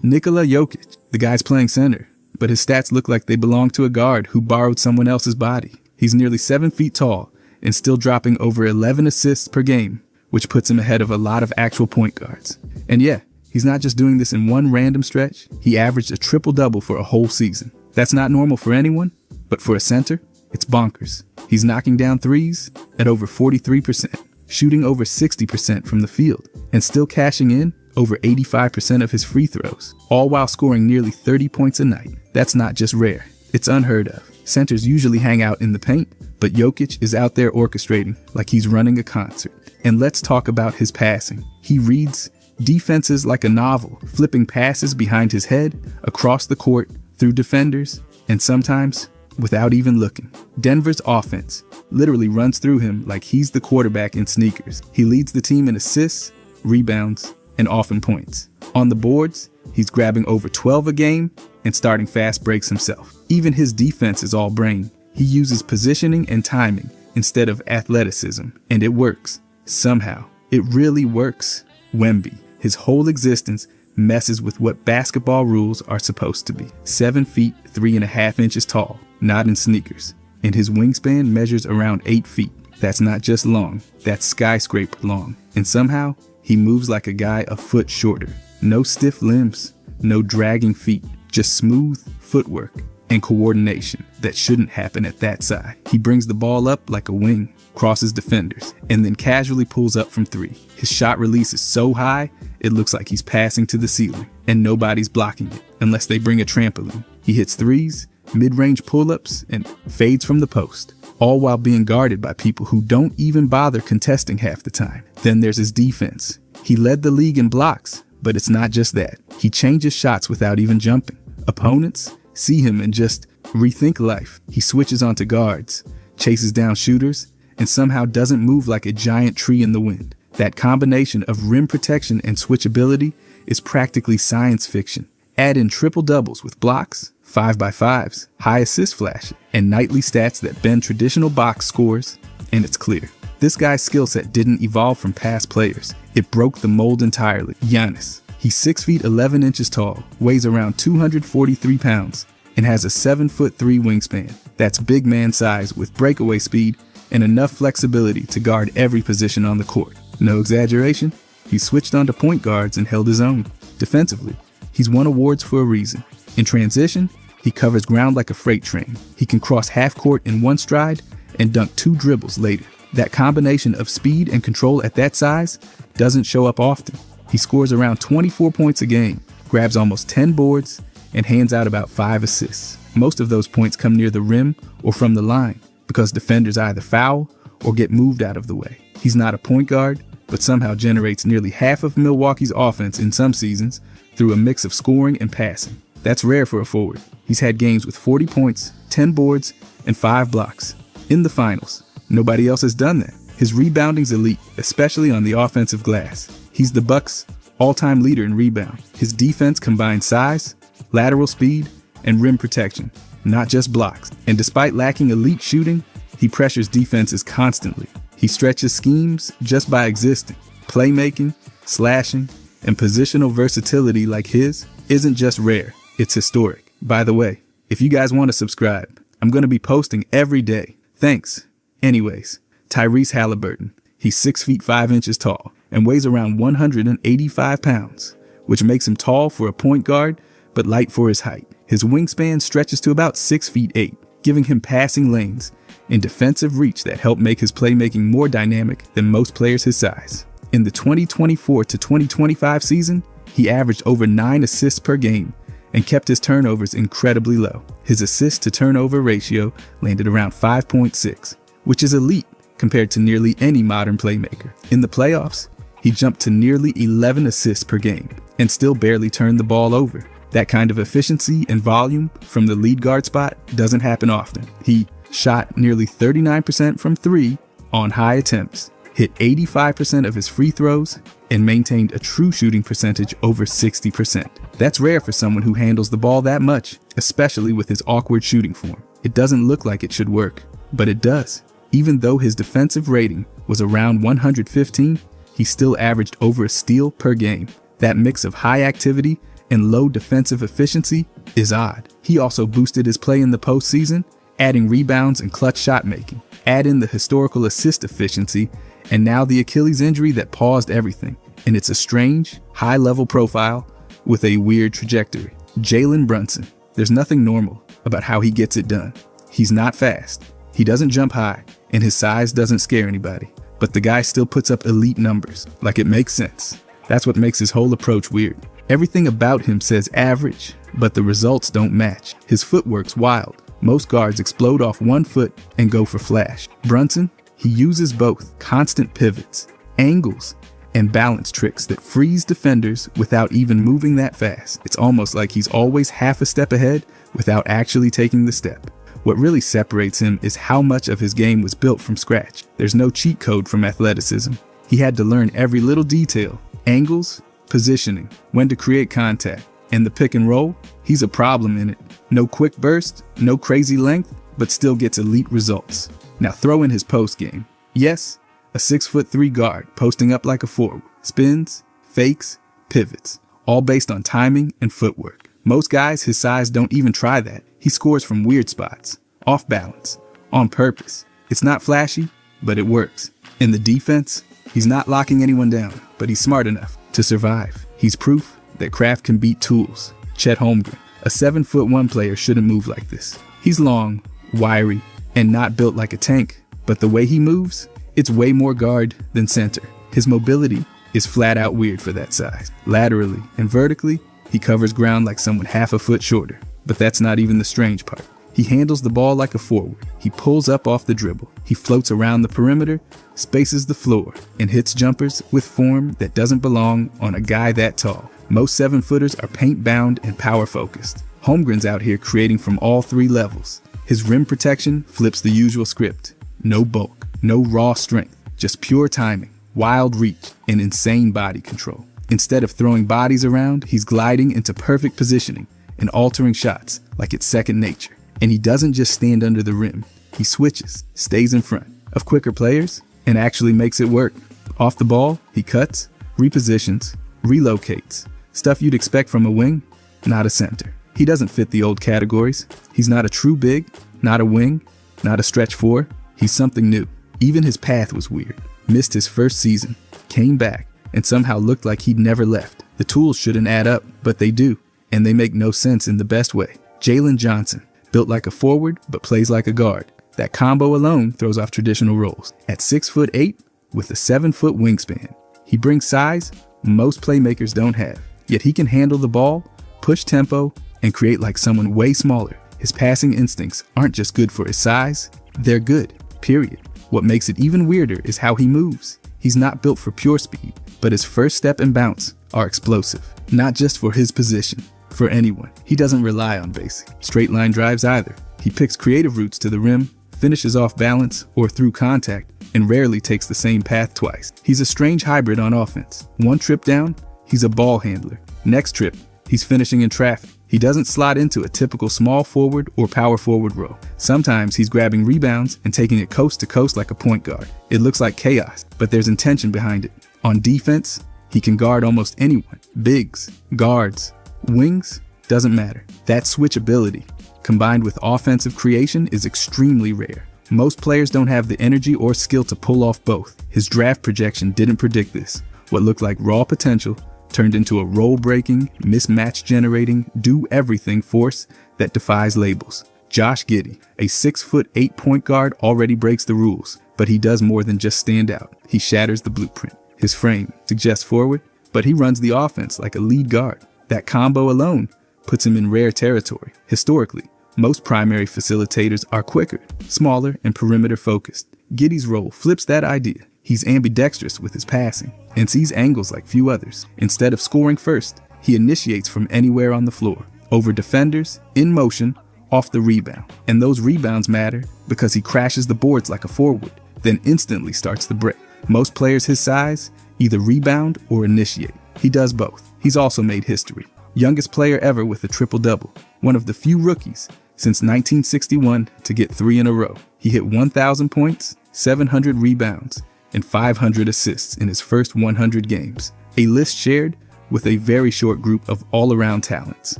Nikola Jokic. The guy's playing center, but his stats look like they belong to a guard who borrowed someone else's body. He's nearly 7 feet tall and still dropping over 11 assists per game, which puts him ahead of a lot of actual point guards. And yeah, he's not just doing this in one random stretch. He averaged a triple-double for a whole season. That's not normal for anyone, but for a center, it's bonkers. He's knocking down threes at over 43%, shooting over 60% from the field, and still cashing in over 85% of his free throws, all while scoring nearly 30 points a night. That's not just rare, it's unheard of. Centers usually hang out in the paint, but Jokic is out there orchestrating like he's running a concert. And let's talk about his passing. He reads defenses like a novel, flipping passes behind his head, across the court, through defenders, and sometimes without even looking. Denver's offense literally runs through him like he's the quarterback in sneakers. He leads the team in assists, rebounds, and often points. On the boards, he's grabbing over 12 a game and starting fast breaks himself. Even his defense is all brain. He uses positioning and timing instead of athleticism, and it works. Somehow, it really works. Wemby, his whole existence messes with what basketball rules are supposed to be. 7 feet, 3.5 inches tall, not in sneakers. And his wingspan measures around 8 feet. That's not just long, that's skyscraper long. And somehow, he moves like a guy a foot shorter. No stiff limbs, no dragging feet, just smooth footwork and coordination that shouldn't happen at that size. He brings the ball up like a wing, crosses defenders, and then casually pulls up from three. His shot release is so high, it looks like he's passing to the ceiling, and nobody's blocking it unless they bring a trampoline. He hits threes, mid-range pull-ups, and fades from the post, all while being guarded by people who don't even bother contesting half the time. Then there's his defense. He led the league in blocks, but it's not just that. He changes shots without even jumping. Opponents see him and just rethink life. He switches onto guards, chases down shooters, and somehow doesn't move like a giant tree in the wind. That combination of rim protection and switchability is practically science fiction. Add in triple doubles with blocks, 5x5s, high assist flash, and nightly stats that bend traditional box scores, and it's clear. This guy's skill set didn't evolve from past players. It broke the mold entirely. Giannis. He's 6 feet 11 inches tall, weighs around 243 pounds, and has a 7'3" wingspan. That's big man size with breakaway speed and enough flexibility to guard every position on the court. No exaggeration, he switched onto point guards and held his own. Defensively, he's won awards for a reason. In transition, he covers ground like a freight train. He can cross half court in one stride and dunk 2 dribbles later. That combination of speed and control at that size doesn't show up often. He scores around 24 points a game, grabs almost 10 boards, and hands out about 5 assists. Most of those points come near the rim or from the line because defenders either foul or get moved out of the way. He's not a point guard, but somehow generates nearly half of Milwaukee's offense in some seasons through a mix of scoring and passing. That's rare for a forward. He's had games with 40 points, 10 boards, and 5 blocks. In the finals, nobody else has done that. His rebounding's elite, especially on the offensive glass. He's the Bucks' all-time leader in rebound. His defense combines size, lateral speed, and rim protection, not just blocks. And despite lacking elite shooting, he pressures defenses constantly. He stretches schemes just by existing. Playmaking, slashing, and positional versatility like his isn't just rare, it's historic. By the way, if you guys want to subscribe, I'm going to be posting every day. Thanks. Anyways, Tyrese Halliburton. He's 6 feet 5 inches tall and weighs around 185 pounds, which makes him tall for a point guard, but light for his height. His wingspan stretches to about 6 feet 8, giving him passing lanes and defensive reach that help make his playmaking more dynamic than most players his size. In the 2024 to 2025 season, he averaged over 9 assists per game and kept his turnovers incredibly low. His assist to turnover ratio landed around 5.6, which is elite compared to nearly any modern playmaker. In the playoffs, he jumped to nearly 11 assists per game and still barely turned the ball over. That kind of efficiency and volume from the lead guard spot doesn't happen often. He shot nearly 39% from 3 on high attempts, hit 85% of his free throws, and maintained a true shooting percentage over 60%. That's rare for someone who handles the ball that much, especially with his awkward shooting form. It doesn't look like it should work, but it does. Even though his defensive rating was around 115, he still averaged over a steal per game. That mix of high activity and low defensive efficiency is odd. He also boosted his play in the postseason, adding rebounds and clutch shot making. Add in the historical assist efficiency, and now the Achilles injury that paused everything. And it's a strange, high-level profile with a weird trajectory. Jalen Brunson. There's nothing normal about how he gets it done. He's not fast. He doesn't jump high, and his size doesn't scare anybody. But the guy still puts up elite numbers, like it makes sense. That's what makes his whole approach weird. Everything about him says average, but the results don't match. His footwork's wild. Most guards explode off 1 foot and go for flash. Brunson, he uses both constant pivots, angles, and balance tricks that freeze defenders without even moving that fast. It's almost like he's always half a step ahead without actually taking the step. What really separates him is how much of his game was built from scratch. There's no cheat code from athleticism. He had to learn every little detail: angles, positioning, when to create contact, and the pick and roll. He's a problem in it. No quick burst, no crazy length, but still gets elite results. Now throw in his post game. Yes, a 6'3" guard posting up like a forward. Spins, fakes, pivots, all based on timing and footwork. Most guys his size don't even try that. He scores from weird spots, off balance, on purpose. It's not flashy, but it works. In the defense, he's not locking anyone down, but he's smart enough to survive. He's proof that craft can beat tools. Chet Holmgren, a 7'1" player, shouldn't move like this. He's long, wiry, and not built like a tank, but the way he moves, it's way more guard than center. His mobility is flat out weird for that size. Laterally and vertically, he covers ground like someone half a foot shorter. But that's not even the strange part. He handles the ball like a forward. He pulls up off the dribble. He floats around the perimeter, spaces the floor, and hits jumpers with form that doesn't belong on a guy that tall. Most 7-footers are paint-bound and power-focused. Holmgren's out here creating from all 3 levels. His rim protection flips the usual script. No bulk, no raw strength, just pure timing, wild reach, and insane body control. Instead of throwing bodies around, he's gliding into perfect positioning and altering shots like it's second nature. And he doesn't just stand under the rim. He switches, stays in front of quicker players, and actually makes it work. Off the ball, he cuts, repositions, relocates. Stuff you'd expect from a wing, not a center. He doesn't fit the old categories. He's not a true big, not a wing, not a stretch 4. He's something new. Even his path was weird. Missed his first season, came back, and somehow looked like he'd never left. The tools shouldn't add up, but they do. And they make no sense in the best way. Jalen Johnson, built like a forward, but plays like a guard. That combo alone throws off traditional roles. At 6'8", with a 7-foot wingspan, he brings size most playmakers don't have. Yet he can handle the ball, push tempo, and create like someone way smaller. His passing instincts aren't just good for his size, they're good, period. What makes it even weirder is how he moves. He's not built for pure speed, but his first step and bounce are explosive. Not just for his position, for anyone. He doesn't rely on basic, straight line drives either. He picks creative routes to the rim, finishes off balance or through contact, and rarely takes the same path twice. He's a strange hybrid on offense. One trip down, he's a ball handler. Next trip, he's finishing in traffic. He doesn't slot into a typical small forward or power forward role. Sometimes he's grabbing rebounds and taking it coast to coast like a point guard. It looks like chaos, but there's intention behind it. On defense, he can guard almost anyone. Bigs, guards, wings, doesn't matter. That switchability, combined with offensive creation, is extremely rare. Most players don't have the energy or skill to pull off both. His draft projection didn't predict this. What looked like raw potential turned into a role-breaking, mismatch-generating, do-everything force that defies labels. Josh Giddey, a 6'8" point guard, already breaks the rules, but he does more than just stand out. He shatters the blueprint. His frame suggests forward, but he runs the offense like a lead guard. That combo alone puts him in rare territory. Historically, most primary facilitators are quicker, smaller, and perimeter-focused. Giddey's role flips that idea. He's ambidextrous with his passing and sees angles like few others. Instead of scoring first, he initiates from anywhere on the floor, over defenders, in motion, off the rebound. And those rebounds matter because he crashes the boards like a forward, then instantly starts the break. Most players his size either rebound or initiate. He does both. He's also made history. Youngest player ever with a triple-double. One of the few rookies since 1961 to get 3 in a row. He hit 1,000 points, 700 rebounds, and 500 assists in his first 100 games. A list shared with a very short group of all-around talents.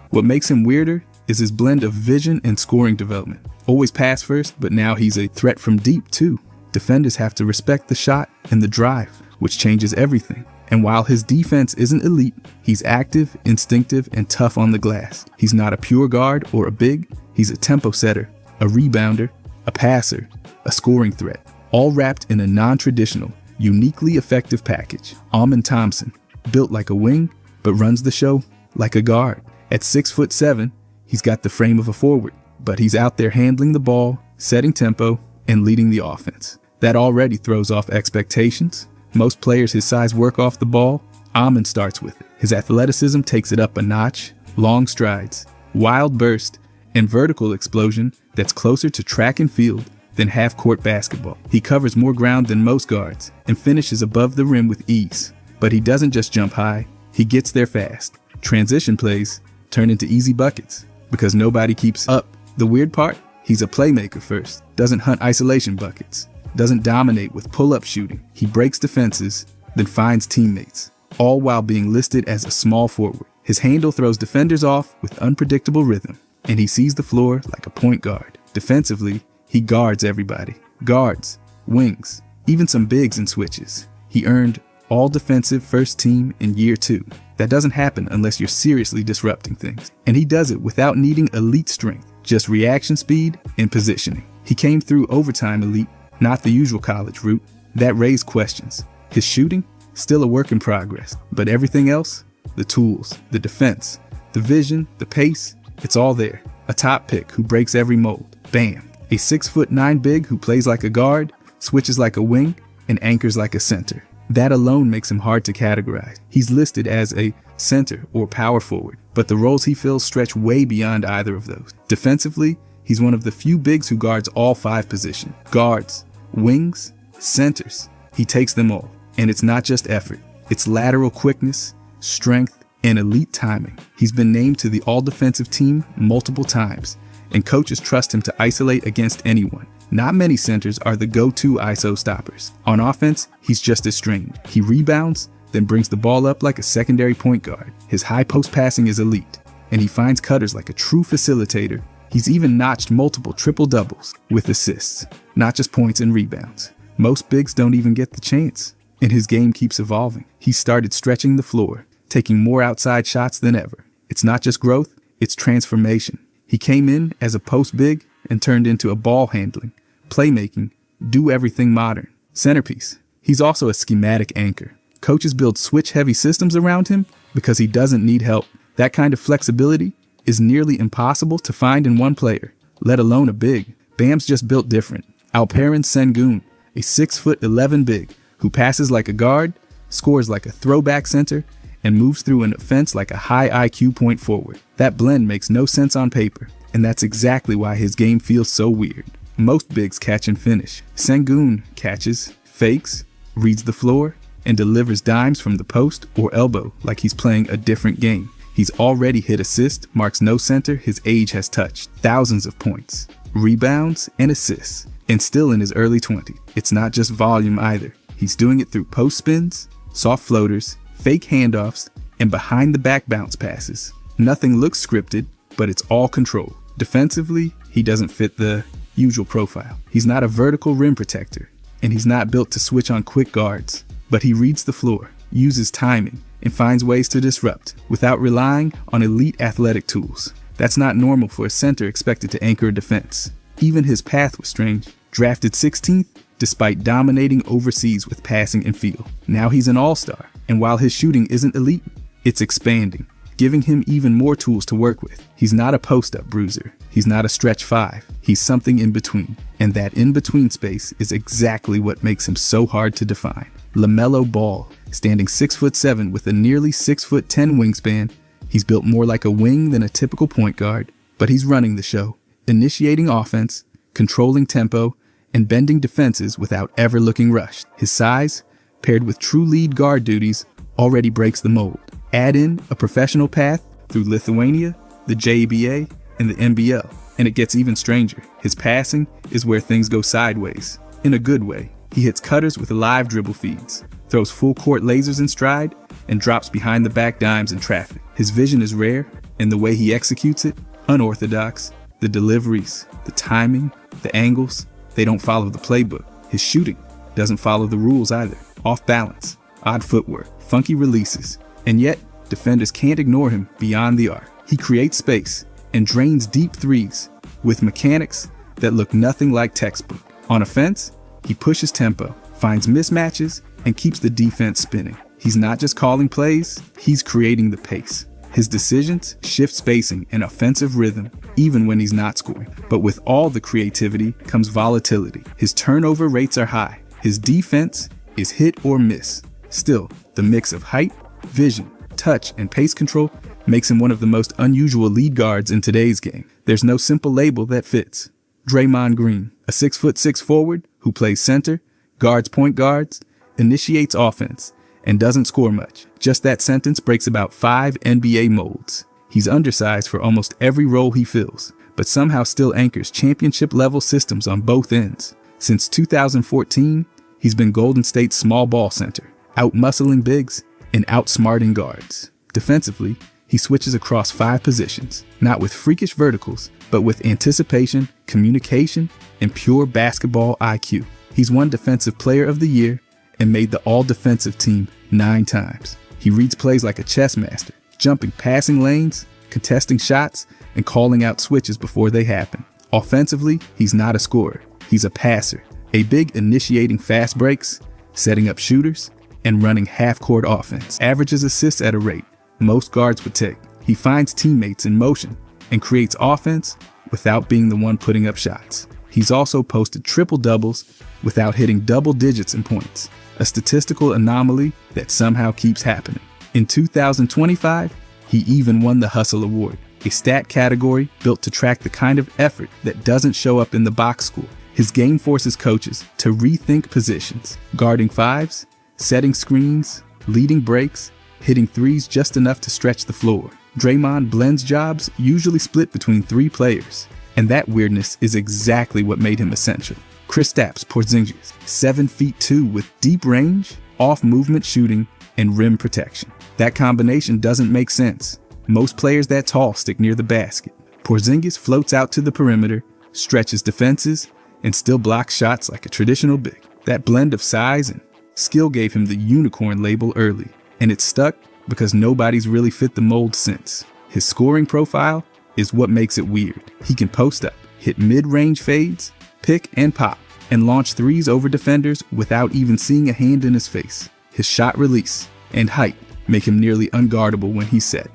What makes him weirder is his blend of vision and scoring development. Always pass first, but now he's a threat from deep too. Defenders have to respect the shot and the drive, which changes everything. And while his defense isn't elite, he's active, instinctive, and tough on the glass. He's not a pure guard or a big, he's a tempo setter, a rebounder, a passer, a scoring threat, all wrapped in a non-traditional, uniquely effective package. Amen Thompson, built like a wing, but runs the show like a guard. At 6'7", he's got the frame of a forward, but he's out there handling the ball, setting tempo, and leading the offense. That already throws off expectations. Most players his size work off the ball. Amen starts with it. His athleticism takes it up a notch, long strides, wild burst, and vertical explosion that's closer to track and field than half-court basketball. He covers more ground than most guards and finishes above the rim with ease. But he doesn't just jump high, he gets there fast. Transition plays turn into easy buckets because nobody keeps up. The weird part? He's a playmaker first, doesn't hunt isolation buckets, doesn't dominate with pull-up shooting. He breaks defenses, then finds teammates, all while being listed as a small forward. His handle throws defenders off with unpredictable rhythm, and he sees the floor like a point guard. Defensively, he guards everybody. Guards, wings, even some bigs and switches. He earned all defensive first team in year 2. That doesn't happen unless you're seriously disrupting things. And he does it without needing elite strength, just reaction speed and positioning. He came through overtime elite, not the usual college route. That raised questions. His shooting, still a work in progress. But everything else, the tools, the defense, the vision, the pace, it's all there. A top pick who breaks every mold. Bam. A 6'9" big who plays like a guard, switches like a wing, and anchors like a center. That alone makes him hard to categorize. He's listed as a center or power forward, but the roles he fills stretch way beyond either of those. Defensively, he's one of the few bigs who guards all 5 positions. Guards, wings, centers. He takes them all. And it's not just effort. It's lateral quickness, strength, and elite timing. He's been named to the all-defensive team multiple times, and coaches trust him to isolate against anyone. Not many centers are the go-to ISO stoppers. On offense, he's just as strange. He rebounds, then brings the ball up like a secondary point guard. His high post passing is elite, and he finds cutters like a true facilitator. He's even notched multiple triple-doubles with assists, not just points and rebounds. Most bigs don't even get the chance, and his game keeps evolving. He started stretching the floor, taking more outside shots than ever. It's not just growth, it's transformation. He came in as a post big and turned into a ball handling, playmaking, do everything modern centerpiece. He's also a schematic anchor. Coaches build switch-heavy systems around him because he doesn't need help. That kind of flexibility is nearly impossible to find in one player, let alone a big. Bam's just built different. Alperen Sengun, a 6'11" big who passes like a guard, scores like a throwback center, and moves through an offense like a high IQ point forward. That blend makes no sense on paper, and that's exactly why his game feels so weird. Most bigs catch and finish. Sengun catches, fakes, reads the floor, and delivers dimes from the post or elbow like he's playing a different game. He's already hit assist, marks no center his age has touched. Thousands of points, rebounds, and assists, and still in his early 20s. It's not just volume either. He's doing it through post spins, soft floaters, fake handoffs, and behind the back bounce passes. Nothing looks scripted, but it's all controlled. Defensively, he doesn't fit the usual profile. He's not a vertical rim protector, and he's not built to switch on quick guards, but he reads the floor, uses timing, and finds ways to disrupt without relying on elite athletic tools. That's not normal for a center expected to anchor a defense. Even his path was strange. Drafted 16th, despite dominating overseas with passing and feel. Now he's an all-star, and while his shooting isn't elite, it's expanding, giving him even more tools to work with. He's not a post-up bruiser. He's not a stretch 5. He's something in between, and that in-between space is exactly what makes him so hard to define. LaMelo Ball, standing 6'7" with a nearly 6'10" wingspan. He's built more like a wing than a typical point guard, but he's running the show, initiating offense, controlling tempo, and bending defenses without ever looking rushed. His size, paired with true lead guard duties, already breaks the mold. Add in a professional path through Lithuania, the JBA, and the NBL, and it gets even stranger. His passing is where things go sideways, in a good way. He hits cutters with live dribble feeds, throws full court lasers in stride, and drops behind the back dimes in traffic. His vision is rare, and the way he executes it, unorthodox. The deliveries, the timing, the angles, they don't follow the playbook. His shooting doesn't follow the rules either. Off balance, odd footwork, funky releases, and yet defenders can't ignore him beyond the arc. He creates space and drains deep threes with mechanics that look nothing like textbook. On offense, he pushes tempo, finds mismatches, and keeps the defense spinning. He's not just calling plays, he's creating the pace. His decisions shift spacing and offensive rhythm even when he's not scoring. But with all the creativity comes volatility. His turnover rates are high. His defense is hit or miss. Still, the mix of height, vision, touch, and pace control makes him one of the most unusual lead guards in today's game. There's no simple label that fits. Draymond Green, a 6'6" forward who plays center, guards point guards, initiates offense, and doesn't score much. Just that sentence breaks about 5 NBA molds. He's undersized for almost every role he fills, but somehow still anchors championship-level systems on both ends. Since 2014, he's been Golden State's small ball center, out-muscling bigs and outsmarting guards. Defensively, he switches across 5 positions, not with freakish verticals, but with anticipation, communication, and pure basketball IQ. He's won Defensive Player of the Year and made the all-defensive team 9 times. He reads plays like a chess master, jumping passing lanes, contesting shots, and calling out switches before they happen. Offensively, he's not a scorer. He's a passer, a big initiating fast breaks, setting up shooters, and running half-court offense. Averages assists at a rate most guards would take. He finds teammates in motion and creates offense without being the one putting up shots. He's also posted triple-doubles without hitting double digits in points, a statistical anomaly that somehow keeps happening. In 2025, he even won the Hustle Award, a stat category built to track the kind of effort that doesn't show up in the box score. His game forces coaches to rethink positions, guarding fives, setting screens, leading breaks, hitting threes just enough to stretch the floor. Draymond blends jobs, usually split between 3 players, and that weirdness is exactly what made him essential. Kristaps Porzingis, 7'2" with deep range, off-movement shooting, and rim protection. That combination doesn't make sense. Most players that tall stick near the basket. Porzingis floats out to the perimeter, stretches defenses, and still blocks shots like a traditional big. That blend of size and skill gave him the unicorn label early, and it's stuck because nobody's really fit the mold since. His scoring profile is what makes it weird. He can post up, hit mid-range fades, pick and pop, and launch threes over defenders without even seeing a hand in his face. His shot release and height make him nearly unguardable when he's set.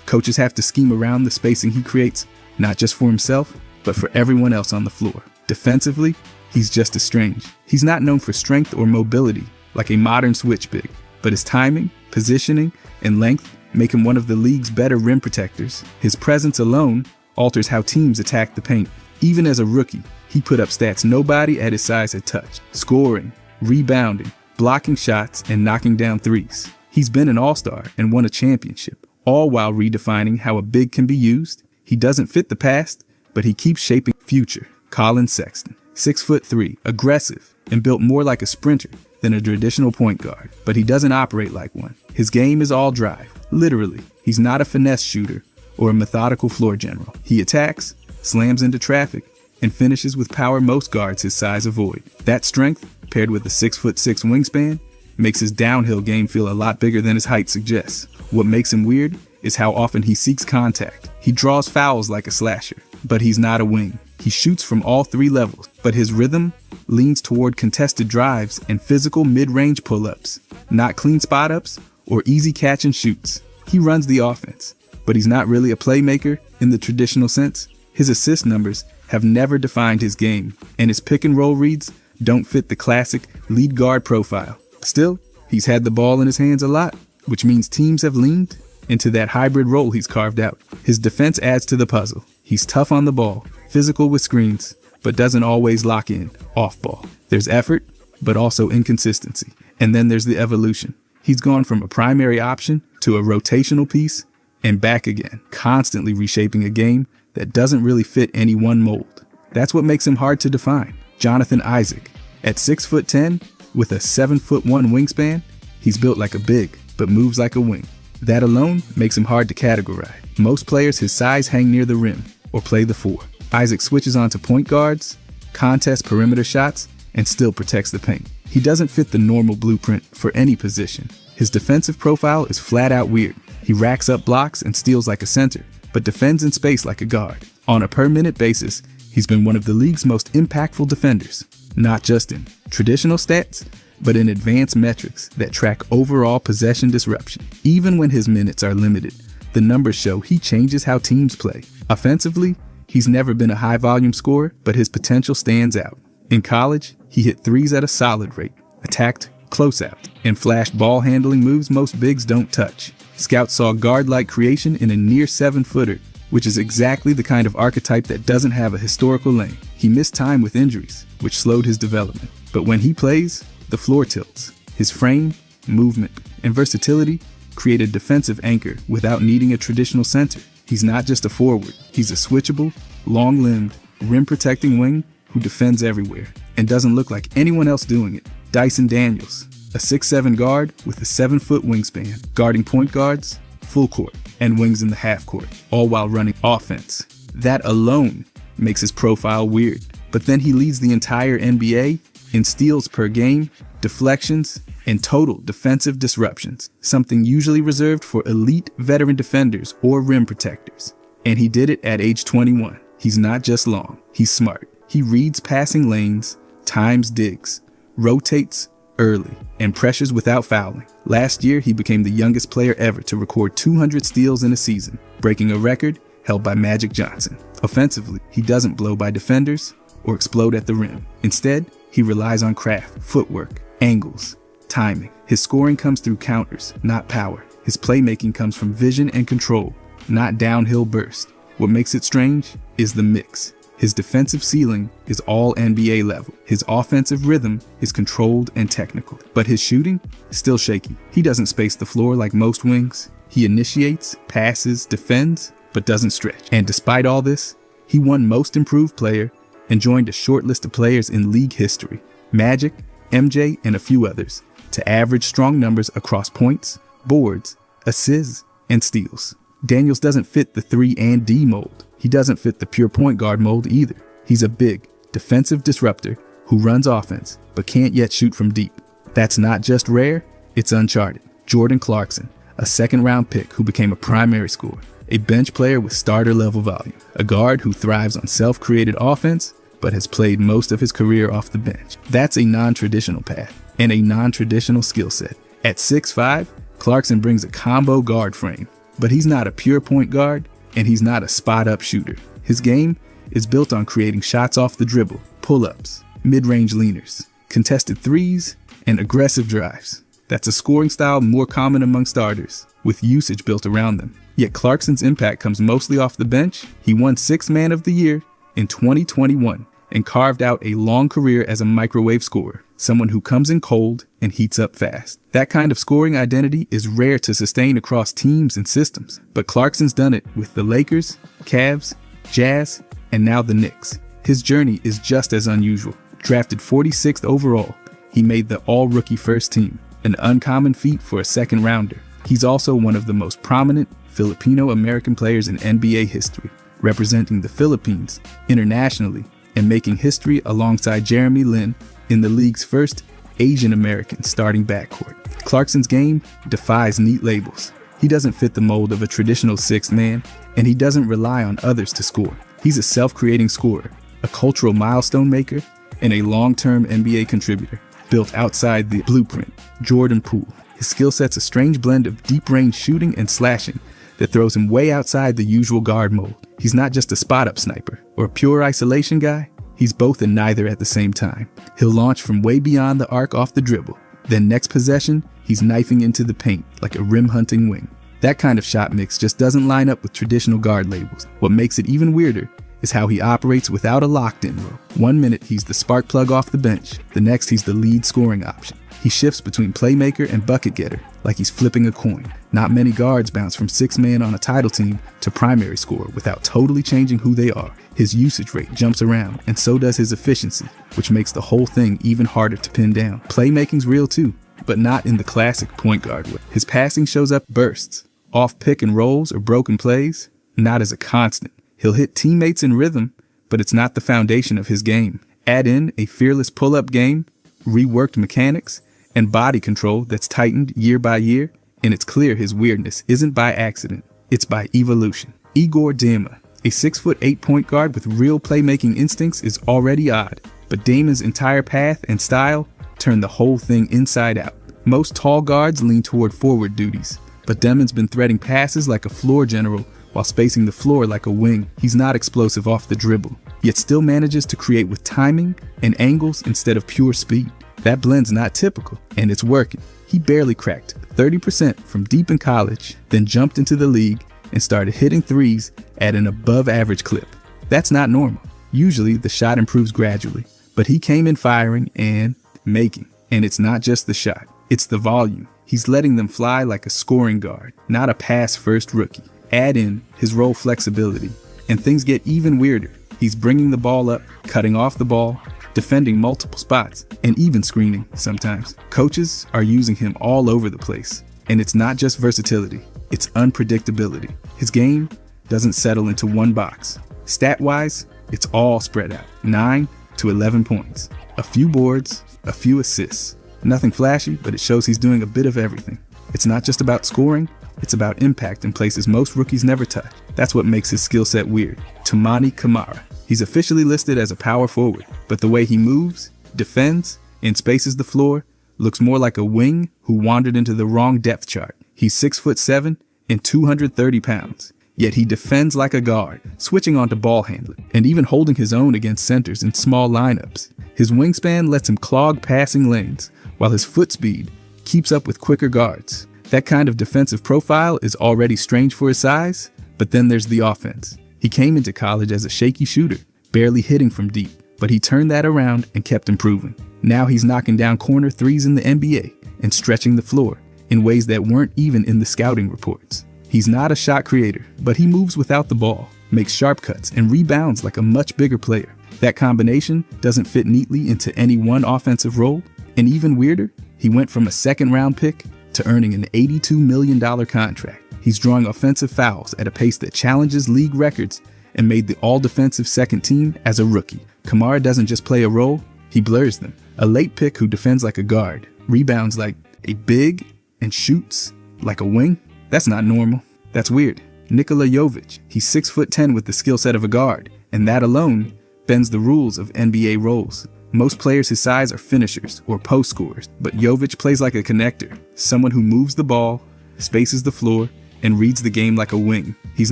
Coaches have to scheme around the spacing he creates, not just for himself, but for everyone else on the floor. Defensively, he's just as strange. He's not known for strength or mobility like a modern switch big, but his timing, positioning, and length make him one of the league's better rim protectors. His presence alone alters how teams attack the paint. Even as a rookie, he put up stats nobody at his size had touched: scoring, rebounding, blocking shots, and knocking down threes. He's been an all-star and won a championship, all while redefining how a big can be used. He doesn't fit the past, but he keeps shaping the future. Colin Sexton, 6'3", aggressive, and built more like a sprinter than a traditional point guard, but he doesn't operate like one. His game is all drive, literally. He's not a finesse shooter or a methodical floor general. He attacks, slams into traffic, and finishes with power most guards his size avoid. That strength, paired with a 6'6" wingspan, makes his downhill game feel a lot bigger than his height suggests. What makes him weird is how often he seeks contact. He draws fouls like a slasher, but he's not a wing. He shoots from all 3 levels, but his rhythm leans toward contested drives and physical mid-range pull-ups, not clean spot-ups or easy catch and shoots. He runs the offense, but he's not really a playmaker in the traditional sense. His assist numbers have never defined his game, and his pick-and-roll reads don't fit the classic lead guard profile. Still, he's had the ball in his hands a lot, which means teams have leaned into that hybrid role he's carved out. His defense adds to the puzzle. He's tough on the ball, physical with screens, but doesn't always lock in off ball. There's effort, but also inconsistency. And then there's the evolution. He's gone from a primary option to a rotational piece and back again, constantly reshaping a game that doesn't really fit any one mold. That's what makes him hard to define. Jonathan Isaac, at 6'10", with a 7'1" wingspan, he's built like a big, but moves like a wing. That alone makes him hard to categorize. Most players his size hang near the rim or play the 4. Isaac switches onto point guards, contests perimeter shots, and still protects the paint. He doesn't fit the normal blueprint for any position. His defensive profile is flat out weird. He racks up blocks and steals like a center, but defends in space like a guard. On a per-minute basis, he's been one of the league's most impactful defenders, not just in traditional stats, but in advanced metrics that track overall possession disruption. Even when his minutes are limited, the numbers show he changes how teams play. Offensively, he's never been a high-volume scorer, but his potential stands out. In college, he hit threes at a solid rate, attacked close out, and flashed ball-handling moves most bigs don't touch. Scouts saw guard-like creation in a near 7-footer, which is exactly the kind of archetype that doesn't have a historical lane. He missed time with injuries, which slowed his development. But when he plays, the floor tilts. His frame, movement, and versatility create a defensive anchor without needing a traditional center. He's not just a forward. He's a switchable, long-limbed, rim-protecting wing who defends everywhere and doesn't look like anyone else doing it. Dyson Daniels, a 6'7" guard with a 7-foot wingspan, guarding point guards, full court, and wings in the half court, all while running offense. That alone makes his profile weird. But then he leads the entire NBA in steals per game, deflections, and total defensive disruptions, something usually reserved for elite veteran defenders or rim protectors. And he did it at age 21. He's not just long, he's smart. He reads passing lanes, times digs, rotates early, and pressures without fouling. Last year, he became the youngest player ever to record 200 steals in a season, breaking a record held by Magic Johnson. Offensively, he doesn't blow by defenders or explode at the rim. Instead, he relies on craft, footwork, angles, timing. His scoring comes through counters, not power. His playmaking comes from vision and control, not downhill burst. What makes it strange is the mix. His defensive ceiling is all NBA level. His offensive rhythm is controlled and technical, but his shooting is still shaky. He doesn't space the floor like most wings. He initiates, passes, defends, but doesn't stretch. And despite all this, he won Most Improved Player and joined a short list of players in league history, Magic, MJ, and a few others, to average strong numbers across points, boards, assists, and steals. Daniels doesn't fit the 3 and D mold. He doesn't fit the pure point guard mold either. He's a big, defensive disruptor who runs offense, but can't yet shoot from deep. That's not just rare, it's uncharted. Jordan Clarkson, a second-round pick who became a primary scorer, a bench player with starter-level volume, a guard who thrives on self-created offense, but has played most of his career off the bench. That's a non-traditional path and a non-traditional skill set. At 6'5", Clarkson brings a combo guard frame, but he's not a pure point guard, and he's not a spot-up shooter. His game is built on creating shots off the dribble, pull-ups, mid-range leaners, contested threes, and aggressive drives. That's a scoring style more common among starters, with usage built around them. Yet Clarkson's impact comes mostly off the bench. He won 6th Man of the Year in 2021 and carved out a long career as a microwave scorer, someone who comes in cold and heats up fast. That kind of scoring identity is rare to sustain across teams and systems, but Clarkson's done it with the Lakers, Cavs, Jazz, and now the Knicks. His journey is just as unusual. Drafted 46th overall, he made the all-rookie first team, an uncommon feat for a second-rounder. He's also one of the most prominent Filipino-American players in NBA history, representing the Philippines internationally and making history alongside Jeremy Lin in the league's first Asian American starting backcourt. Clarkson's game defies neat labels. He doesn't fit the mold of a traditional 6th man, and he doesn't rely on others to score. He's a self-creating scorer, a cultural milestone maker, and a long-term NBA contributor, built outside the blueprint, Jordan Poole. His skill set's a strange blend of deep-range shooting and slashing that throws him way outside the usual guard mold. He's not just a spot-up sniper or a pure isolation guy. He's both and neither at the same time. He'll launch from way beyond the arc off the dribble. Then next possession, he's knifing into the paint like a rim-hunting wing. That kind of shot mix just doesn't line up with traditional guard labels. What makes it even weirder is how he operates without a locked-in role. 1 minute, he's the spark plug off the bench. The next, he's the lead scoring option. He shifts between playmaker and bucket getter like he's flipping a coin. Not many guards bounce from 6-man on a title team to primary scorer without totally changing who they are. His usage rate jumps around, and so does his efficiency, which makes the whole thing even harder to pin down. Playmaking's real too. but not in the classic point guard way. His passing shows up bursts, off pick and rolls or broken plays, not as a constant. He'll hit teammates in rhythm, but it's not the foundation of his game. Add in a fearless pull-up game, reworked mechanics, and body control that's tightened year by year, and it's clear his weirdness isn't by accident, it's by evolution. Igor Dima, a 6'8" point guard with real playmaking instincts, is already odd, but Damon's entire path and style turn the whole thing inside out. Most tall guards lean toward forward duties, but Damon's been threading passes like a floor general while spacing the floor like a wing. He's not explosive off the dribble, yet still manages to create with timing and angles instead of pure speed. That blend's not typical, and it's working. He barely cracked 30% from deep in college, then jumped into the league and started hitting threes at an above-average clip. That's not normal. Usually, the shot improves gradually, but he came in firing and making. And it's not just the shot, it's the volume. He's letting them fly like a scoring guard, not a pass-first rookie. Add in his role flexibility, and things get even weirder. He's bringing the ball up, cutting off the ball, defending multiple spots, and even screening sometimes. Coaches are using him all over the place, and it's not just versatility, it's unpredictability. His game doesn't settle into one box. Stat-wise, it's all spread out, 9 to 11 points, a few boards, a few assists. Nothing flashy, but it shows he's doing a bit of everything. It's not just about scoring, it's about impact in places most rookies never touch. That's what makes his skill set weird. Toumani Camara. He's officially listed as a power forward, but the way he moves, defends, and spaces the floor looks more like a wing who wandered into the wrong depth chart. He's 6'7" and 230 pounds, yet he defends like a guard, switching onto ball handling, and even holding his own against centers in small lineups. His wingspan lets him clog passing lanes, while his foot speed keeps up with quicker guards. That kind of defensive profile is already strange for his size, but then there's the offense. He came into college as a shaky shooter, barely hitting from deep, but he turned that around and kept improving. Now he's knocking down corner threes in the NBA and stretching the floor in ways that weren't even in the scouting reports. He's not a shot creator, but he moves without the ball, makes sharp cuts, and rebounds like a much bigger player. That combination doesn't fit neatly into any one offensive role, and even weirder, he went from a second-round pick to earning an $82 million contract. He's drawing offensive fouls at a pace that challenges league records and made the all-defensive second team as a rookie. Camara doesn't just play a role, he blurs them. A late pick who defends like a guard, rebounds like a big, and shoots like a wing? That's not normal. That's weird. Nikola Jovic, he's 6'10" with the skill set of a guard, and that alone bends the rules of NBA roles. Most players his size are finishers or post scorers, but Jovic plays like a connector, someone who moves the ball, spaces the floor, and reads the game like a wing. He's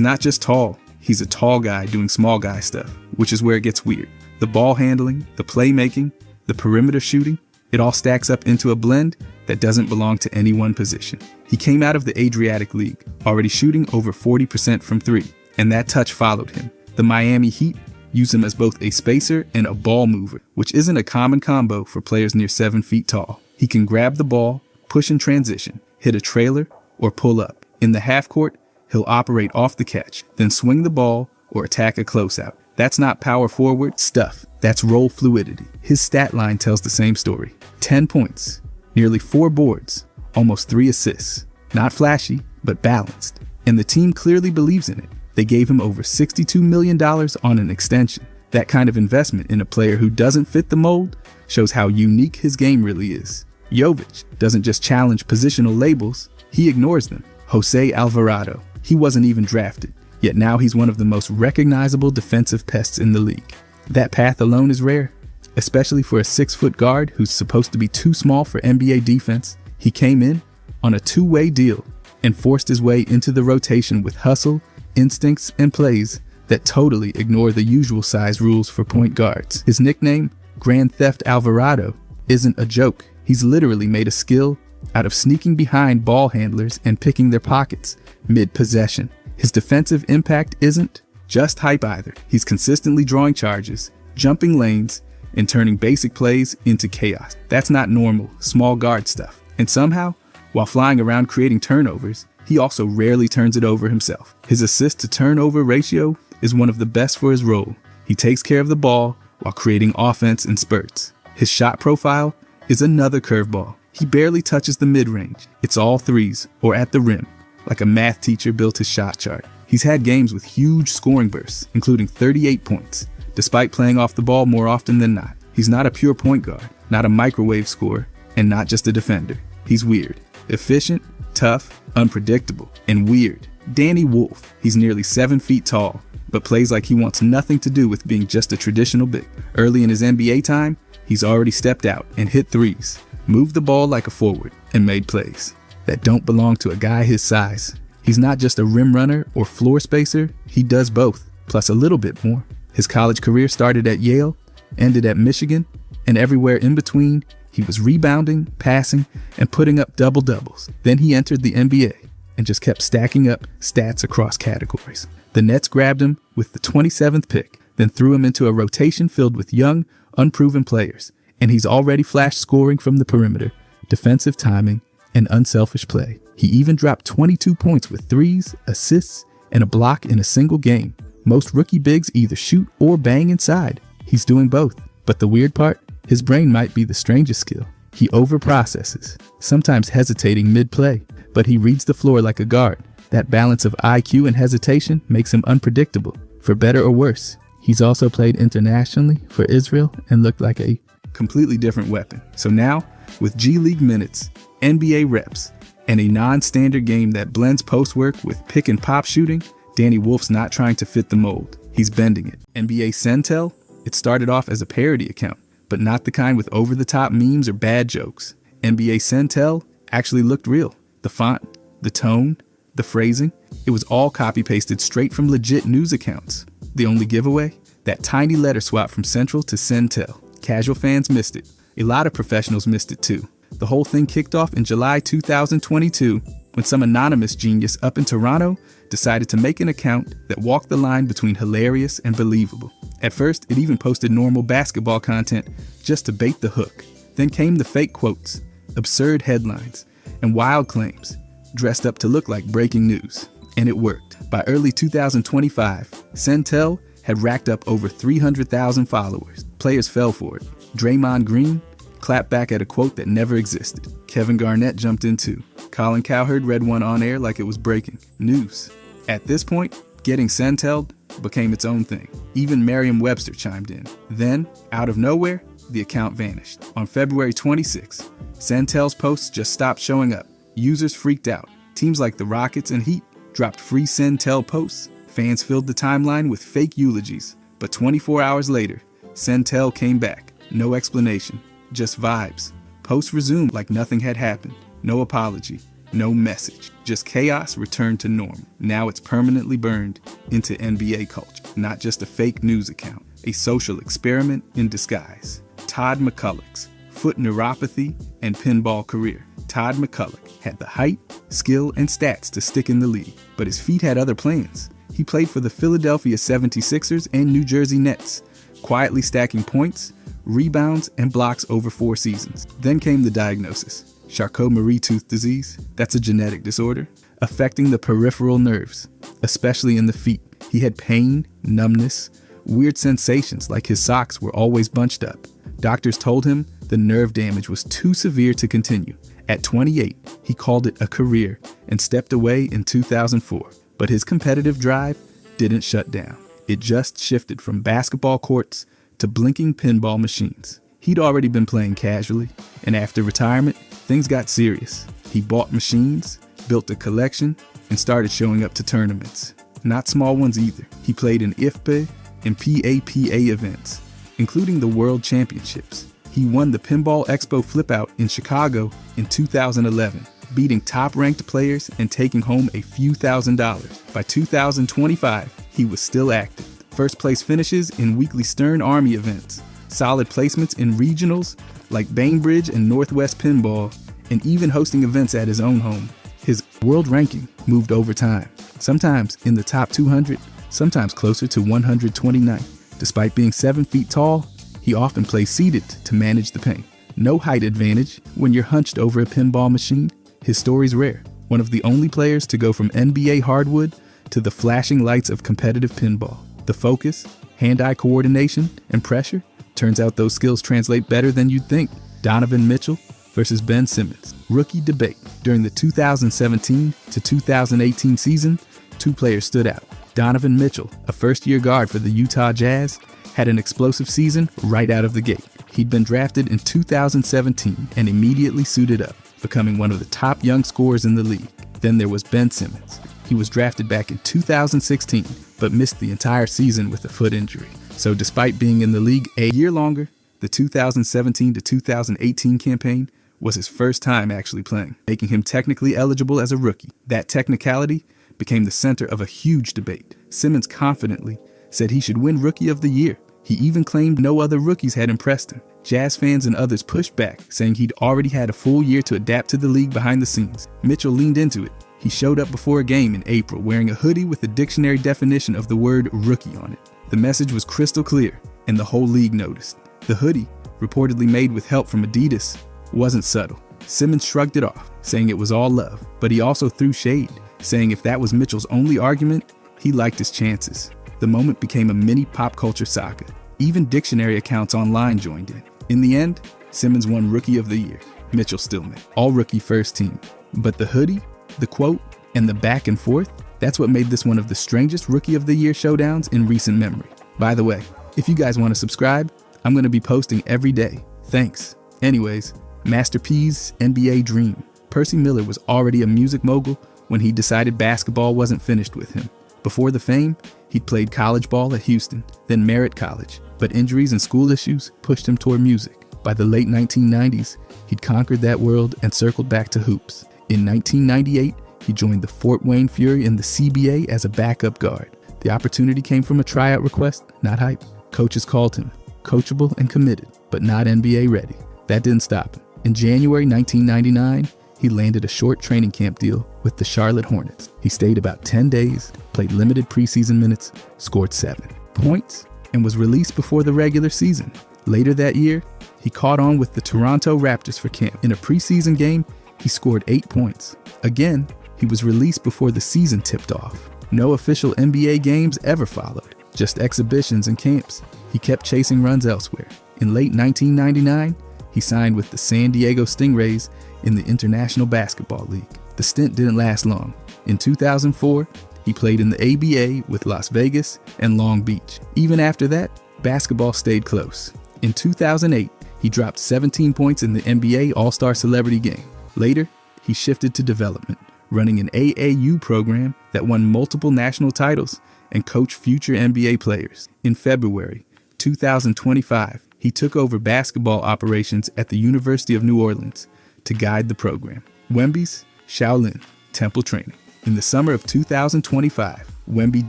not just tall, he's a tall guy doing small guy stuff, which is where it gets weird. The ball handling, the playmaking, the perimeter shooting, it all stacks up into a blend that doesn't belong to any one position. He came out of the Adriatic League, already shooting over 40% from three, and that touch followed him. The Miami Heat use him as both a spacer and a ball mover, which isn't a common combo for players near 7 feet tall. He can grab the ball, push in transition, hit a trailer, or pull up. In the half court, he'll operate off the catch, then swing the ball or attack a closeout. That's not power forward stuff. That's role fluidity. His stat line tells the same story. 10 points, nearly 4 boards, almost 3 assists. Not flashy, but balanced. And the team clearly believes in it. They gave him over $62 million on an extension. That kind of investment in a player who doesn't fit the mold shows how unique his game really is. Jovic doesn't just challenge positional labels, he ignores them. Jose Alvarado, he wasn't even drafted, yet now he's one of the most recognizable defensive pests in the league. That path alone is rare, especially for a 6-foot guard who's supposed to be too small for NBA defense. He came in on a 2-way deal and forced his way into the rotation with hustle, instincts, and plays that totally ignore the usual size rules for point guards. His nickname, Grand Theft Alvarado, isn't a joke. He's literally made a skill out of sneaking behind ball handlers and picking their pockets mid-possession. His defensive impact isn't just hype either. He's consistently drawing charges, jumping lanes, and turning basic plays into chaos. That's not normal, small guard stuff. And somehow, while flying around creating turnovers, he also rarely turns it over himself. His assist-to-turnover ratio is one of the best for his role. He takes care of the ball while creating offense in spurts. His shot profile is another curveball. He barely touches the mid-range. It's all threes, or at the rim, like a math teacher built his shot chart. He's had games with huge scoring bursts, including 38 points, despite playing off the ball more often than not. He's not a pure point guard, not a microwave scorer, and not just a defender. He's weird, efficient, tough, unpredictable, and weird. Danny Wolf. He's nearly 7 feet tall, but plays like he wants nothing to do with being just a traditional big. Early in his NBA time, he's already stepped out and hit threes, moved the ball like a forward, and made plays that don't belong to a guy his size. He's not just a rim runner or floor spacer, he does both, plus a little bit more. His college career started at Yale, ended at Michigan, and everywhere in between, he was rebounding, passing, and putting up double-doubles. Then he entered the NBA and just kept stacking up stats across categories. The Nets grabbed him with the 27th pick, then threw him into a rotation filled with young, unproven players, and he's already flashed scoring from the perimeter, defensive timing, and unselfish play. He even dropped 22 points with threes, assists, and a block in a single game. Most rookie bigs either shoot or bang inside. He's doing both. But the weird part? His brain might be the strangest skill. He overprocesses, sometimes hesitating mid-play, but he reads the floor like a guard. That balance of IQ and hesitation makes him unpredictable, for better or worse. He's also played internationally for Israel and looked like a completely different weapon. So now, with G League minutes, NBA reps, and a non-standard game that blends post work with pick and pop shooting, Danny Wolf's not trying to fit the mold. He's bending it. NBA Centel? It started off as a parody account, but not the kind with over-the-top memes or bad jokes. NBA Centel actually looked real. The font, the tone, the phrasing, it was all copy-pasted straight from legit news accounts. The only giveaway? That tiny letter swap from Central to Centel. Casual fans missed it. A lot of professionals missed it too. The whole thing kicked off in July 2022 when some anonymous genius up in Toronto decided to make an account that walked the line between hilarious and believable. At first, it even posted normal basketball content just to bait the hook. Then came the fake quotes, absurd headlines, and wild claims, dressed up to look like breaking news. And it worked. By early 2025, Centel had racked up over 300,000 followers. Players fell for it. Draymond Green clapped back at a quote that never existed. Kevin Garnett jumped in too. Colin Cowherd read one on air like it was breaking news. At this point, getting Centel became its own thing. Even Merriam-Webster chimed in. Then, out of nowhere, the account vanished. On February 26, Centel's posts just stopped showing up. Users freaked out. Teams like the Rockets and Heat dropped free Centel posts. Fans filled the timeline with fake eulogies. But 24 hours later, Centel came back. No explanation, just vibes. Posts resumed like nothing had happened. No apology, no message. Just chaos returned to normal. Now it's permanently burned into NBA culture. Not just a fake news account, a social experiment in disguise. Todd McCulloch's foot neuropathy and pinball career. Todd McCulloch had the height, skill, and stats to stick in the league, but his feet had other plans. He played for the Philadelphia 76ers and New Jersey Nets, quietly stacking points, rebounds, and blocks over 4 seasons. Then came the diagnosis. Charcot-Marie-Tooth disease, that's a genetic disorder, affecting the peripheral nerves, especially in the feet. He had pain, numbness, weird sensations like his socks were always bunched up. Doctors told him the nerve damage was too severe to continue. At 28, he called it a career and stepped away in 2004. But his competitive drive didn't shut down. It just shifted from basketball courts to blinking pinball machines. He'd already been playing casually, and after retirement, things got serious. He bought machines, built a collection, and started showing up to tournaments. Not small ones either. He played in IFPE and PAPA events, including the World Championships. He won the Pinball Expo Flipout in Chicago in 2011, beating top-ranked players and taking home a few $1,000s. By 2025, he was still active. First-place finishes in weekly Stern Army events, solid placements in regionals like Bainbridge and Northwest Pinball, and even hosting events at his own home. His world ranking moved over time, sometimes in the top 200, sometimes closer to 129. Despite being 7 feet tall, he often plays seated to manage the pain. No height advantage when you're hunched over a pinball machine. His story's rare. One of the only players to go from NBA hardwood to the flashing lights of competitive pinball. The focus, hand-eye coordination, and pressure, turns out those skills translate better than you'd think. Donovan Mitchell, for versus Ben Simmons. Rookie debate. During the 2017 to 2018 season, two players stood out. Donovan Mitchell, a first-year guard for the Utah Jazz, had an explosive season right out of the gate. He'd been drafted in 2017 and immediately suited up, becoming one of the top young scorers in the league. Then there was Ben Simmons. He was drafted back in 2016, but missed the entire season with a foot injury. So despite being in the league a year longer, the 2017 to 2018 campaign was his first time actually playing, making him technically eligible as a rookie. That technicality became the center of a huge debate. Simmons confidently said he should win Rookie of the Year. He even claimed no other rookies had impressed him. Jazz fans and others pushed back, saying he'd already had a full year to adapt to the league behind the scenes. Mitchell leaned into it. He showed up before a game in April wearing a hoodie with the dictionary definition of the word rookie on it. The message was crystal clear, and the whole league noticed. The hoodie, reportedly made with help from Adidas, wasn't subtle. Simmons shrugged it off, saying it was all love, but he also threw shade, saying if that was Mitchell's only argument, he liked his chances. The moment became a mini pop culture saga. Even dictionary accounts online joined in. In the end, Simmons won Rookie of the Year. Mitchell still made All-Rookie First Team. But the hoodie, the quote, and the back and forth, that's what made this one of the strangest Rookie of the Year showdowns in recent memory. By the way, if you guys want to subscribe, I'm going to be posting every day. Thanks. Anyways, Master P's NBA dream. Percy Miller was already a music mogul when he decided basketball wasn't finished with him. Before the fame, he'd played college ball at Houston, then Merritt College, but injuries and school issues pushed him toward music. By the late 1990s, he'd conquered that world and circled back to hoops. In 1998, he joined the Fort Wayne Fury in the CBA as a backup guard. The opportunity came from a tryout request, not hype. Coaches called him, coachable and committed, but not NBA ready. That didn't stop him. In January 1999, he landed a short training camp deal with the Charlotte Hornets. He stayed about 10 days, played limited preseason minutes, scored 7 points, and was released before the regular season. Later that year, he caught on with the Toronto Raptors for camp. In a preseason game, he scored 8 points. Again, he was released before the season tipped off. No official NBA games ever followed, just exhibitions and camps. He kept chasing runs elsewhere. In late 1999, he signed with the San Diego Stingrays in the International Basketball League. The stint didn't last long. In 2004, he played in the ABA with Las Vegas and Long Beach. Even after that, basketball stayed close. In 2008, he dropped 17 points in the NBA All-Star Celebrity Game. Later, he shifted to development, running an AAU program that won multiple national titles and coached future NBA players. In February 2025, he took over basketball operations at the University of New Orleans to guide the program. Wemby's Shaolin Temple training. In the summer of 2025, Wemby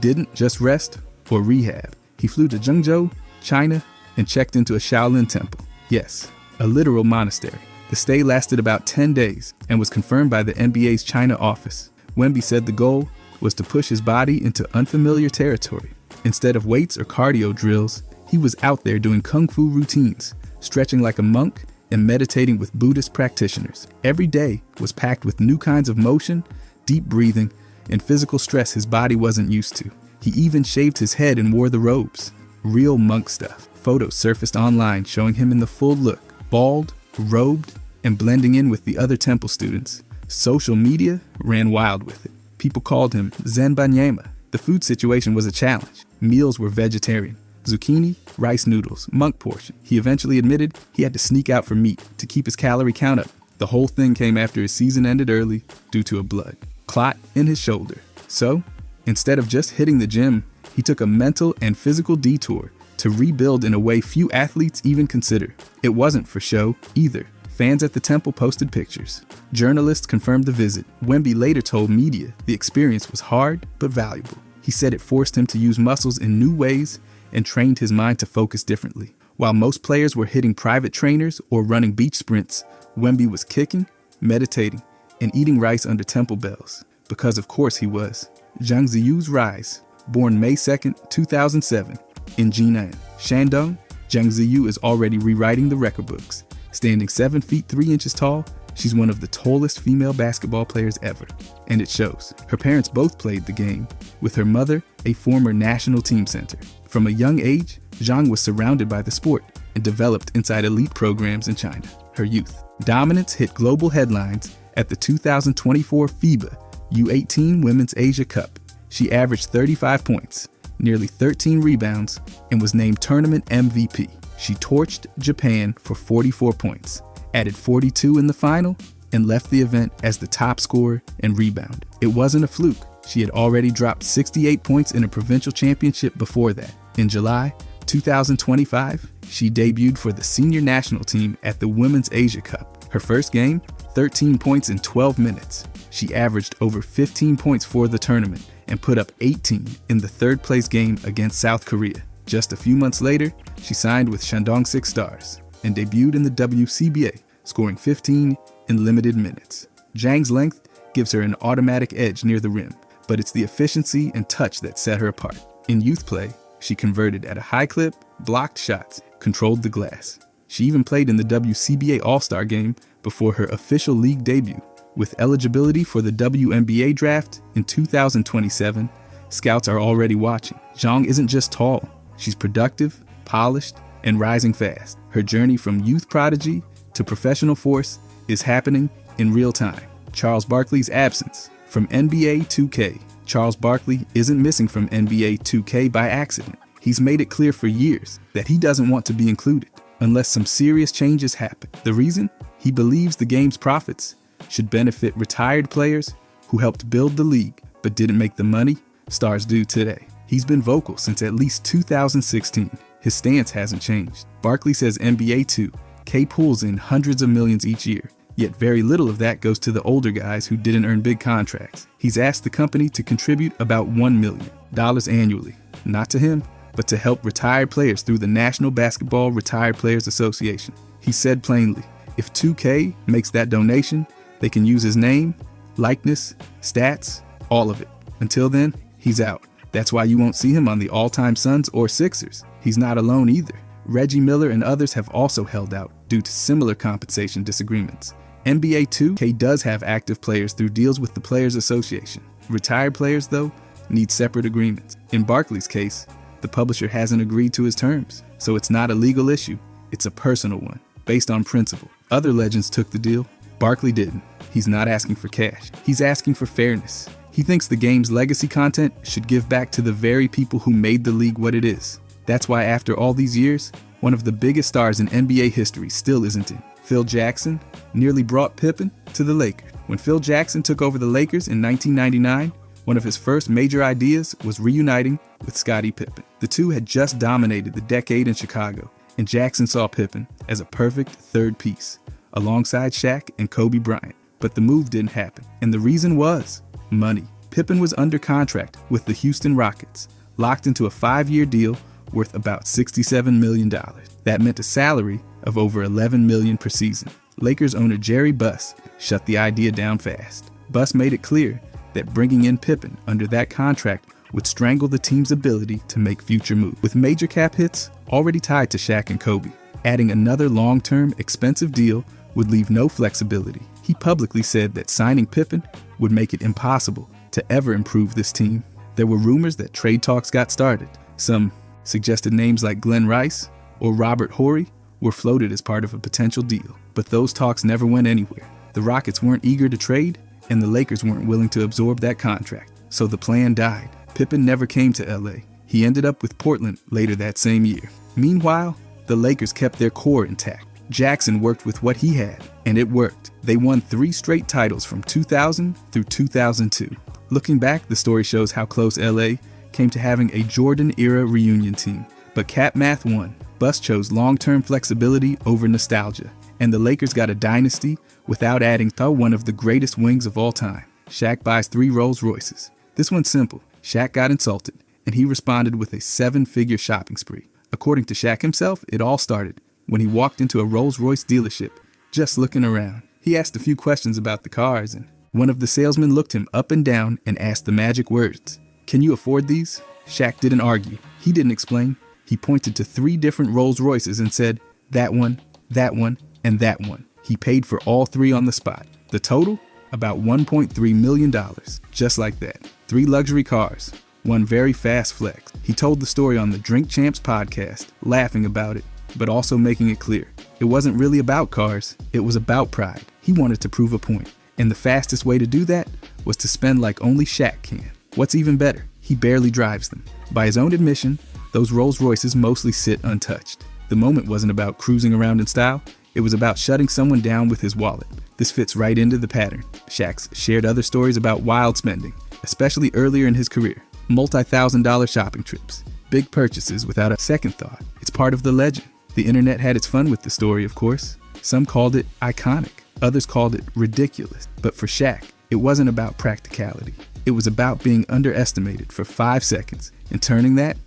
didn't just rest or rehab. He flew to Zhengzhou, China, and checked into a Shaolin temple. Yes, a literal monastery. The stay lasted about 10 days and was confirmed by the NBA's China office. Wemby said the goal was to push his body into unfamiliar territory. Instead of weights or cardio drills, he was out there doing kung fu routines, stretching like a monk and meditating with Buddhist practitioners. Every day was packed with new kinds of motion, deep breathing, and physical stress his body wasn't used to. He even shaved his head and wore the robes. Real monk stuff. Photos surfaced online showing him in the full look, bald, robed, and blending in with the other temple students. Social media ran wild with it. People called him Zen Banyema. The food situation was a challenge. Meals were vegetarian. Zucchini, rice noodles, monk portion. He eventually admitted he had to sneak out for meat to keep his calorie count up. The whole thing came after his season ended early due to a blood clot in his shoulder. So, instead of just hitting the gym, he took a mental and physical detour to rebuild in a way few athletes even consider. It wasn't for show either. Fans at the temple posted pictures. Journalists confirmed the visit. Wemby later told media the experience was hard but valuable. He said it forced him to use muscles in new ways and trained his mind to focus differently. While most players were hitting private trainers or running beach sprints, Wemby was kicking, meditating, and eating rice under temple bells. Because of course he was. Zhang Ziyu's rise, born May 2nd, 2007, in Jinan, Shandong, Zhang Ziyu is already rewriting the record books. Standing 7 feet 3 inches tall, she's one of the tallest female basketball players ever. And it shows. Her parents both played the game, with her mother a former national team center. From a young age, Zhang was surrounded by the sport and developed inside elite programs in China. her youth. Dominance hit global headlines at the 2024 FIBA U18 Women's Asia Cup. She averaged 35 points, nearly 13 rebounds, and was named tournament MVP. She torched Japan for 44 points, added 42 in the final, and left the event as the top scorer and rebound. It wasn't a fluke. She had already dropped 68 points in a provincial championship before that. In July 2025, she debuted for the senior national team at the Women's Asia Cup. Her first game, 13 points in 12 minutes. She averaged over 15 points for the tournament and put up 18 in the third-place game against South Korea. Just a few months later, she signed with Shandong Six Stars and debuted in the WCBA, scoring 15 in limited minutes. Zhang's length gives her an automatic edge near the rim, but it's the efficiency and touch that set her apart. In youth play, she converted at a high clip, blocked shots, controlled the glass. She even played in the WCBA All-Star game before her official league debut. With eligibility for the WNBA draft in 2027, scouts are already watching. Zhang isn't just tall, she's productive, polished, and rising fast. Her journey from youth prodigy to professional force is happening in real time. Charles Barkley's absence from NBA 2K. Charles Barkley isn't missing from NBA 2K by accident. He's made it clear for years that he doesn't want to be included unless some serious changes happen. The reason? He believes the game's profits should benefit retired players who helped build the league but didn't make the money stars do today. He's been vocal since at least 2016. His stance hasn't changed. Barkley says NBA 2K pulls in hundreds of millions each year, yet very little of that goes to the older guys who didn't earn big contracts. He's asked the company to contribute about $1 million annually, not to him, but to help retired players through the National Basketball Retired Players Association. He said plainly, if 2K makes that donation, they can use his name, likeness, stats, all of it. Until then, he's out. That's why you won't see him on the all-time Suns or Sixers. He's not alone either. Reggie Miller and others have also held out due to similar compensation disagreements. NBA 2K does have active players through deals with the Players Association. Retired players, though, need separate agreements. In Barkley's case, the publisher hasn't agreed to his terms, so it's not a legal issue, it's a personal one, based on principle. Other legends took the deal. Barkley didn't. He's not asking for cash. He's asking for fairness. He thinks the game's legacy content should give back to the very people who made the league what it is. That's why after all these years, one of the biggest stars in NBA history still isn't in. Phil Jackson nearly brought Pippen to the Lakers. When Phil Jackson took over the Lakers in 1999, one of his first major ideas was reuniting with Scottie Pippen. The two had just dominated the decade in Chicago, and Jackson saw Pippen as a perfect third piece, alongside Shaq and Kobe Bryant. But the move didn't happen, and the reason was money. Pippen was under contract with the Houston Rockets, locked into a 5-year deal worth about $67 million. That meant a salary of over $11 million per season. Lakers owner Jerry Buss shut the idea down fast. Buss made it clear that bringing in Pippen under that contract would strangle the team's ability to make future moves. With major cap hits already tied to Shaq and Kobe, adding another long-term, expensive deal would leave no flexibility. He publicly said that signing Pippen would make it impossible to ever improve this team. There were rumors that trade talks got started. Some suggested names like Glenn Rice or Robert Horry were floated as part of a potential deal, but those talks never went anywhere. The Rockets weren't eager to trade, and the Lakers weren't willing to absorb that contract, so the plan died. Pippen never came to LA. He ended up with Portland later that same year. Meanwhile, the Lakers kept their core intact. Jackson worked with what he had, and it worked. They won 3 straight titles from 2000 through 2002. Looking back, the story shows how close LA came to having a Jordan-era reunion team. But Cap Math won. Buss chose long-term flexibility over nostalgia, and the Lakers got a dynasty without adding to one of the greatest wings of all time. Shaq buys 3 Rolls Royces. This one's simple. Shaq got insulted, and he responded with a 7-figure shopping spree. According to Shaq himself, it all started when he walked into a Rolls-Royce dealership, just looking around. He asked a few questions about the cars, and one of the salesmen looked him up and down and asked the magic words, "Can you afford these?" Shaq didn't argue. He didn't explain. He pointed to 3 different Rolls Royces and said, that one, and that one. He paid for all 3 on the spot. The total? About $1.3 million. Just like that. 3 luxury cars. 1 very fast flex. He told the story on the Drink Champs podcast, laughing about it, but also making it clear. It wasn't really about cars, it was about pride. He wanted to prove a point, and the fastest way to do that was to spend like only Shaq can. What's even better, he barely drives them. By his own admission, those Rolls Royces mostly sit untouched. The moment wasn't about cruising around in style, it was about shutting someone down with his wallet. This fits right into the pattern. Shaq's shared other stories about wild spending, especially earlier in his career. Multi-$1,000 shopping trips, big purchases without a second thought. It's part of the legend. The internet had its fun with the story, of course. Some called it iconic, others called it ridiculous. But for Shaq, it wasn't about practicality. It was about being underestimated for 5 seconds and turning that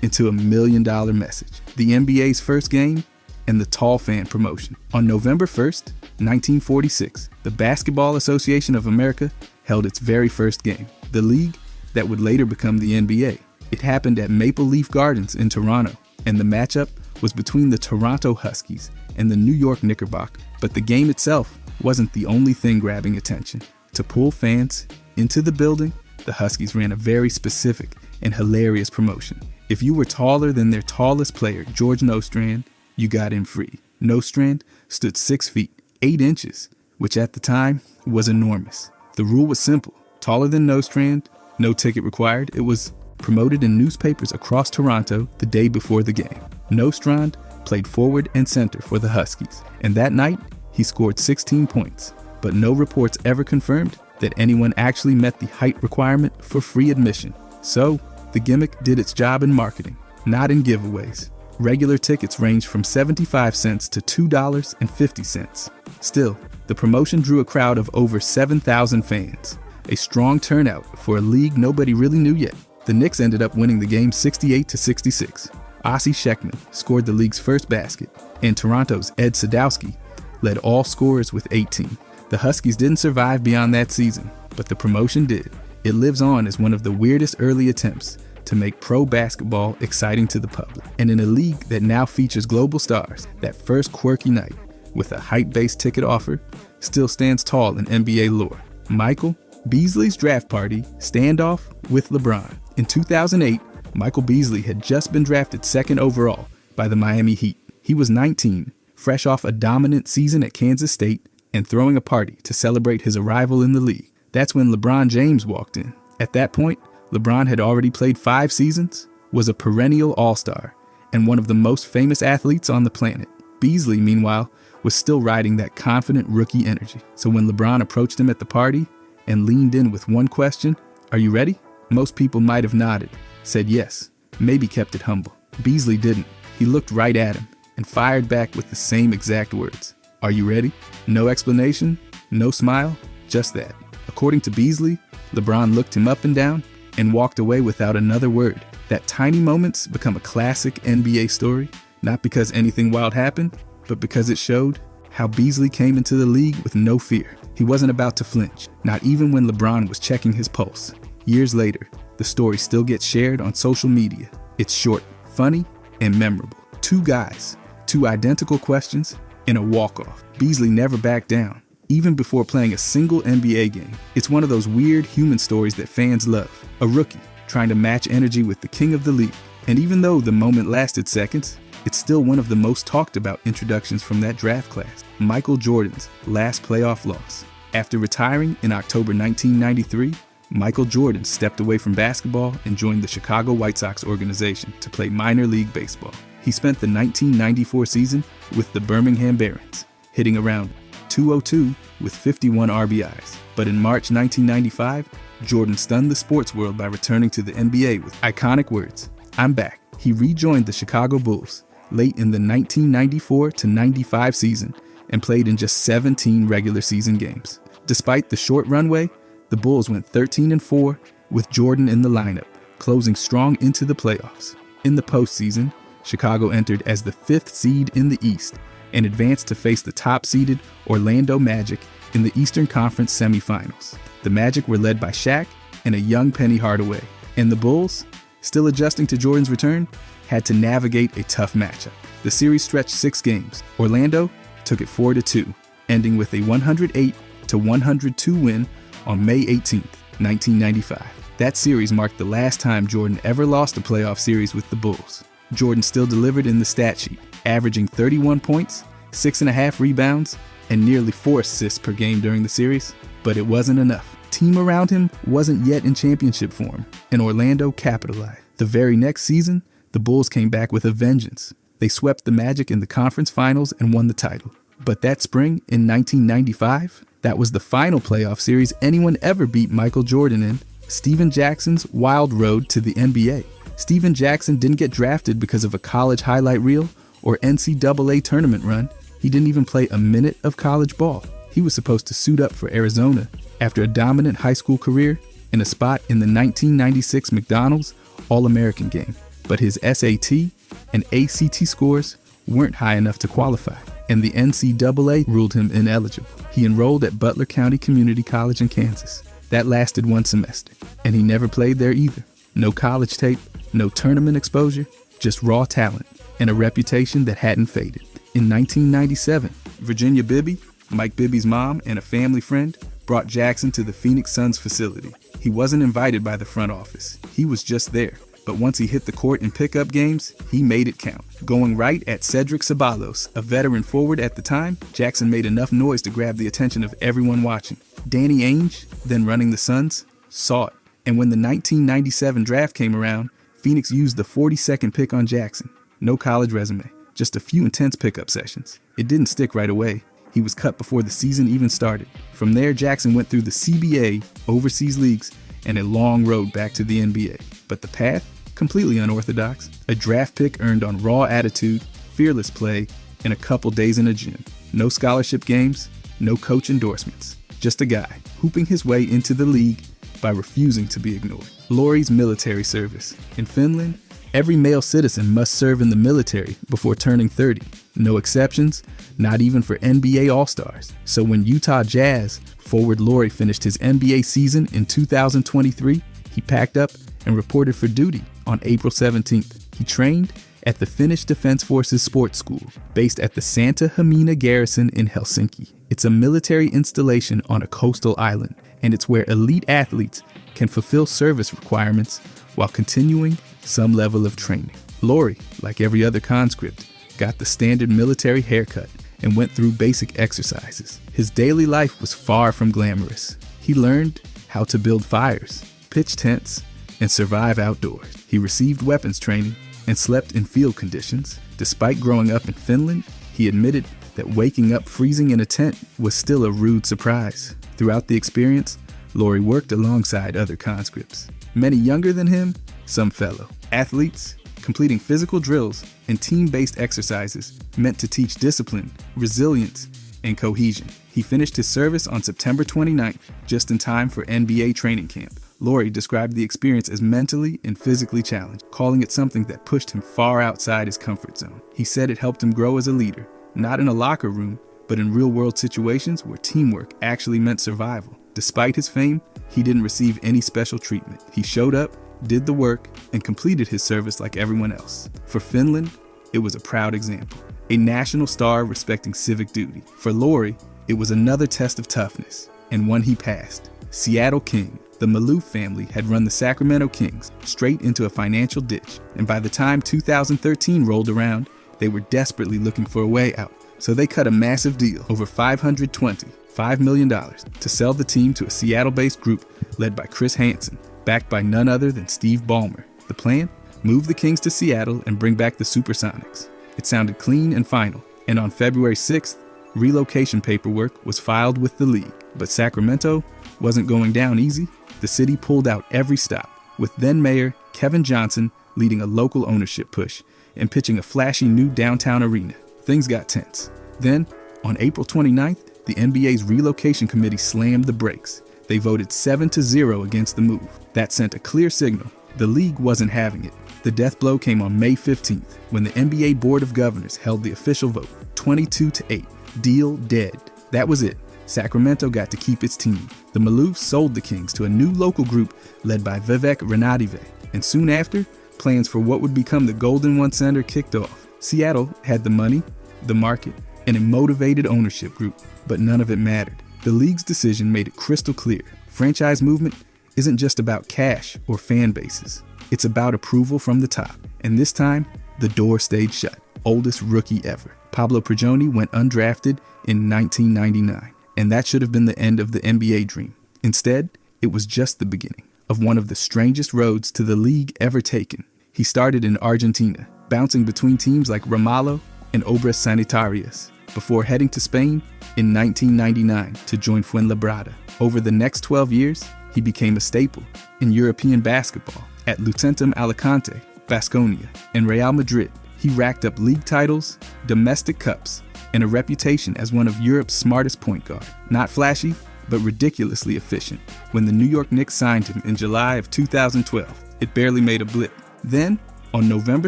into $1 million message. The NBA's first game and the tall fan promotion. On November 1st, 1946, the Basketball Association of America held its very first game, the league that would later become the NBA. It happened at Maple Leaf Gardens in Toronto, and the matchup was between the Toronto Huskies and the New York Knickerbockers. But the game itself wasn't the only thing grabbing attention. To pull fans into the building, the Huskies ran a very specific and hilarious promotion. If you were taller than their tallest player, George Nostrand, you got in free. Nostrand stood 6 feet, 8 inches, which at the time was enormous. The rule was simple. Taller than Nostrand, no ticket required. It was promoted in newspapers across Toronto the day before the game. Nostrand played forward and center for the Huskies, and that night he scored 16 points, but no reports ever confirmed that anyone actually met the height requirement for free admission. So, the gimmick did its job in marketing, not in giveaways. Regular tickets ranged from 75 cents to $2.50. Still, the promotion drew a crowd of over 7,000 fans, a strong turnout for a league nobody really knew yet. The Knicks ended up winning the game 68-66. Ossie Schekman scored the league's first basket, and Toronto's Ed Sadowski led all scorers with 18. The Huskies didn't survive beyond that season, but the promotion did. It lives on as one of the weirdest early attempts to make pro basketball exciting to the public. And in a league that now features global stars, that first quirky night with a height-based ticket offer still stands tall in NBA lore. Michael Beasley's draft party standoff with LeBron. In 2008, Michael Beasley had just been drafted second overall by the Miami Heat. He was 19, fresh off a dominant season at Kansas State, and throwing a party to celebrate his arrival in the league. That's when LeBron James walked in. At that point, LeBron had already played 5 seasons, was a perennial all-star, and one of the most famous athletes on the planet. Beasley, meanwhile, was still riding that confident rookie energy. So when LeBron approached him at the party and leaned in with one question, "Are you ready?" Most people might have nodded, said yes, maybe kept it humble. Beasley didn't. He looked right at him and fired back with the same exact words. "Are you ready?" No explanation, no smile, just that. According to Beasley, LeBron looked him up and down and walked away without another word. That tiny moments become a classic NBA story, not because anything wild happened, but because it showed how Beasley came into the league with no fear. He wasn't about to flinch, not even when LeBron was checking his pulse. Years later, the story still gets shared on social media. It's short, funny, and memorable. 2 guys, 2 identical questions, and a walk-off. Beasley never backed down, even before playing a single NBA game. It's one of those weird human stories that fans love. A rookie trying to match energy with the king of the league. And even though the moment lasted seconds, it's still one of the most talked about introductions from that draft class. Michael Jordan's last playoff loss. After retiring in October 1993, Michael Jordan stepped away from basketball and joined the Chicago White Sox organization to play minor league baseball. He spent the 1994 season with the Birmingham Barons, hitting around .202 with 51 RBIs. But in March 1995, Jordan stunned the sports world by returning to the NBA with iconic words, "I'm back." He rejoined the Chicago Bulls late in the 1994-95 season and played in just 17 regular season games. Despite the short runway, the Bulls went 13-4 with Jordan in the lineup, closing strong into the playoffs. In the postseason, Chicago entered as the 5th seed in the East and advanced to face the top-seeded Orlando Magic in the Eastern Conference semifinals. The Magic were led by Shaq and a young Penny Hardaway, and the Bulls, still adjusting to Jordan's return, had to navigate a tough matchup. The series stretched 6 games. Orlando took it 4-2, ending with a 108-102 win on May 18, 1995. That series marked the last time Jordan ever lost a playoff series with the Bulls. Jordan still delivered in the stat sheet, averaging 31 points, 6.5 rebounds, and nearly 4 assists per game during the series. But it wasn't enough. Team around him wasn't yet in championship form, and Orlando capitalized. The very next season, the Bulls came back with a vengeance. They swept the Magic in the conference finals and won the title. But that spring, in 1995, that was the final playoff series anyone ever beat Michael Jordan in, Stephen Jackson's wild road to the NBA. Stephen Jackson didn't get drafted because of a college highlight reel or NCAA tournament run. He didn't even play a minute of college ball. He was supposed to suit up for Arizona after a dominant high school career in a spot in the 1996 McDonald's All-American game. But his SAT and ACT scores weren't high enough to qualify, and the NCAA ruled him ineligible. He enrolled at Butler County Community College in Kansas. That lasted 1 semester, and he never played there either. No college tape, no tournament exposure, just raw talent and a reputation that hadn't faded. In 1997, Virginia Bibby, Mike Bibby's mom, and a family friend brought Jackson to the Phoenix Suns facility. He wasn't invited by the front office. He was just there. But once he hit the court in pickup games, he made it count. Going right at Cedric Ceballos, a veteran forward at the time, Jackson made enough noise to grab the attention of everyone watching. Danny Ainge, then running the Suns, saw it. And when the 1997 draft came around, Phoenix used the 42nd pick on Jackson. No college resume, just a few intense pickup sessions. It didn't stick right away. He was cut before the season even started. From there, Jackson went through the CBA, overseas leagues, and a long road back to the NBA. But the path? Completely unorthodox. A draft pick earned on raw attitude, fearless play, and a couple days in a gym. No scholarship games, no coach endorsements. Just a guy hooping his way into the league by refusing to be ignored. Lauri's military service. In Finland, every male citizen must serve in the military before turning 30. No exceptions, not even for NBA All-Stars. So when Utah Jazz forward Lauri finished his NBA season in 2023, he packed up and reported for duty on April 17th. He trained at the Finnish Defense Forces Sports School, based at the Santa Hamina Garrison in Helsinki. It's a military installation on a coastal island, and it's where elite athletes can fulfill service requirements while continuing some level of training. Lauri, like every other conscript, got the standard military haircut and went through basic exercises. His daily life was far from glamorous. He learned how to build fires, pitch tents, and survive outdoors. He received weapons training and slept in field conditions. Despite growing up in Finland, he admitted that waking up freezing in a tent was still a rude surprise. Throughout the experience, Lauri worked alongside other conscripts. Many younger than him, some fellow athletes, completing physical drills and team-based exercises meant to teach discipline, resilience, and cohesion. He finished his service on September 29th, just in time for NBA training camp. Lauri described the experience as mentally and physically challenged, calling it something that pushed him far outside his comfort zone. He said it helped him grow as a leader, not in a locker room, but in real-world situations where teamwork actually meant survival. Despite his fame, he didn't receive any special treatment. He showed up, did the work, and completed his service like everyone else. For Finland, it was a proud example, a national star respecting civic duty. For Lauri, it was another test of toughness, and one he passed. Seattle King. The Maloof family had run the Sacramento Kings straight into a financial ditch, and by the time 2013 rolled around, they were desperately looking for a way out. So they cut a massive deal, over $525 million, to sell the team to a Seattle-based group led by Chris Hansen, backed by none other than Steve Ballmer. The plan? Move the Kings to Seattle and bring back the Supersonics. It sounded clean and final, and on February 6th, relocation paperwork was filed with the league. But Sacramento wasn't going down easy. The city pulled out every stop, with then-mayor Kevin Johnson leading a local ownership push and pitching a flashy new downtown arena. Things got tense. Then, on April 29th, the NBA's relocation committee slammed the brakes. They voted 7-0 against the move. That sent a clear signal. The league wasn't having it. The death blow came on May 15th, when the NBA Board of Governors held the official vote, 22-8. Deal dead. That was it. Sacramento got to keep its team. The Maloofs sold the Kings to a new local group led by Vivek Ranadive, and soon after, plans for what would become the Golden One Center kicked off. Seattle had the money, the market, and a motivated ownership group, but none of it mattered. The league's decision made it crystal clear. Franchise movement isn't just about cash or fan bases. It's about approval from the top. And this time, the door stayed shut. Oldest rookie ever. Pablo Prigioni went undrafted in 1999, and that should have been the end of the NBA dream. Instead, it was just the beginning of one of the strangest roads to the league ever taken. He started in Argentina, bouncing between teams like Ramallo and Obras Sanitarias, before heading to Spain in 1999 to join Fuenlabrada. Over the next 12 years, he became a staple in European basketball. At Lucentum Alicante, Baskonia, and Real Madrid, he racked up league titles, domestic cups, and a reputation as one of Europe's smartest point guard. Not flashy, but ridiculously efficient. When the New York Knicks signed him in July of 2012, it barely made a blip. Then, on November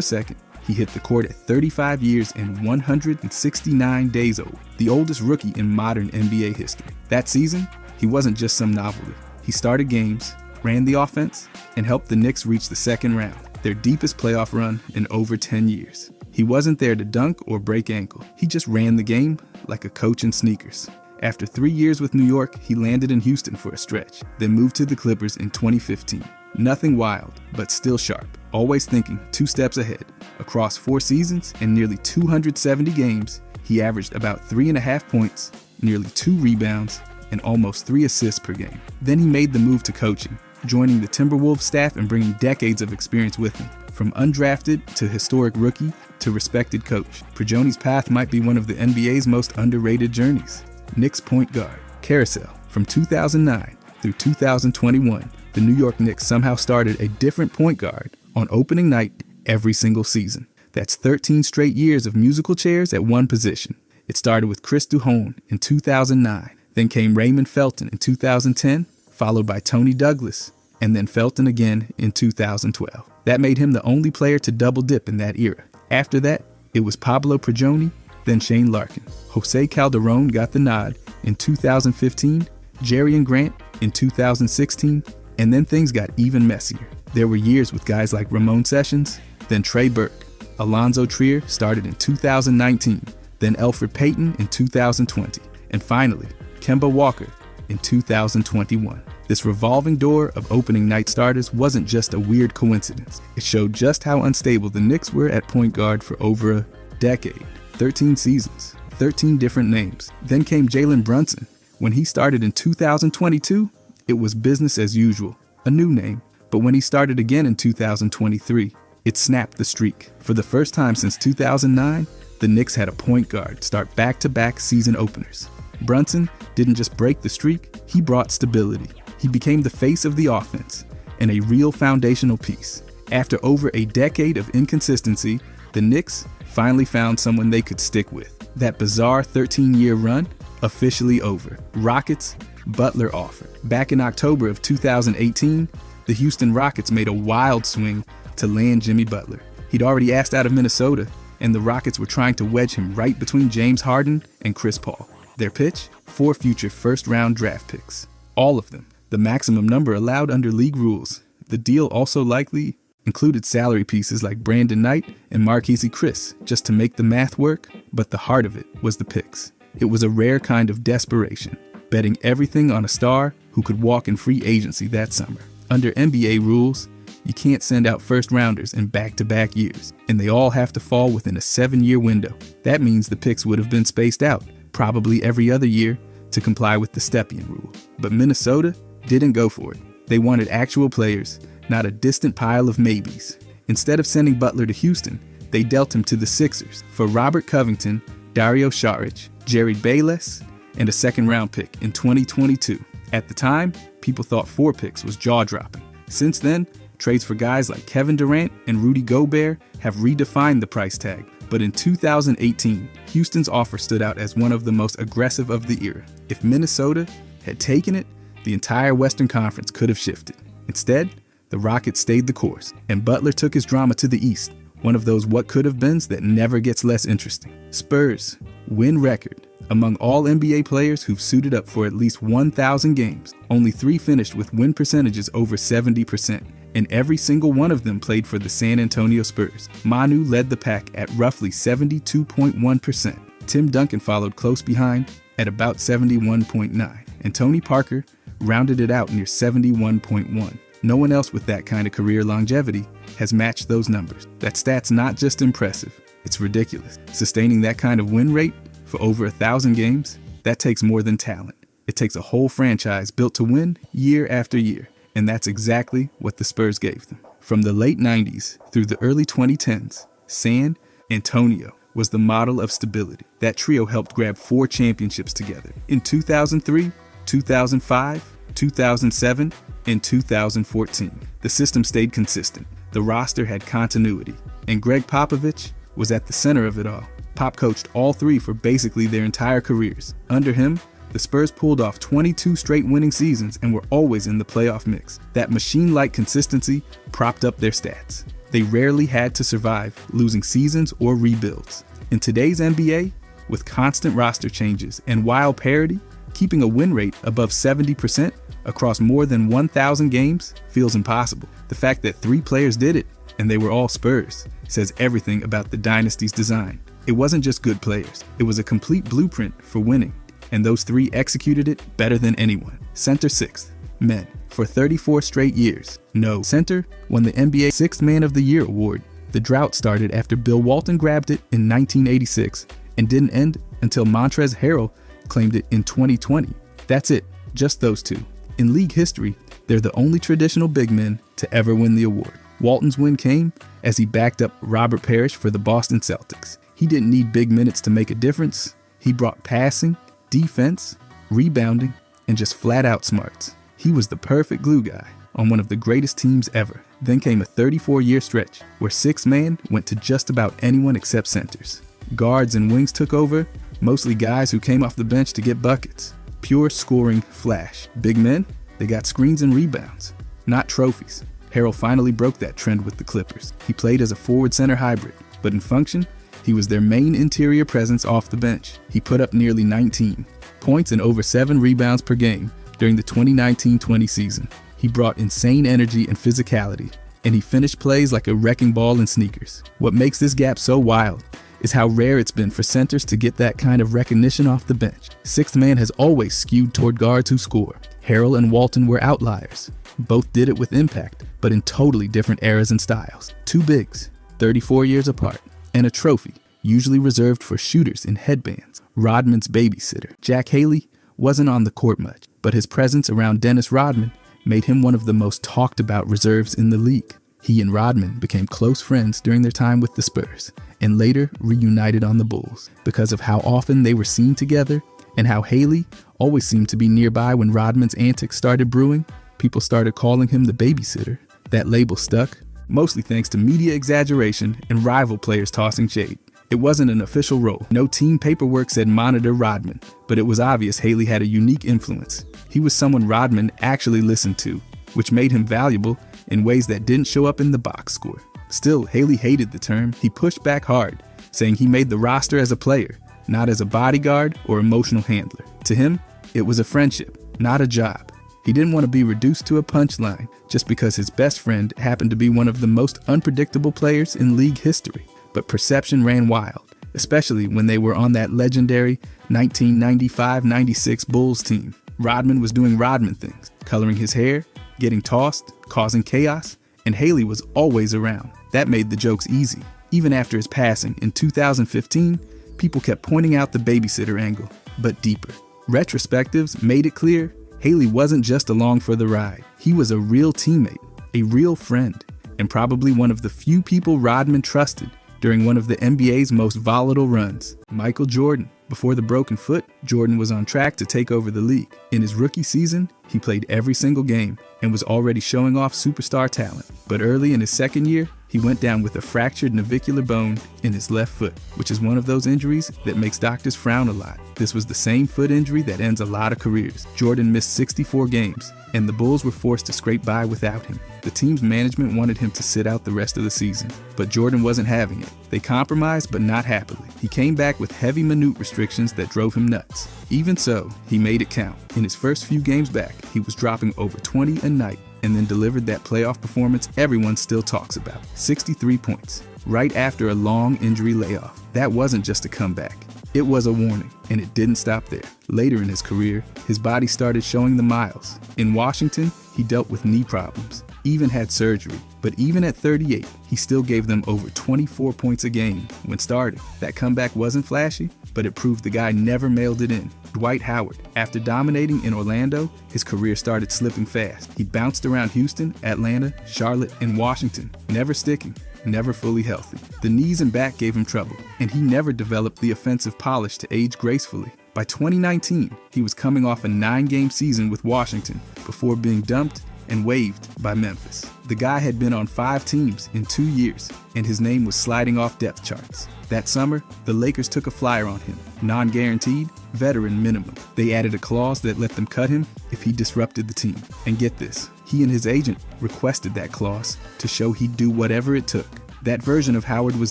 2nd, he hit the court at 35 years and 169 days old, the oldest rookie in modern NBA history. That season, he wasn't just some novelty. He started games, ran the offense, and helped the Knicks reach the second round, their deepest playoff run in over 10 years. He wasn't there to dunk or break ankle. He just ran the game like a coach in sneakers. After 3 years with New York, he landed in Houston for a stretch, then moved to the Clippers in 2015. Nothing wild, but still sharp, always thinking 2 steps ahead. Across 4 seasons and nearly 270 games, he averaged about 3.5 points, nearly 2 rebounds, and almost 3 assists per game. Then he made the move to coaching, joining the Timberwolves staff and bringing decades of experience with him. From undrafted to historic rookie to respected coach, Prigioni's path might be one of the NBA's most underrated journeys. Knicks point guard, carousel. From 2009 through 2021, the New York Knicks somehow started a different point guard on opening night every single season. That's 13 straight years of musical chairs at one position. It started with Chris Duhon in 2009, then came Raymond Felton in 2010, followed by Tony Douglas, and then Felton again in 2012. That made him the only player to double dip in that era. After that, it was Pablo Prigioni, then Shane Larkin. Jose Calderon got the nod in 2015, Jerry and Grant in 2016, and then things got even messier. There were years with guys like Ramon Sessions, then Trey Burke. Alonzo Trier started in 2019, then Elfrid Payton in 2020, and finally, Kemba Walker in 2021. This revolving door of opening night starters wasn't just a weird coincidence. It showed just how unstable the Knicks were at point guard for over a decade. 13 seasons, 13 different names. Then came Jalen Brunson. When he started in 2022, it was business as usual, a new name. But when he started again in 2023, it snapped the streak. For the first time since 2009, the Knicks had a point guard start back-to-back season openers. Brunson didn't just break the streak, he brought stability. He became the face of the offense and a real foundational piece. After over a decade of inconsistency, the Knicks finally found someone they could stick with. That bizarre 13-year run, officially over. Rockets, Butler offer. Back in October of 2018, the Houston Rockets made a wild swing to land Jimmy Butler. He'd already asked out of Minnesota, and the Rockets were trying to wedge him right between James Harden and Chris Paul. Their pitch? 4 future first-round draft picks. All of them. The maximum number allowed under league rules. The deal also likely included salary pieces like Brandon Knight and Marquise Chris, just to make the math work, but the heart of it was the picks. It was a rare kind of desperation, betting everything on a star who could walk in free agency that summer. Under NBA rules, you can't send out first-rounders in back-to-back years, and they all have to fall within a 7-year window. That means the picks would have been spaced out, probably every other year, to comply with the Stepien rule. But Minnesota didn't go for it. They wanted actual players, not a distant pile of maybes. Instead of sending Butler to Houston, they dealt him to the Sixers for Robert Covington, Dario Saric, Jerry Bayless, and a second-round pick in 2022. At the time, people thought 4 picks was jaw-dropping. Since then, trades for guys like Kevin Durant and Rudy Gobert have redefined the price tag. But in 2018, Houston's offer stood out as one of the most aggressive of the era. If Minnesota had taken it, the entire Western Conference could have shifted. Instead, the Rockets stayed the course, and Butler took his drama to the East, one of those what-could-have-beens that never gets less interesting. Spurs, win record. Among all NBA players who've suited up for at least 1,000 games, only 3 finished with win percentages over 70%, and every single one of them played for the San Antonio Spurs. Manu led the pack at roughly 72.1%. Tim Duncan followed close behind at about 71.9%, and Tony Parker rounded it out near 71.1%. No one else with that kind of career longevity has matched those numbers. That stat's not just impressive, It's ridiculous. Sustaining that kind of win rate for over 1,000 games, that takes more than talent. It takes a whole franchise built to win year after year. And that's exactly what the Spurs gave them. From the late 90s through the early 2010s, San Antonio was the model of stability. That trio helped grab 4 championships together in 2003, 2005, 2007, and 2014. The system stayed consistent. The roster had continuity. And Greg Popovich was at the center of it all. Pop coached all 3 for basically their entire careers. Under him, the Spurs pulled off 22 straight winning seasons and were always in the playoff mix. That machine-like consistency propped up their stats. They rarely had to survive losing seasons or rebuilds. In today's NBA, with constant roster changes and wild parity, keeping a win rate above 70% across more than 1,000 games feels impossible. The fact that 3 players did it, and they were all Spurs, says everything about the dynasty's design. It wasn't just good players. It was a complete blueprint for winning. And those 3 executed it better than anyone. Center 6th, men, for 34 straight years. No, center won the NBA 6th Man of the Year award. The drought started after Bill Walton grabbed it in 1986 and didn't end until Montrezl Harrell claimed it in 2020. That's it, just those 2. In league history, they're the only traditional big men to ever win the award. Walton's win came as he backed up Robert Parrish for the Boston Celtics. He didn't need big minutes to make a difference. He brought passing, defense, rebounding, and just flat-out smarts. He was the perfect glue guy on one of the greatest teams ever. Then came a 34-year stretch where 6th man went to just about anyone except centers. Guards and wings took over, mostly guys who came off the bench to get buckets. Pure scoring flash. Big men, they got screens and rebounds, not trophies. Harrell finally broke that trend with the Clippers. He played as a forward-center hybrid, but in function, he was their main interior presence off the bench. He put up nearly 19 points and over 7 rebounds per game during the 2019-20 season. He brought insane energy and physicality, and he finished plays like a wrecking ball in sneakers. What makes this gap so wild is how rare it's been for centers to get that kind of recognition off the bench. 6th man has always skewed toward guards who score. Harrell and Walton were outliers. Both did it with impact, but in totally different eras and styles. 2 bigs, 34 years apart, and a trophy, usually reserved for shooters in headbands. Rodman's babysitter. Jack Haley wasn't on the court much, but his presence around Dennis Rodman made him one of the most talked about reserves in the league. He and Rodman became close friends during their time with the Spurs, and later reunited on the Bulls because of how often they were seen together and how Haley always seemed to be nearby when Rodman's antics started brewing. People started calling him the babysitter. That label stuck, mostly thanks to media exaggeration and rival players tossing shade. It wasn't an official role. No team paperwork said monitor Rodman, but it was obvious Haley had a unique influence. He was someone Rodman actually listened to, which made him valuable in ways that didn't show up in the box score. Still, Haley hated the term. He pushed back hard, saying he made the roster as a player, not as a bodyguard or emotional handler. To him, it was a friendship, not a job. He didn't want to be reduced to a punchline just because his best friend happened to be one of the most unpredictable players in league history. But perception ran wild, especially when they were on that legendary 1995-96 Bulls team. Rodman was doing Rodman things, coloring his hair, getting tossed, causing chaos, and Haley was always around. That made the jokes easy. Even after his passing in 2015, people kept pointing out the babysitter angle, but deeper. Retrospectives made it clear Haley wasn't just along for the ride. He was a real teammate, a real friend, and probably one of the few people Rodman trusted during one of the NBA's most volatile runs. Michael Jordan. Before the broken foot, Jordan was on track to take over the league. In his rookie season, he played every single game and was already showing off superstar talent. But early in his second year, he went down with a fractured navicular bone in his left foot, which is one of those injuries that makes doctors frown a lot. This was the same foot injury that ends a lot of careers. Jordan missed 64 games, and the Bulls were forced to scrape by without him. The team's management wanted him to sit out the rest of the season, but Jordan wasn't having it. They compromised, but not happily. He came back with heavy minute restrictions that drove him nuts. Even so, he made it count. In his first few games back, he was dropping over 20 a night, and then delivered that playoff performance everyone still talks about. 63 points, right after a long injury layoff. That wasn't just a comeback. It was a warning, and it didn't stop there. Later in his career, his body started showing the miles. In Washington, he dealt with knee problems. even had surgery. But even at 38, he still gave them over 24 points a game when starting. That comeback wasn't flashy, but it proved the guy never mailed it in. Dwight Howard. After dominating in Orlando, his career started slipping fast. He bounced around Houston, Atlanta, Charlotte, and Washington, never sticking, never fully healthy. The knees and back gave him trouble, and he never developed the offensive polish to age gracefully. By 2019, he was coming off a 9-game season with Washington before being dumped and waived by Memphis. The guy had been on 5 teams in 2 years, and his name was sliding off depth charts. That summer, the Lakers took a flyer on him, non-guaranteed, veteran minimum. They added a clause that let them cut him if he disrupted the team. And get this, he and his agent requested that clause to show he'd do whatever it took. That version of Howard was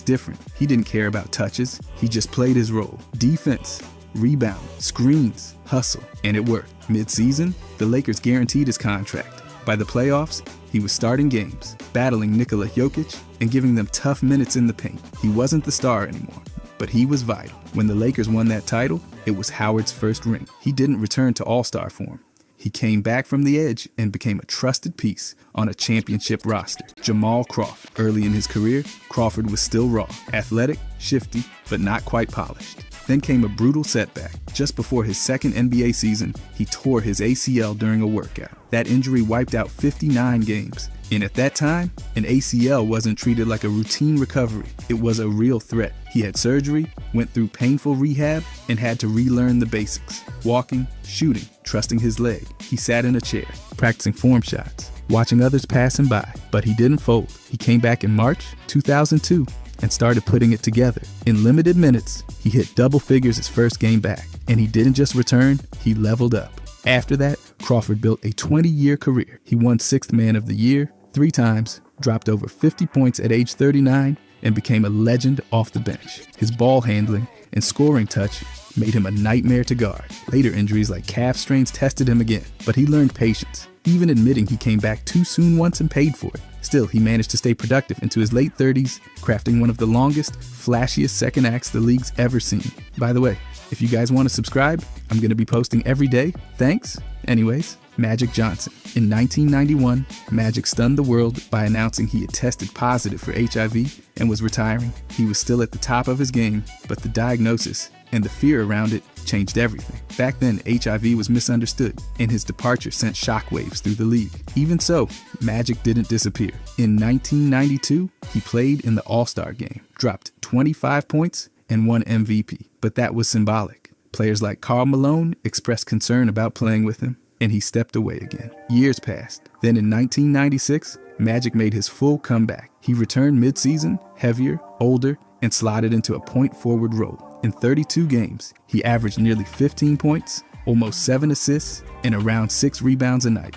different. He didn't care about touches, he just played his role. Defense, rebound, screens, hustle, and it worked. Mid-season, the Lakers guaranteed his contract. By the playoffs, he was starting games, battling Nikola Jokic, and giving them tough minutes in the paint. He wasn't the star anymore, but he was vital. When the Lakers won that title, it was Howard's first ring. He didn't return to all-star form. He came back from the edge and became a trusted piece on a championship roster. Jamal Crawford. Early in his career, Crawford was still raw, athletic, shifty, but not quite polished. Then came a brutal setback. Just before his second NBA season, he tore his ACL during a workout. That injury wiped out 59 games. And at that time, an ACL wasn't treated like a routine recovery. It was a real threat. He had surgery, went through painful rehab, and had to relearn the basics. Walking, shooting, trusting his leg. He sat in a chair, practicing form shots, watching others pass him by. But he didn't fold. He came back in March 2002 and started putting it together. In limited minutes, he hit double figures his first game back. And he didn't just return, he leveled up. After that, Crawford built a 20-year career. He won 6th Man of the Year 3 times, dropped over 50 points at age 39, and became a legend off the bench. His ball handling and scoring touch made him a nightmare to guard. Later injuries like calf strains tested him again, but he learned patience, even admitting he came back too soon once and paid for it. Still, he managed to stay productive into his late 30s, crafting one of the longest, flashiest second acts the league's ever seen. By the way, if you guys want to subscribe, I'm going to be posting every day. Thanks. Anyways, Magic Johnson. In 1991, Magic stunned the world by announcing he had tested positive for HIV and was retiring. He was still at the top of his game, but the diagnosis and the fear around it changed everything. Back then, HIV was misunderstood, and his departure sent shockwaves through the league. Even so, Magic didn't disappear. In 1992, he played in the All-Star game, dropped 25 points, and won MVP. But that was symbolic. Players like Karl Malone expressed concern about playing with him, and he stepped away again. Years passed. Then in 1996, Magic made his full comeback. He returned mid-season, heavier, older, and slotted into a point-forward role. In 32 games, he averaged nearly 15 points, almost 7 assists, and around 6 rebounds a night.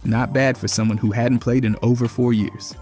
Not bad for someone who hadn't played in over 4 years.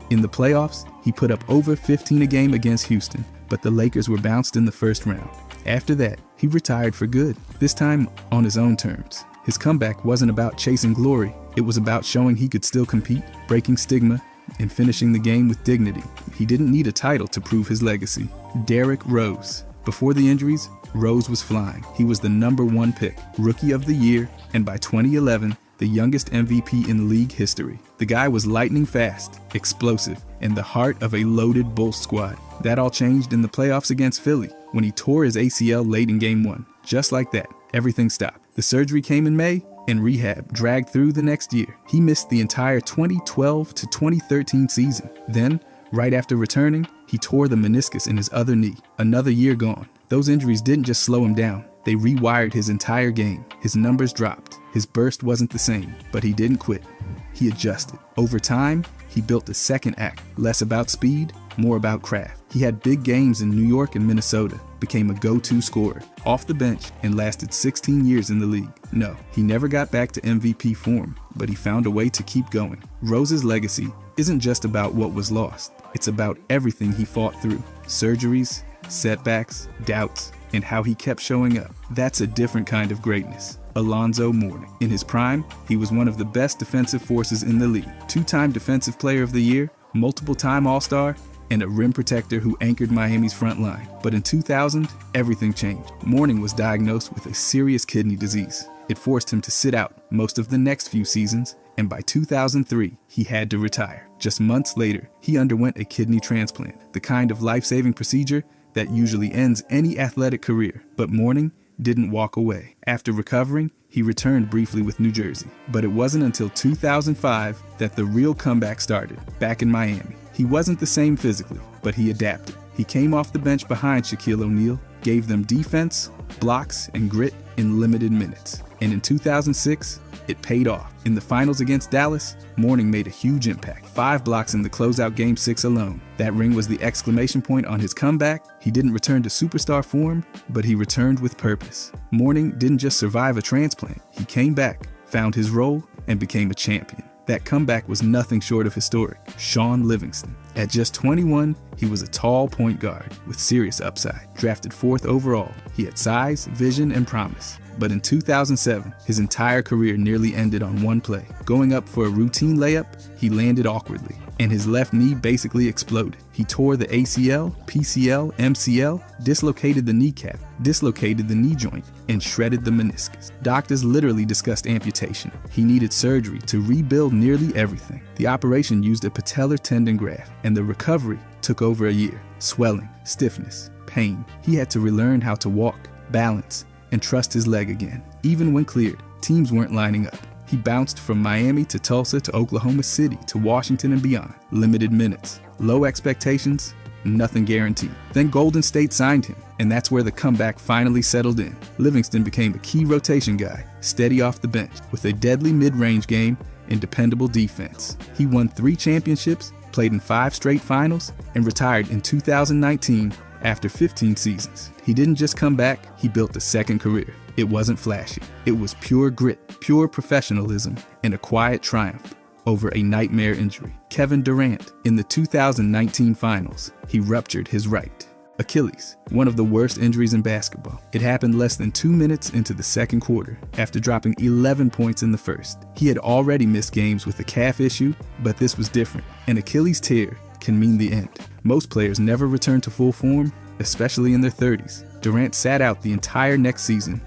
In the playoffs, he put up over 15 a game against Houston, but the Lakers were bounced in the first round. After that, he retired for good, this time on his own terms. His comeback wasn't about chasing glory, it was about showing he could still compete, breaking stigma, and finishing the game with dignity. He didn't need a title to prove his legacy. Derrick Rose. Before the injuries, Rose was flying. He was the #1 pick, Rookie of the Year, and by 2011, the youngest MVP in league history. The guy was lightning fast, explosive, and the heart of a loaded Bulls squad. That all changed in the playoffs against Philly when he tore his ACL late in Game 1. Just like that, everything stopped. The surgery came in May, and rehab dragged through the next year. He missed the entire 2012 to 2013 season. Then, right after returning, he tore the meniscus in his other knee. Another year gone. Those injuries didn't just slow him down. They rewired his entire game. His numbers dropped. His burst wasn't the same, but he didn't quit. He adjusted. Over time, he built a second act, less about speed, more about craft. He had big games in New York and Minnesota, became a go-to scorer, off the bench, and lasted 16 years in the league. No, he never got back to MVP form, but he found a way to keep going. Rose's legacy isn't just about what was lost. It's about everything he fought through. Surgeries, setbacks, doubts, and how he kept showing up. That's a different kind of greatness. Alonzo Mourning. In his prime, he was one of the best defensive forces in the league. 2-time Defensive Player of the Year, multiple-time All-Star, and a rim protector who anchored Miami's front line. But in 2000, everything changed. Mourning was diagnosed with a serious kidney disease. It forced him to sit out most of the next few seasons and by 2003, he had to retire. Just months later, he underwent a kidney transplant, the kind of life-saving procedure that usually ends any athletic career. But Mourning didn't walk away. After recovering, he returned briefly with New Jersey. But it wasn't until 2005 that the real comeback started, back in Miami. He wasn't the same physically, but he adapted. He came off the bench behind Shaquille O'Neal, gave them defense, blocks, and grit in limited minutes. And in 2006, it paid off. In the finals against Dallas, Mourning made a huge impact. 5 blocks in the closeout Game 6 alone. That ring was the exclamation point on his comeback. He didn't return to superstar form, but he returned with purpose. Mourning didn't just survive a transplant. He came back, found his role, and became a champion. That comeback was nothing short of historic. Shaun Livingston. At just 21, he was a tall point guard with serious upside. Drafted 4th overall, he had size, vision, and promise. But in 2007, his entire career nearly ended on one play. Going up for a routine layup, he landed awkwardly, and his left knee basically exploded. He tore the ACL, PCL, MCL, dislocated the kneecap, dislocated the knee joint, and shredded the meniscus. Doctors literally discussed amputation. He needed surgery to rebuild nearly everything. The operation used a patellar tendon graft, and the recovery took over a year. Swelling, stiffness, pain. He had to relearn how to walk, balance, and trust his leg again. Even when cleared, teams weren't lining up. He bounced from Miami to Tulsa to Oklahoma City to Washington and beyond. Limited minutes, low expectations, nothing guaranteed. Then Golden State signed him, and that's where the comeback finally settled in. Livingston became a key rotation guy, steady off the bench, with a deadly mid-range game and dependable defense. He won 3 championships, played in 5 straight finals, and retired in 2019 after 15 seasons. He didn't just come back, he built a second career. It wasn't flashy. It was pure grit, pure professionalism, and a quiet triumph over a nightmare injury. Kevin Durant. In the 2019 finals, he ruptured his right Achilles, one of the worst injuries in basketball. It happened less than 2 minutes into the second quarter, after dropping 11 points in the first. He had already missed games with a calf issue, but this was different. An Achilles tear can mean the end. Most players never return to full form, especially in their 30s. Durant sat out the entire next season.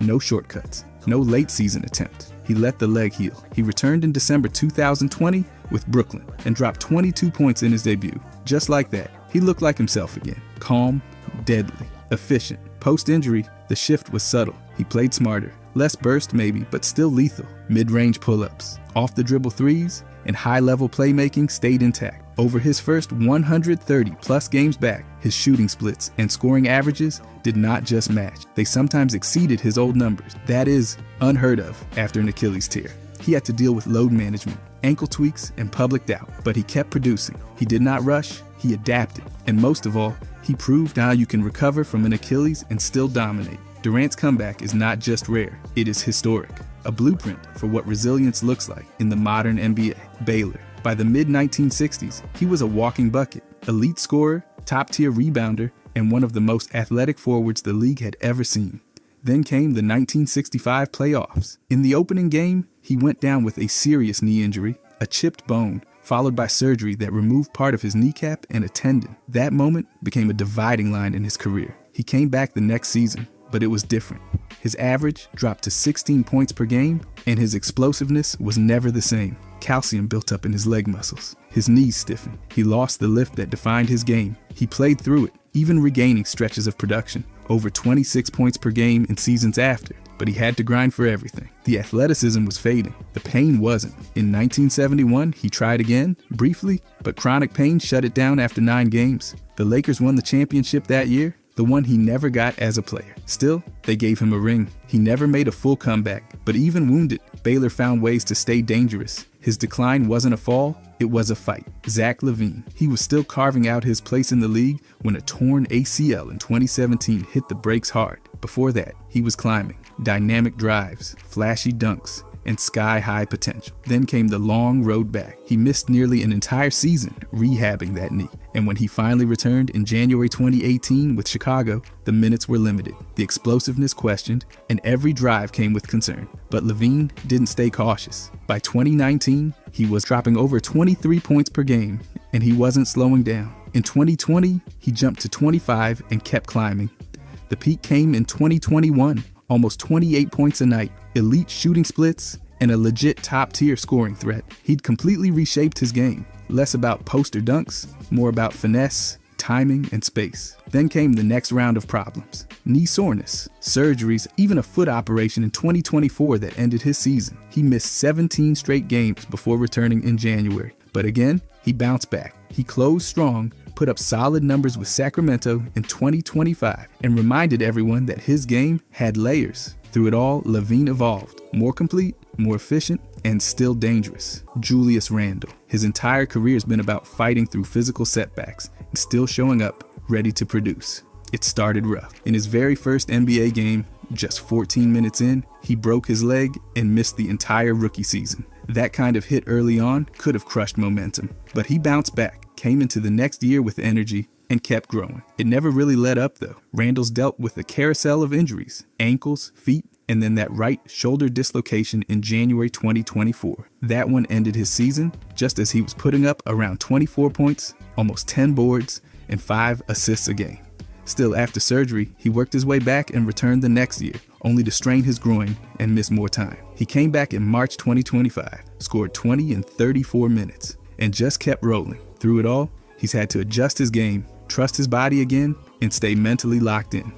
No shortcuts, no late season attempt. He let the leg heal. He returned in December 2020 with Brooklyn and dropped 22 points in his debut. Just like that, he looked like himself again. Calm, deadly, efficient. Post-injury, the shift was subtle. He played smarter. Less burst maybe, but still lethal. Mid-range pull-ups, off-the-dribble threes, and high-level playmaking stayed intact. Over his first 130-plus games back, his shooting splits and scoring averages did not just match. They sometimes exceeded his old numbers. That is unheard of after an Achilles tear. He had to deal with load management, ankle tweaks, and public doubt, but he kept producing. He did not rush, he adapted, and most of all, he proved how you can recover from an Achilles and still dominate. Durant's comeback is not just rare, it is historic. A blueprint for what resilience looks like in the modern NBA. Baylor. By the mid-1960s, he was a walking bucket, elite scorer, top-tier rebounder, and one of the most athletic forwards the league had ever seen. Then came the 1965 playoffs. In the opening game, he went down with a serious knee injury, a chipped bone, followed by surgery that removed part of his kneecap and a tendon. That moment became a dividing line in his career. He came back the next season, but it was different. His average dropped to 16 points per game, and his explosiveness was never the same. Calcium built up in his leg muscles. His knees stiffened. He lost the lift that defined his game. He played through it, even regaining stretches of production. Over 26 points per game in seasons after, but he had to grind for everything. The athleticism was fading. The pain wasn't. In 1971, he tried again, briefly, but chronic pain shut it down after 9 games. The Lakers won the championship that year, the one he never got as a player. Still, they gave him a ring. He never made a full comeback, but even wounded, Baylor found ways to stay dangerous. His decline wasn't a fall, it was a fight. Zach LaVine. He was still carving out his place in the league when a torn ACL in 2017 hit the brakes hard. Before that, he was climbing. Dynamic drives, flashy dunks, and sky-high potential. Then came the long road back. He missed nearly an entire season rehabbing that knee. And when he finally returned in January 2018 with Chicago, the minutes were limited, the explosiveness questioned, and every drive came with concern. But LaVine didn't stay cautious. By 2019, he was dropping over 23 points per game, and he wasn't slowing down. In 2020, he jumped to 25 and kept climbing. The peak came in 2021, almost 28 points a night, elite shooting splits, and a legit top-tier scoring threat. He'd completely reshaped his game. Less about poster dunks, more about finesse, timing, and space. Then came the next round of problems. Knee soreness, surgeries, even a foot operation in 2024 that ended his season. He missed 17 straight games before returning in January. But again, he bounced back. He closed strong, put up solid numbers with Sacramento in 2025, and reminded everyone that his game had layers. Through it all, LaVine evolved. More complete, more efficient, and still dangerous. Julius Randle. His entire career has been about fighting through physical setbacks and still showing up, ready to produce. It started rough. In his very first NBA game, just 14 minutes in, he broke his leg and missed the entire rookie season. That kind of hit early on could have crushed momentum, but he bounced back, came into the next year with energy, and kept growing. It never really let up though. Randle's dealt with a carousel of injuries, ankles, feet, and then that right shoulder dislocation in January 2024. That one ended his season just as he was putting up around 24 points, almost 10 boards, and 5 assists a game. Still, after surgery, he worked his way back and returned the next year, only to strain his groin and miss more time. He came back in March 2025, scored 20 in 34 minutes, and just kept rolling. Through it all, he's had to adjust his game, trust his body again, and stay mentally locked in.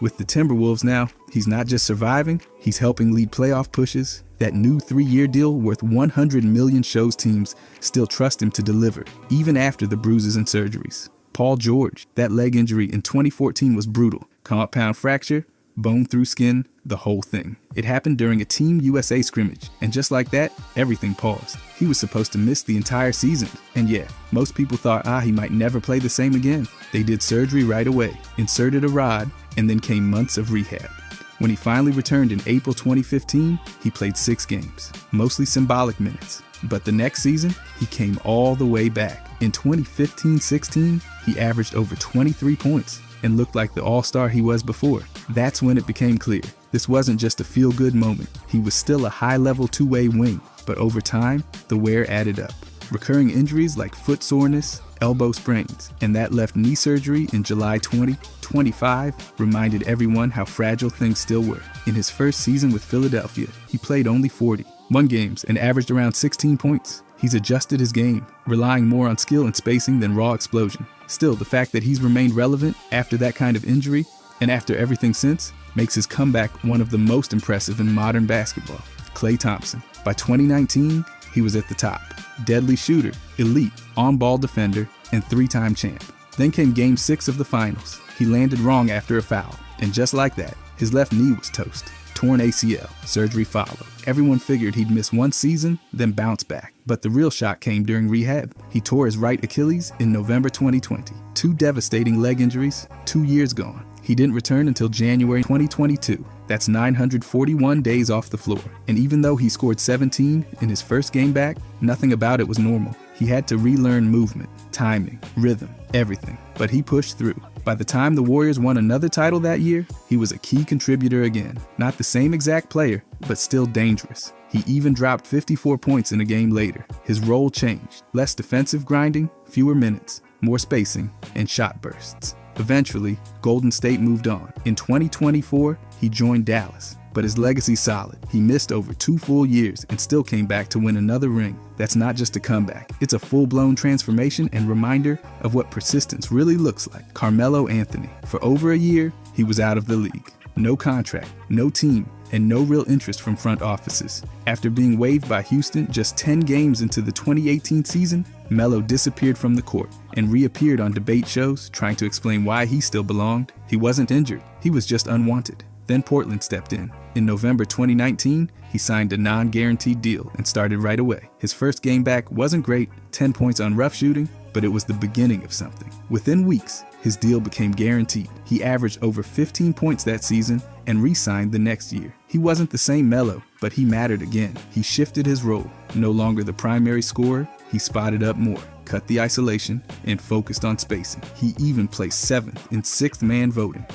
With the Timberwolves now, he's not just surviving, he's helping lead playoff pushes. That new 3-year deal worth $100 million shows teams still trust him to deliver, even after the bruises and surgeries. Paul George, that leg injury in 2014 was brutal. Compound fracture, bone through skin, the whole thing. It happened during a Team USA scrimmage, and just like that, everything paused. He was supposed to miss the entire season. And yeah, most people thought, he might never play the same again. They did surgery right away, inserted a rod, and then came months of rehab. When he finally returned in April 2015, he played 6 games, mostly symbolic minutes. But the next season, he came all the way back. In 2015-16, he averaged over 23 points and looked like the all-star he was before. That's when it became clear. This wasn't just a feel-good moment. He was still a high-level two-way wing, but over time, the wear added up. Recurring injuries like foot soreness, elbow sprains, and that left knee surgery in July 2025 reminded everyone how fragile things still were. In his first season with Philadelphia, he played only 41 games and averaged around 16 points. He's adjusted his game, relying more on skill and spacing than raw explosion. Still, the fact that he's remained relevant after that kind of injury and after everything since makes his comeback one of the most impressive in modern basketball. Klay Thompson. By 2019, he was at the top. Deadly shooter, elite, on-ball defender, and 3-time champ. Then came Game 6 of the finals. He landed wrong after a foul, and just like that, his left knee was toast. Torn ACL, surgery followed. Everyone figured he'd miss one season, then bounce back. But the real shock came during rehab. He tore his right Achilles in November 2020. 2 devastating leg injuries, 2 years gone. He didn't return until January 2022. That's 941 days off the floor. And even though he scored 17 in his first game back, nothing about it was normal. He had to relearn movement, timing, rhythm, everything. But he pushed through. By the time the Warriors won another title that year, he was a key contributor again. Not the same exact player, but still dangerous. He even dropped 54 points in a game later. His role changed. Less defensive grinding, fewer minutes, more spacing, and shot bursts. Eventually, Golden State moved on. In 2024, he joined Dallas, but his legacy's solid. He missed over 2 full years and still came back to win another ring. That's not just a comeback. It's a full-blown transformation and reminder of what persistence really looks like. Carmelo Anthony. For over a year, he was out of the league. No contract, no team, and no real interest from front offices. After being waived by Houston just 10 games into the 2018 season, Melo disappeared from the court and reappeared on debate shows trying to explain why he still belonged. He wasn't injured, he was just unwanted. Then Portland stepped in. In November 2019, he signed a non-guaranteed deal and started right away. His first game back wasn't great, 10 points on rough shooting, but it was the beginning of something. Within weeks, his deal became guaranteed. He averaged over 15 points that season and re-signed the next year. He wasn't the same Melo, but he mattered again. He shifted his role. No longer the primary scorer, he spotted up more, cut the isolation, and focused on spacing. He even placed 7th in 6th man voting.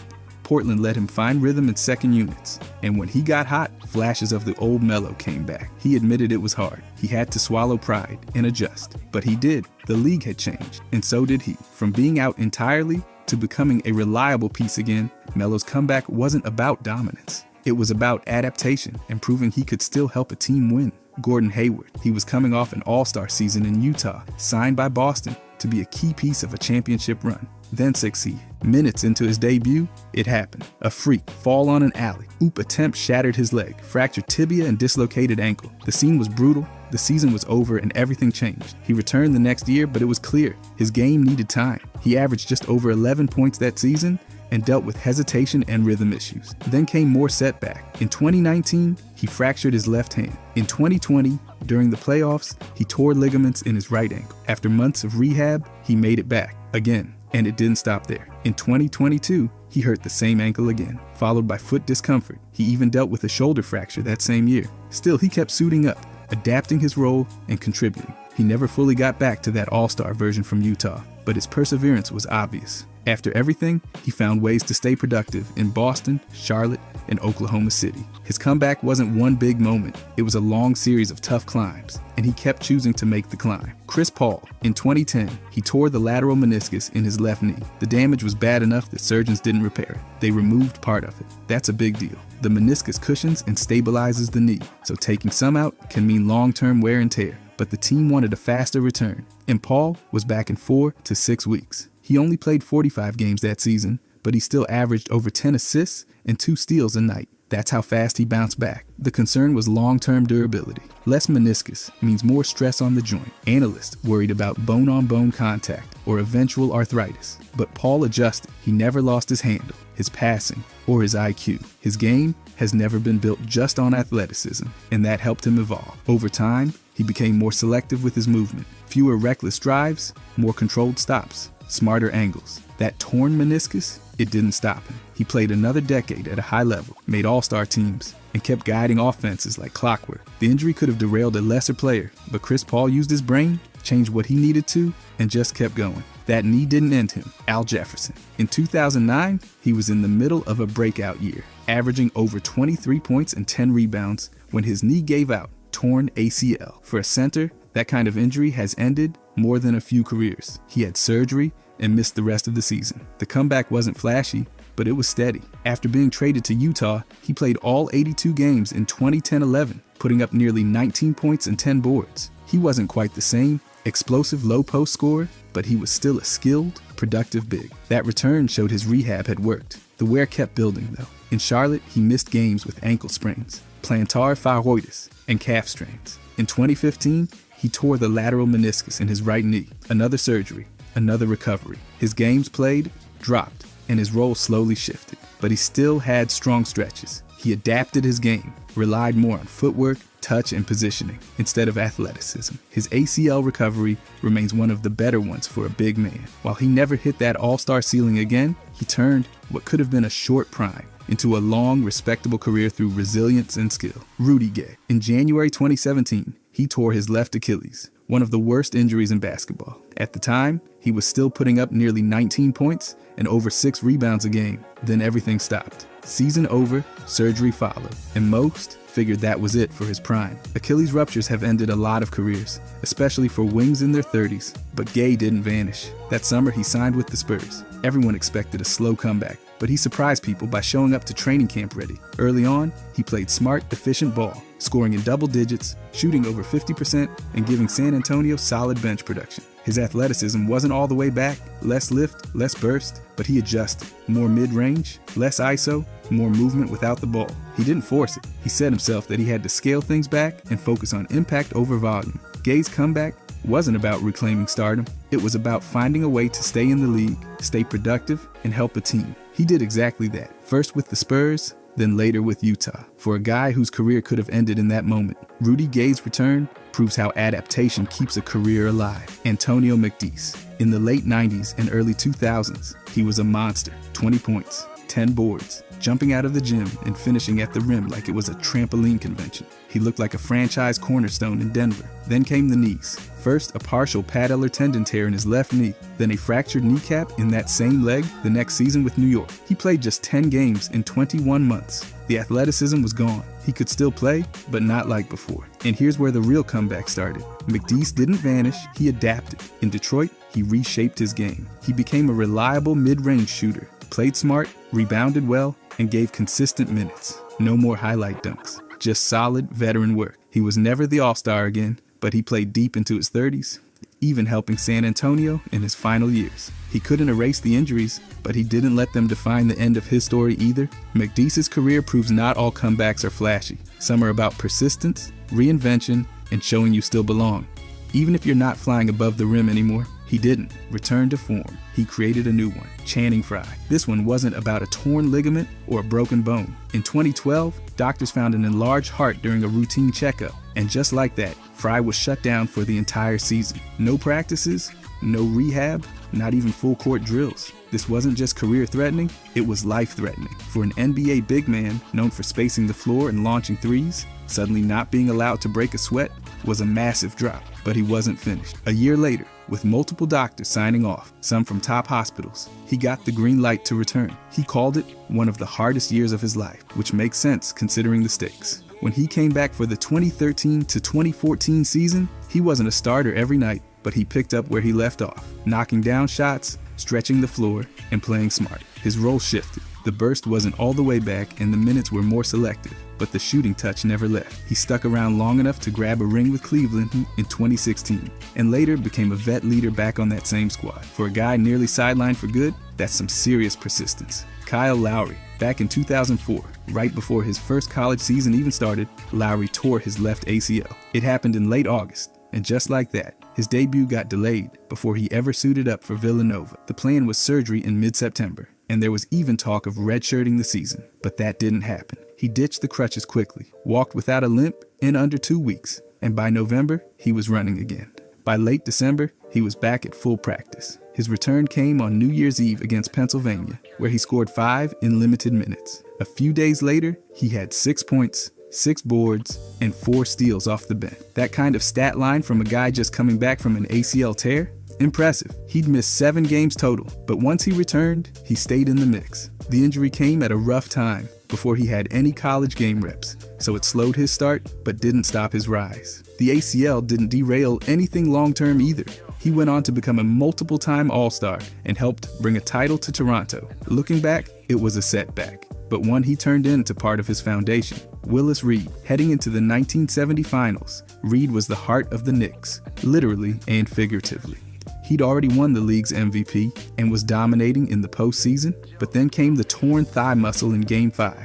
Portland let him find rhythm in second units, and when he got hot, flashes of the old Melo came back. He admitted it was hard. He had to swallow pride and adjust, but he did. The league had changed, and so did he. From being out entirely to becoming a reliable piece again, Melo's comeback wasn't about dominance. It was about adaptation and proving he could still help a team win. Gordon Hayward, he was coming off an all-star season in Utah, signed by Boston to be a key piece of a championship run. Then succeed. Minutes into his debut, it happened. A freak fall on an alley. Oop attempt shattered his leg, fractured tibia and dislocated ankle. The scene was brutal. The season was over and everything changed. He returned the next year, but it was clear his game needed time. He averaged just over 11 points that season and dealt with hesitation and rhythm issues. Then came more setback. In 2019, he fractured his left hand. In 2020, during the playoffs, he tore ligaments in his right ankle. After months of rehab, he made it back again, and it didn't stop there. In 2022, he hurt the same ankle again, followed by foot discomfort. He even dealt with a shoulder fracture that same year. Still, he kept suiting up, adapting his role and contributing. He never fully got back to that all-star version from Utah, but his perseverance was obvious. After everything, he found ways to stay productive in Boston, Charlotte, and Oklahoma City. His comeback wasn't one big moment. It was a long series of tough climbs, and he kept choosing to make the climb. Chris Paul, in 2010, he tore the lateral meniscus in his left knee. The damage was bad enough that surgeons didn't repair it. They removed part of it. That's a big deal. The meniscus cushions and stabilizes the knee, so taking some out can mean long-term wear and tear. But the team wanted a faster return, and Paul was back in 4 to 6 weeks. He only played 45 games that season, but he still averaged over 10 assists and 2 steals a night. That's how fast he bounced back. The concern was long-term durability. Less meniscus means more stress on the joint. Analysts worried about bone-on-bone contact or eventual arthritis. But Paul adjusted. He never lost his handle, his passing, or his IQ. His game has never been built just on athleticism, and that helped him evolve. Over time, he became more selective with his movement. Fewer reckless drives, more controlled stops, smarter angles. That torn meniscus, it didn't stop him. He played another decade at a high level, made all-star teams, and kept guiding offenses like clockwork. The injury could have derailed a lesser player, but Chris Paul used his brain, changed what he needed to, and just kept going. That knee didn't end him. Al Jefferson. In 2009, he was in the middle of a breakout year, averaging over 23 points and 10 rebounds when his knee gave out, torn ACL. For a center, that kind of injury has ended more than a few careers. He had surgery and missed the rest of the season. The comeback wasn't flashy, but it was steady. After being traded to Utah, he played all 82 games in 2010-11, putting up nearly 19 points and 10 boards. He wasn't quite the same explosive low-post scorer, but he was still a skilled, productive big. That return showed his rehab had worked. The wear kept building, though. In Charlotte, he missed games with ankle sprains, plantar fasciitis, and calf strains. In 2015, he tore the lateral meniscus in his right knee. Another surgery, another recovery. His games played, dropped, and his role slowly shifted. But he still had strong stretches. He adapted his game, relied more on footwork, touch, and positioning instead of athleticism. His ACL recovery remains one of the better ones for a big man. While he never hit that all-star ceiling again, he turned what could have been a short prime into a long, respectable career through resilience and skill. Rudy Gay. In January 2017, he tore his left Achilles, one of the worst injuries in basketball. At the time, he was still putting up nearly 19 points and over 6 rebounds a game. Then everything stopped. Season over, surgery followed, and most figured that was it for his prime. Achilles ruptures have ended a lot of careers, especially for wings in their 30s, but Gay didn't vanish. That summer, he signed with the Spurs. Everyone expected a slow comeback, but he surprised people by showing up to training camp ready. Early on, he played smart, efficient ball, scoring in double digits, shooting over 50%, and giving San Antonio solid bench production. His athleticism wasn't all the way back, less lift, less burst, but he adjusted. More mid-range, less ISO, more movement without the ball. He didn't force it. He said himself that he had to scale things back and focus on impact over volume. Gay's comeback wasn't about reclaiming stardom. It was about finding a way to stay in the league, stay productive, and help a team. He did exactly that, first with the Spurs, then later with Utah. For a guy whose career could have ended in that moment, Rudy Gay's return proves how adaptation keeps a career alive. Antonio McDeese. In the late 90s and early 2000s, he was a monster. 20 points, 10 boards, jumping out of the gym and finishing at the rim like it was a trampoline convention. He looked like a franchise cornerstone in Denver. Then came the knees. First, a partial patellar tendon tear in his left knee, then a fractured kneecap in that same leg the next season with New York. He played just 10 games in 21 months. The athleticism was gone. He could still play, but not like before. And here's where the real comeback started. McDeese didn't vanish, he adapted. In Detroit, he reshaped his game. He became a reliable mid-range shooter, played smart, rebounded well, and gave consistent minutes. No more highlight dunks, just solid veteran work. He was never the all-star again, but he played deep into his 30s, even helping San Antonio in his final years. He couldn't erase the injuries, but he didn't let them define the end of his story either. McDease's career proves not all comebacks are flashy. Some are about persistence, reinvention, and showing you still belong. Even if you're not flying above the rim anymore, he didn't return to form. He created a new one, Channing Frye. This one wasn't about a torn ligament or a broken bone. In 2012, doctors found an enlarged heart during a routine checkup, and just like that, Frye was shut down for the entire season. No practices, no rehab, not even full court drills. This wasn't just career-threatening, it was life-threatening. For an NBA big man known for spacing the floor and launching threes, suddenly not being allowed to break a sweat was a massive drop. But he wasn't finished. A year later, with multiple doctors signing off, some from top hospitals, he got the green light to return. He called it one of the hardest years of his life, which makes sense considering the stakes. When he came back for the 2013 to 2014 season, he wasn't a starter every night, but he picked up where he left off, knocking down shots, stretching the floor, and playing smart. His role shifted. The burst wasn't all the way back and the minutes were more selective, but the shooting touch never left. He stuck around long enough to grab a ring with Cleveland in 2016, and later became a vet leader back on that same squad. For a guy nearly sidelined for good, that's some serious persistence. Kyle Lowry. Back in 2004, right before his first college season even started, Lowry tore his left ACL. It happened in late August, and just like that, his debut got delayed before he ever suited up for Villanova. The plan was surgery in mid-September, and there was even talk of redshirting the season, but that didn't happen. He ditched the crutches quickly, walked without a limp in under 2 weeks, and by November, he was running again. By late December, he was back at full practice. His return came on New Year's Eve against Pennsylvania, where he scored 5 in limited minutes. A few days later, he had 6 points, 6 boards, and 4 steals off the bench. That kind of stat line from a guy just coming back from an ACL tear? Impressive. He'd missed 7 games total, but once he returned, he stayed in the mix. The injury came at a rough time before he had any college game reps, so it slowed his start but didn't stop his rise. The ACL didn't derail anything long-term either. He went on to become a multiple-time All-Star and helped bring a title to Toronto. Looking back, it was a setback, but one he turned into part of his foundation. Willis Reed. Heading into the 1970 finals, Reed was the heart of the Knicks, literally and figuratively. He'd already won the league's MVP and was dominating in the postseason, but then came the torn thigh muscle in Game 5.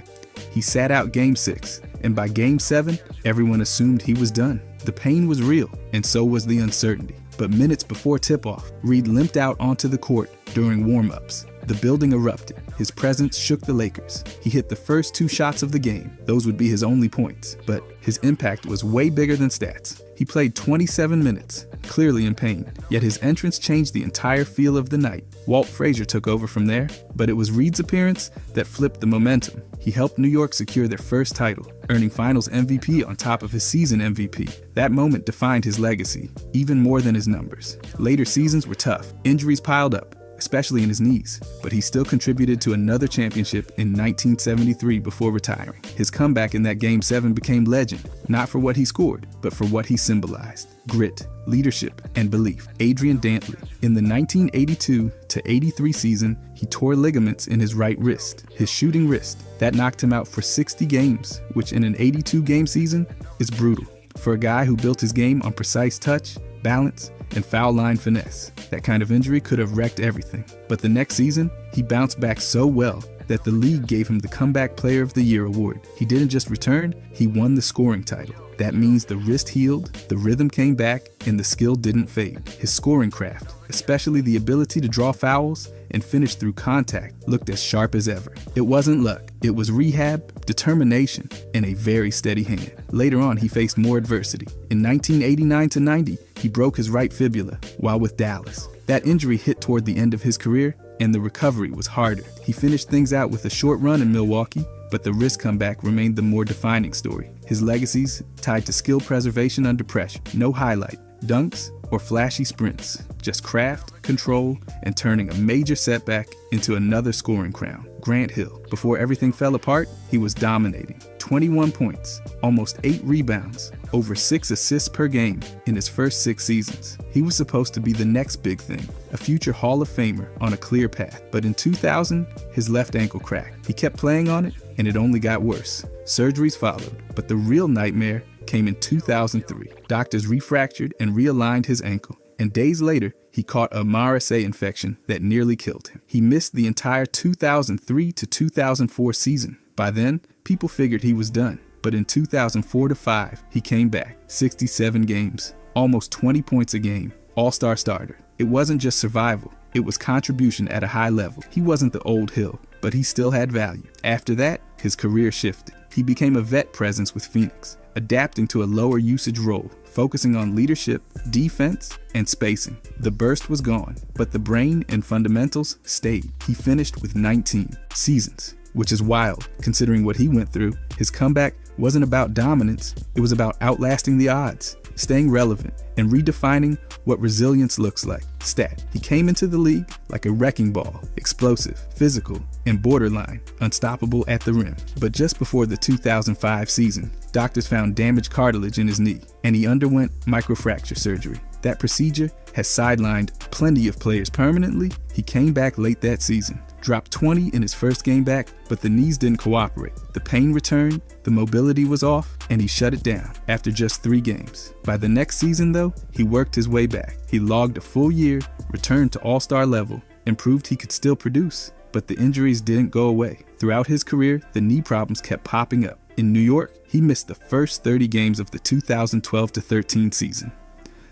He sat out Game 6, and by Game 7, everyone assumed he was done. The pain was real, and so was the uncertainty. But minutes before tip-off, Reed limped out onto the court during warm-ups. The building erupted. His presence shook the Lakers. He hit the first 2 shots of the game. Those would be his only points, but his impact was way bigger than stats. He played 27 minutes, clearly in pain, yet his entrance changed the entire feel of the night. Walt Frazier took over from there, but it was Reed's appearance that flipped the momentum. He helped New York secure their first title, earning Finals MVP on top of his season MVP. That moment defined his legacy, even more than his numbers. Later seasons were tough. Injuries piled up, especially in his knees, but he still contributed to another championship in 1973 before retiring. His comeback in that Game 7 became legend, not for what he scored, but for what he symbolized: grit, leadership, and belief. Adrian Dantley. In the 1982 to 83 season, he tore ligaments in his right wrist, his shooting wrist. That knocked him out for 60 games, which in an 82-game season is brutal. For a guy who built his game on precise touch, balance, and foul line finesse, that kind of injury could have wrecked everything. But the next season, he bounced back so well that the league gave him the Comeback Player of the Year award. He didn't just return, he won the scoring title. That means the wrist healed, the rhythm came back, and the skill didn't fade. His scoring craft, especially the ability to draw fouls and finish through contact, looked as sharp as ever. It wasn't luck, it was rehab, determination, and a very steady hand. Later on, he faced more adversity. In 1989-90, he broke his right fibula while with Dallas. That injury hit toward the end of his career, and the recovery was harder. He finished things out with a short run in Milwaukee, but the wrist comeback remained the more defining story. His legacy's tied to skill preservation under pressure. No highlight, dunks, or flashy sprints, just craft, control, and turning a major setback into another scoring crown. Grant Hill. Before everything fell apart, he was dominating. 21 points, almost 8 rebounds, over 6 assists per game in his first 6 seasons. He was supposed to be the next big thing, a future Hall of Famer on a clear path. But in 2000, his left ankle cracked. He kept playing on it, and it only got worse. Surgeries followed, but the real nightmare came in 2003. Doctors refractured and realigned his ankle, and days later, he caught a MRSA infection that nearly killed him. He missed the entire 2003 to 2004 season. By then, people figured he was done. But in 2004 to 5, he came back. 67 games, almost 20 points a game, all-star starter. It wasn't just survival, it was contribution at a high level. He wasn't the old Hill, but he still had value. After that, his career shifted. He became a vet presence with Phoenix, adapting to a lower usage role, focusing on leadership, defense, and spacing. The burst was gone, but the brain and fundamentals stayed. He finished with 19 seasons, which is wild considering what he went through. His comeback wasn't about dominance, it was about outlasting the odds, staying relevant, and redefining what resilience looks like. Stat: he came into the league like a wrecking ball, explosive, physical, and borderline, unstoppable at the rim. But just before the 2005 season, doctors found damaged cartilage in his knee, and he underwent microfracture surgery. That procedure has sidelined plenty of players permanently. He came back late that season, dropped 20 in his first game back, but the knees didn't cooperate. The pain returned, the mobility was off, and he shut it down after just 3 games. By the next season though, he worked his way back. He logged a full year, returned to all-star level, and proved he could still produce. But the injuries didn't go away. Throughout his career, the knee problems kept popping up. In New York, he missed the first 30 games of the 2012-13 season.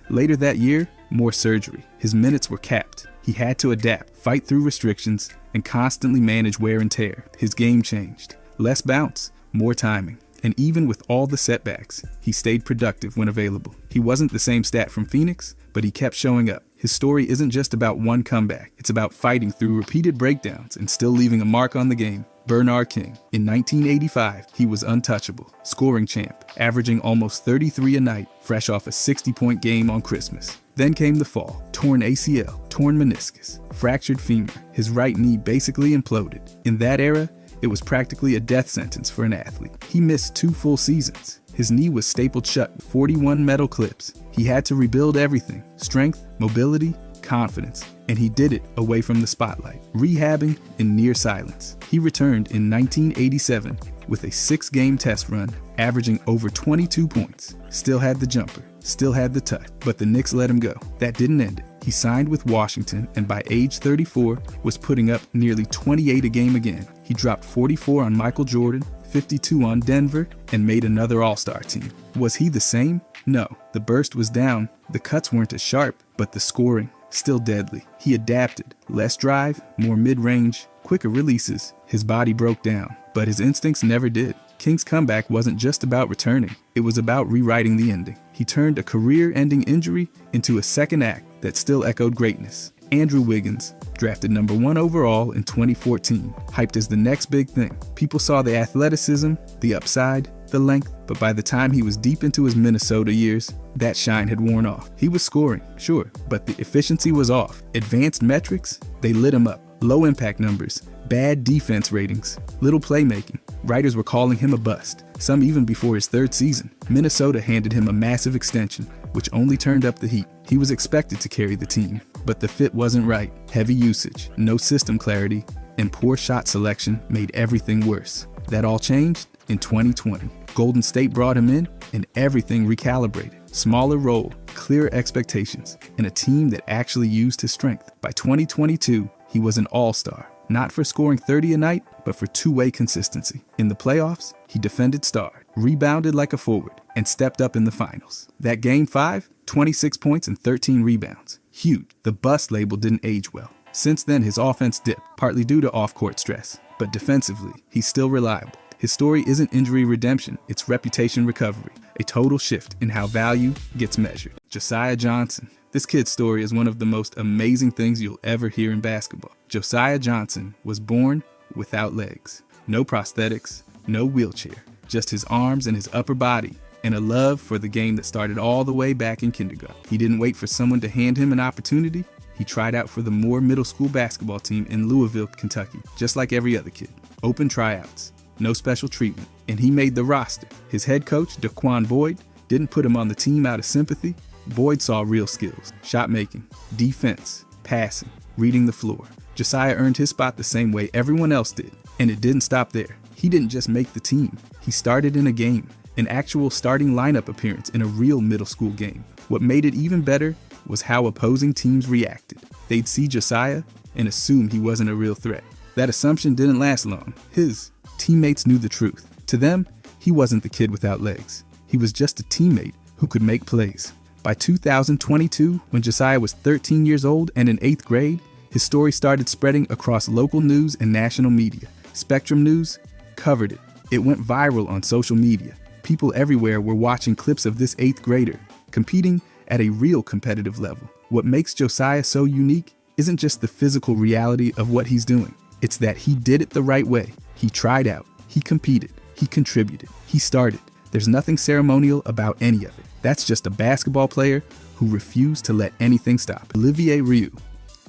Later that year, more surgery. His minutes were capped. He had to adapt, fight through restrictions, and constantly manage wear and tear. His game changed. Less bounce, more timing. And even with all the setbacks, he stayed productive when available. He wasn't the same stat from Phoenix, but he kept showing up. His story isn't just about one comeback. It's about fighting through repeated breakdowns and still leaving a mark on the game. Bernard King. In 1985, he was untouchable, scoring champ, averaging almost 33 a night, fresh off a 60-point game on Christmas. Then came the fall. Torn ACL, torn meniscus, fractured femur. His right knee basically imploded. In that era, it was practically a death sentence for an athlete. He missed 2 full seasons. His knee was stapled shut with 41 metal clips. He had to rebuild everything: strength, mobility, confidence. And he did it away from the spotlight, rehabbing in near silence. He returned in 1987 with a 6-game test run, averaging over 22 points. Still had the jumper, still had the touch, but the Knicks let him go. That didn't end it. He signed with Washington and by age 34 was putting up nearly 28 a game again. He dropped 44 on Michael Jordan, 52 on Denver, and made another All-Star team. Was he the same? No. The burst was down, the cuts weren't as sharp, but the scoring, still deadly. He adapted. Less drive, more mid-range, quicker releases. His body broke down, but his instincts never did. King's comeback wasn't just about returning, it was about rewriting the ending. He turned a career-ending injury into a second act that still echoed greatness. Andrew Wiggins, drafted number 1 overall in 2014, hyped as the next big thing. People saw the athleticism, the upside, the length, but by the time he was deep into his Minnesota years, that shine had worn off. He was scoring, sure, but the efficiency was off. Advanced metrics, they lit him up. Low impact numbers, bad defense ratings, little playmaking. Writers were calling him a bust, some even before his 3rd season. Minnesota handed him a massive extension, which only turned up the heat. He was expected to carry the team, but the fit wasn't right. Heavy usage, no system clarity, and poor shot selection made everything worse. That all changed in 2020. Golden State brought him in, and everything recalibrated. Smaller role, clearer expectations, and a team that actually used his strength. By 2022, he was an all-star, not for scoring 30 a night, but for two-way consistency. In the playoffs, he defended starred, rebounded like a forward, and stepped up in the finals. That Game 5, 26 points and 13 rebounds. Huge. The bust label didn't age well. Since then, his offense dipped, partly due to off-court stress. But defensively, he's still reliable. His story isn't injury redemption, it's reputation recovery, a total shift in how value gets measured. Josiah Johnson. This kid's story is one of the most amazing things you'll ever hear in basketball. Josiah Johnson was born without legs. No prosthetics, no wheelchair, just his arms and his upper body, and a love for the game that started all the way back in kindergarten. He didn't wait for someone to hand him an opportunity. He tried out for the Moore Middle School basketball team in Louisville, Kentucky, just like every other kid. Open tryouts, no special treatment, and he made the roster. His head coach, Daquan Boyd, didn't put him on the team out of sympathy. Boyd saw real skills: shot making, defense, passing, reading the floor. Josiah earned his spot the same way everyone else did, and it didn't stop there. He didn't just make the team. He started in a game, an actual starting lineup appearance in a real middle school game. What made it even better was how opposing teams reacted. They'd see Josiah and assume he wasn't a real threat. That assumption didn't last long. His teammates knew the truth. To them, he wasn't the kid without legs. He was just a teammate who could make plays. By 2022, when Josiah was 13 years old and in 8th grade, his story started spreading across local news and national media. Spectrum News covered it. It went viral on social media. People everywhere were watching clips of this 8th grader, competing at a real competitive level. What makes Josiah so unique isn't just the physical reality of what he's doing. It's that he did it the right way. He tried out, he competed, he contributed, he started. There's nothing ceremonial about any of it. That's just a basketball player who refused to let anything stop. Olivier Rioux.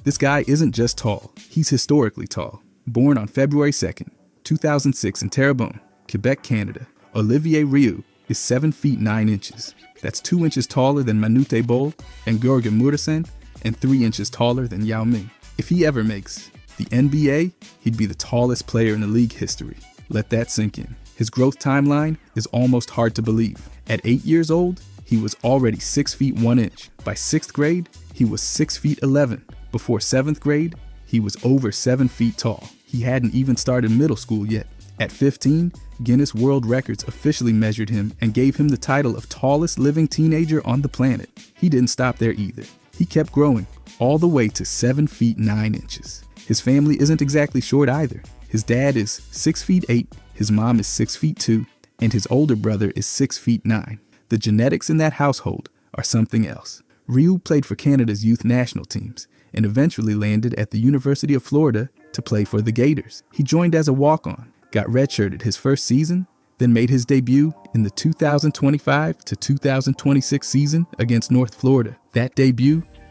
This guy isn't just tall, he's historically tall. Born on February 2nd, 2006 in Terrebonne, Quebec, Canada, Olivier Rioux is 7 feet 9 inches. That's 2 inches taller than Manute Bol and Georges Muresan, and 3 inches taller than Yao Ming. If he ever makes the NBA, he'd be the tallest player in the league history. Let that sink in. His growth timeline is almost hard to believe. At 8 years old, he was already 6 feet 1 inch. By 6th grade, he was 6 feet 11. Before 7th grade, he was over 7 feet tall. He hadn't even started middle school yet. At 15, Guinness World Records officially measured him and gave him the title of tallest living teenager on the planet. He didn't stop there either. He kept growing, all the way to 7 feet 9 inches. His family isn't exactly short either. His dad is 6 feet 8, his mom is 6 feet 2, and his older brother is 6 feet 9. The genetics in that household are something else. Rioux played for Canada's youth national teams and eventually landed at the University of Florida to play for the Gators. He joined as a walk-on, got redshirted his first season, then made his debut in the 2025 to 2026 season against North Florida. That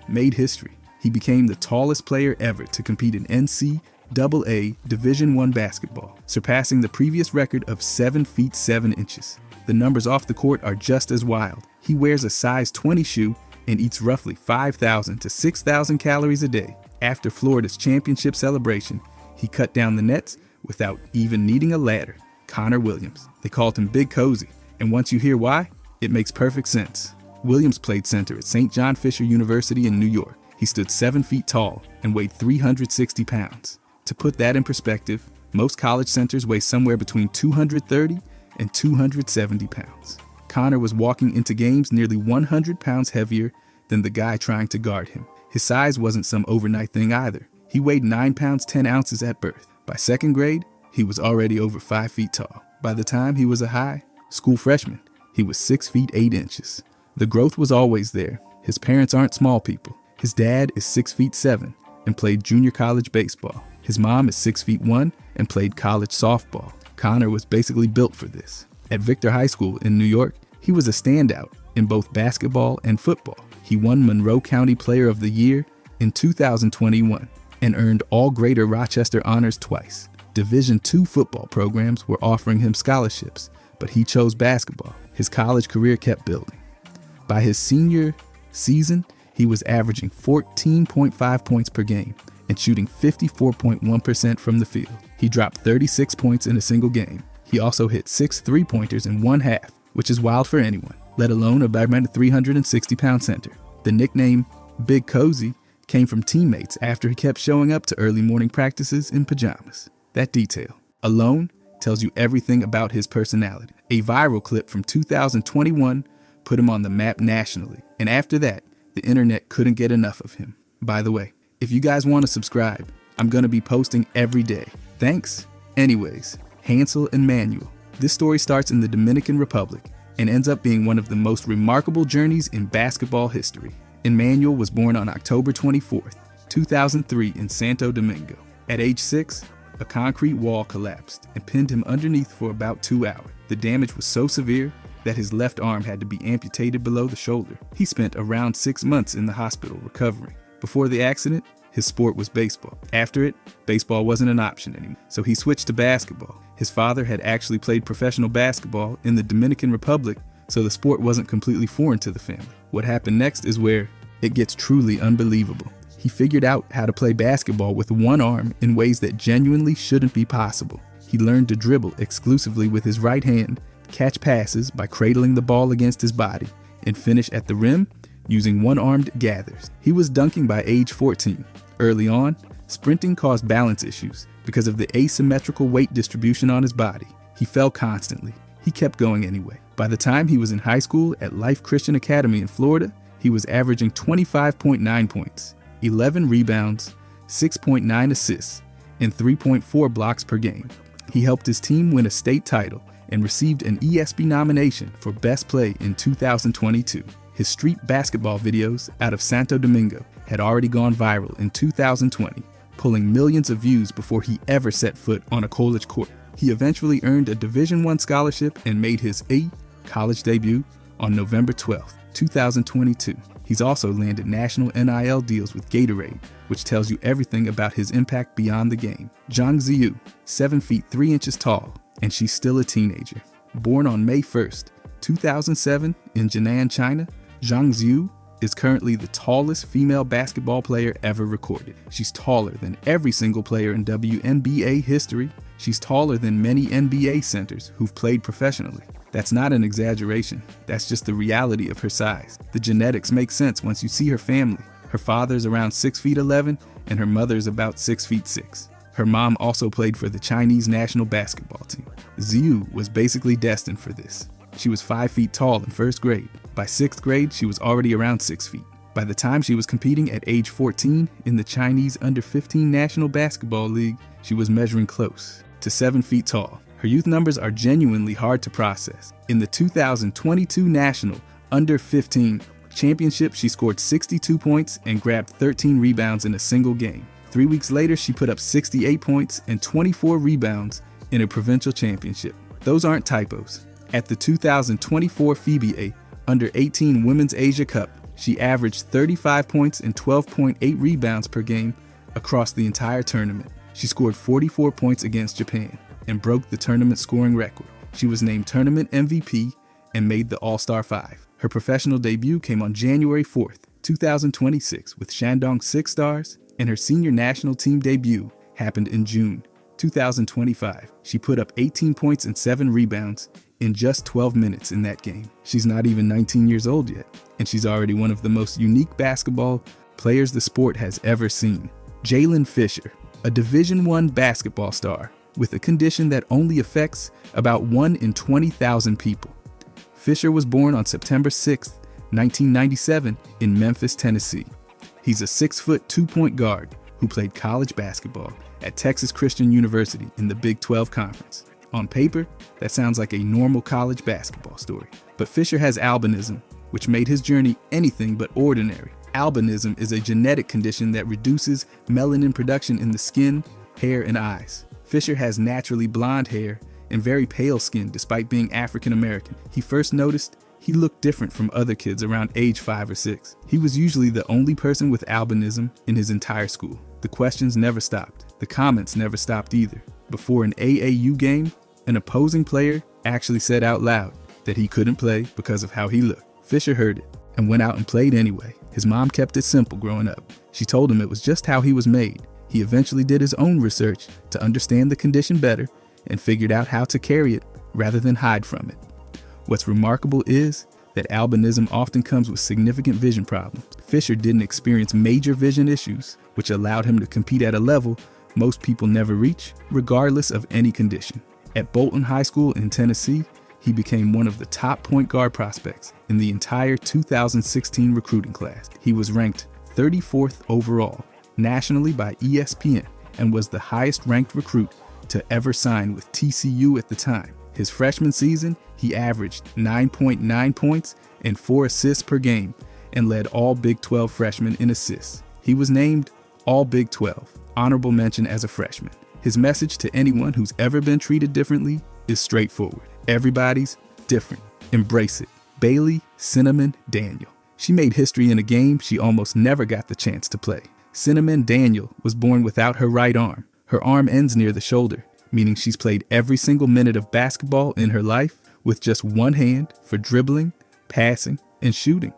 made history. He became the tallest player ever to compete in NCAA Division I basketball, surpassing the previous record of 7 feet 7 inches. The numbers off the court are just as wild. He wears a size 20 shoe and eats roughly 5,000 to 6,000 calories a day. After Florida's championship celebration, he cut down the nets without even needing a ladder. Connor Williams. They called him Big Cozy, and once you hear why, it makes perfect sense. Williams played center at St. John Fisher University in New York. He stood 7 feet tall and weighed 360 pounds. To put that in perspective, most college centers weigh somewhere between 230 and 270 pounds. Connor was walking into games nearly 100 pounds heavier than the guy trying to guard him. His size wasn't some overnight thing either. He weighed 9 pounds 10 ounces at birth. By 2nd grade, he was already over 5 feet tall. By the time he was a high school freshman, he was 6 feet 8 inches. The growth was always there. His parents aren't small people. His dad is 6 feet 7 and played junior college baseball. His mom is 6 feet 1 and played college softball. Connor was basically built for this. At Victor High School in New York, he was a standout in both basketball and football. He won Monroe County Player of the Year in 2021 and earned All Greater Rochester honors twice. Division II football programs were offering him scholarships, but he chose basketball. His college career kept building. By his senior season, he was averaging 14.5 points per game and shooting 54.1% from the field. He dropped 36 points in a single game. He also hit 6 3-pointers in one half, which is wild for anyone, let alone a 360-pound center. The nickname Big Cozy came from teammates after he kept showing up to early morning practices in pajamas. That detail alone tells you everything about his personality. A viral clip from 2021 put him on the map nationally, and after that, the internet couldn't get enough of him. By the way, if you guys want to subscribe, I'm going to be posting every day. Thanks. Anyways, Hansel and Manuel. This story starts in the Dominican Republic and ends up being one of the most remarkable journeys in basketball history. Emmanuel was born on October 24th, 2003 in Santo Domingo. At age 6, a concrete wall collapsed and pinned him underneath for about 2 hours. The damage was so severe that his left arm had to be amputated below the shoulder. He spent around 6 months in the hospital recovering. Before the accident, his sport was baseball. After it, baseball wasn't an option anymore, so he switched to basketball. His father had actually played professional basketball in the Dominican Republic, so the sport wasn't completely foreign to the family. What happened next is where it gets truly unbelievable. He figured out how to play basketball with one arm in ways that genuinely shouldn't be possible. He learned to dribble exclusively with his right hand, catch passes by cradling the ball against his body, and finish at the rim using one-armed gathers. He was dunking by age 14. Early on, sprinting caused balance issues because of the asymmetrical weight distribution on his body. He fell constantly. He kept going anyway. By the time he was in high school at Life Christian Academy in Florida, he was averaging 25.9 points, 11 rebounds, 6.9 assists, and 3.4 blocks per game. He helped his team win a state title and received an ESPY nomination for Best Play in 2022. His street basketball videos out of Santo Domingo had already gone viral in 2020, pulling millions of views before he ever set foot on a college court. He eventually earned a Division I scholarship and made his college debut on November 12, 2022. He's also landed national NIL deals with Gatorade, which tells you everything about his impact beyond the game. Zhang Ziyu, 7 feet 3 inches tall, and she's still a teenager. Born on May 1st, 2007 in Jinan, China, Zhang Ziyu is currently the tallest female basketball player ever recorded. She's taller than every single player in WNBA history. She's taller than many NBA centers who've played professionally. That's not an exaggeration. That's just the reality of her size. The genetics make sense once you see her family. Her father's around 6 feet 11 and her mother's about 6 feet 6. Her mom also played for the Chinese national basketball team. Ziyu was basically destined for this. She was 5 feet tall in first grade. By 6th grade, she was already around 6 feet. By the time she was competing at age 14 in the Chinese Under-15 National Basketball League, she was measuring close to 7 feet tall. Her youth numbers are genuinely hard to process. In the 2022 National Under-15 Championship, she scored 62 points and grabbed 13 rebounds in a single game. 3 weeks later, she put up 68 points and 24 rebounds in a provincial championship. Those aren't typos. At the 2024 FIBA Under-18 Women's Asia Cup, she averaged 35 points and 12.8 rebounds per game across the entire tournament. She scored 44 points against Japan and broke the tournament scoring record. She was named tournament MVP and made the All-Star 5. Her professional debut came on January 4th, 2026 with Shandong Six Stars, and her senior national team debut happened in June 2025. She put up 18 points and 7 rebounds in just 12 minutes in that game. She's not even 19 years old yet, and she's already one of the most unique basketball players the sport has ever seen. Jalen Fisher, a Division I basketball star with a condition that only affects about 1 in 20,000 people. Fisher was born on September 6, 1997 in Memphis, Tennessee. He's a 6-foot 2-point guard who played college basketball at Texas Christian University in the Big 12 Conference. On paper, that sounds like a normal college basketball story. But Fisher has albinism, which made his journey anything but ordinary. Albinism is a genetic condition that reduces melanin production in the skin, hair, and eyes. Fisher has naturally blonde hair and very pale skin despite being African American. He first noticed he looked different from other kids around age 5 or 6. He was usually the only person with albinism in his entire school. The questions never stopped. The comments never stopped either. Before an AAU game, an opposing player actually said out loud that he couldn't play because of how he looked. Fisher heard it and went out and played anyway. His mom kept it simple growing up. She told him it was just how he was made. He eventually did his own research to understand the condition better and figured out how to carry it rather than hide from it. What's remarkable is that albinism often comes with significant vision problems. Fisher didn't experience major vision issues, which allowed him to compete at a level most people never reach, regardless of any condition. At Bolton High School in Tennessee, he became one of the top point guard prospects in the entire 2016 recruiting class. He was ranked 34th overall nationally by ESPN and was the highest ranked recruit to ever sign with TCU at the time. His freshman season, he averaged 9.9 points and 4 assists per game and led all Big 12 freshmen in assists. He was named All Big 12, honorable mention as a freshman. His message to anyone who's ever been treated differently is straightforward. Everybody's different. Embrace it. Bailey Cinnamon Daniel. She made history in a game she almost never got the chance to play. Cinnamon Daniel was born without her right arm. Her arm ends near the shoulder, meaning she's played every single minute of basketball in her life with just one hand for dribbling, passing, and shooting.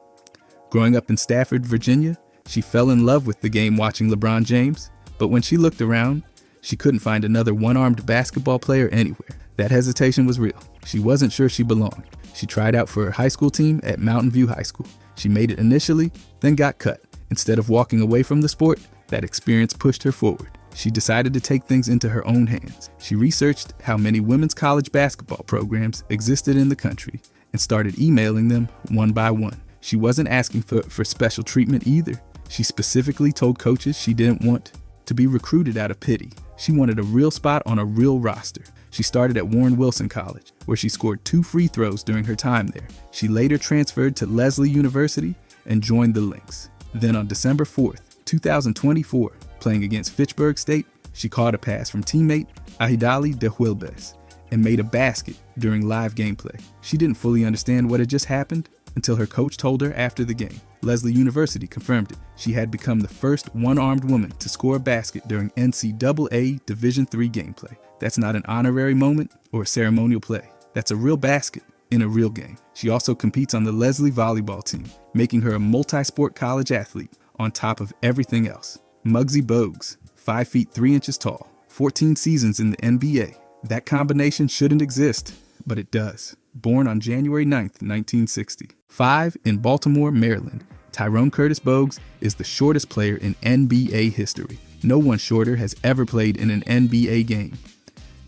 Growing up in Stafford, Virginia, she fell in love with the game watching LeBron James, but when she looked around, she couldn't find another one-armed basketball player anywhere. That hesitation was real. She wasn't sure she belonged. She tried out for her high school team at Mountain View High School. She made it initially, then got cut. Instead of walking away from the sport, that experience pushed her forward. She decided to take things into her own hands. She researched how many women's college basketball programs existed in the country and started emailing them one by one. She wasn't asking for special treatment either. She specifically told coaches she didn't want to be recruited out of pity. She wanted a real spot on a real roster. She started at Warren Wilson College, where she scored 2 free throws during her time there. She later transferred to Lesley University and joined the Lynx. Then on December 4th, 2024, playing against Fitchburg State, she caught a pass from teammate Ahidali de Huilbes and made a basket during live gameplay. She didn't fully understand what had just happened until her coach told her after the game. Lesley University confirmed it. She had become the first one-armed woman to score a basket during NCAA Division III gameplay. That's not an honorary moment or a ceremonial play. That's a real basket in a real game. She also competes on the Lesley volleyball team, making her a multi-sport college athlete on top of everything else. Muggsy Bogues, 5 feet 3 inches tall, 14 seasons in the NBA. That combination shouldn't exist, but it does. Born on January 9th, 1960. 5 in Baltimore, Maryland, Tyrone Curtis Bogues is the shortest player in NBA history. No one shorter has ever played in an NBA game.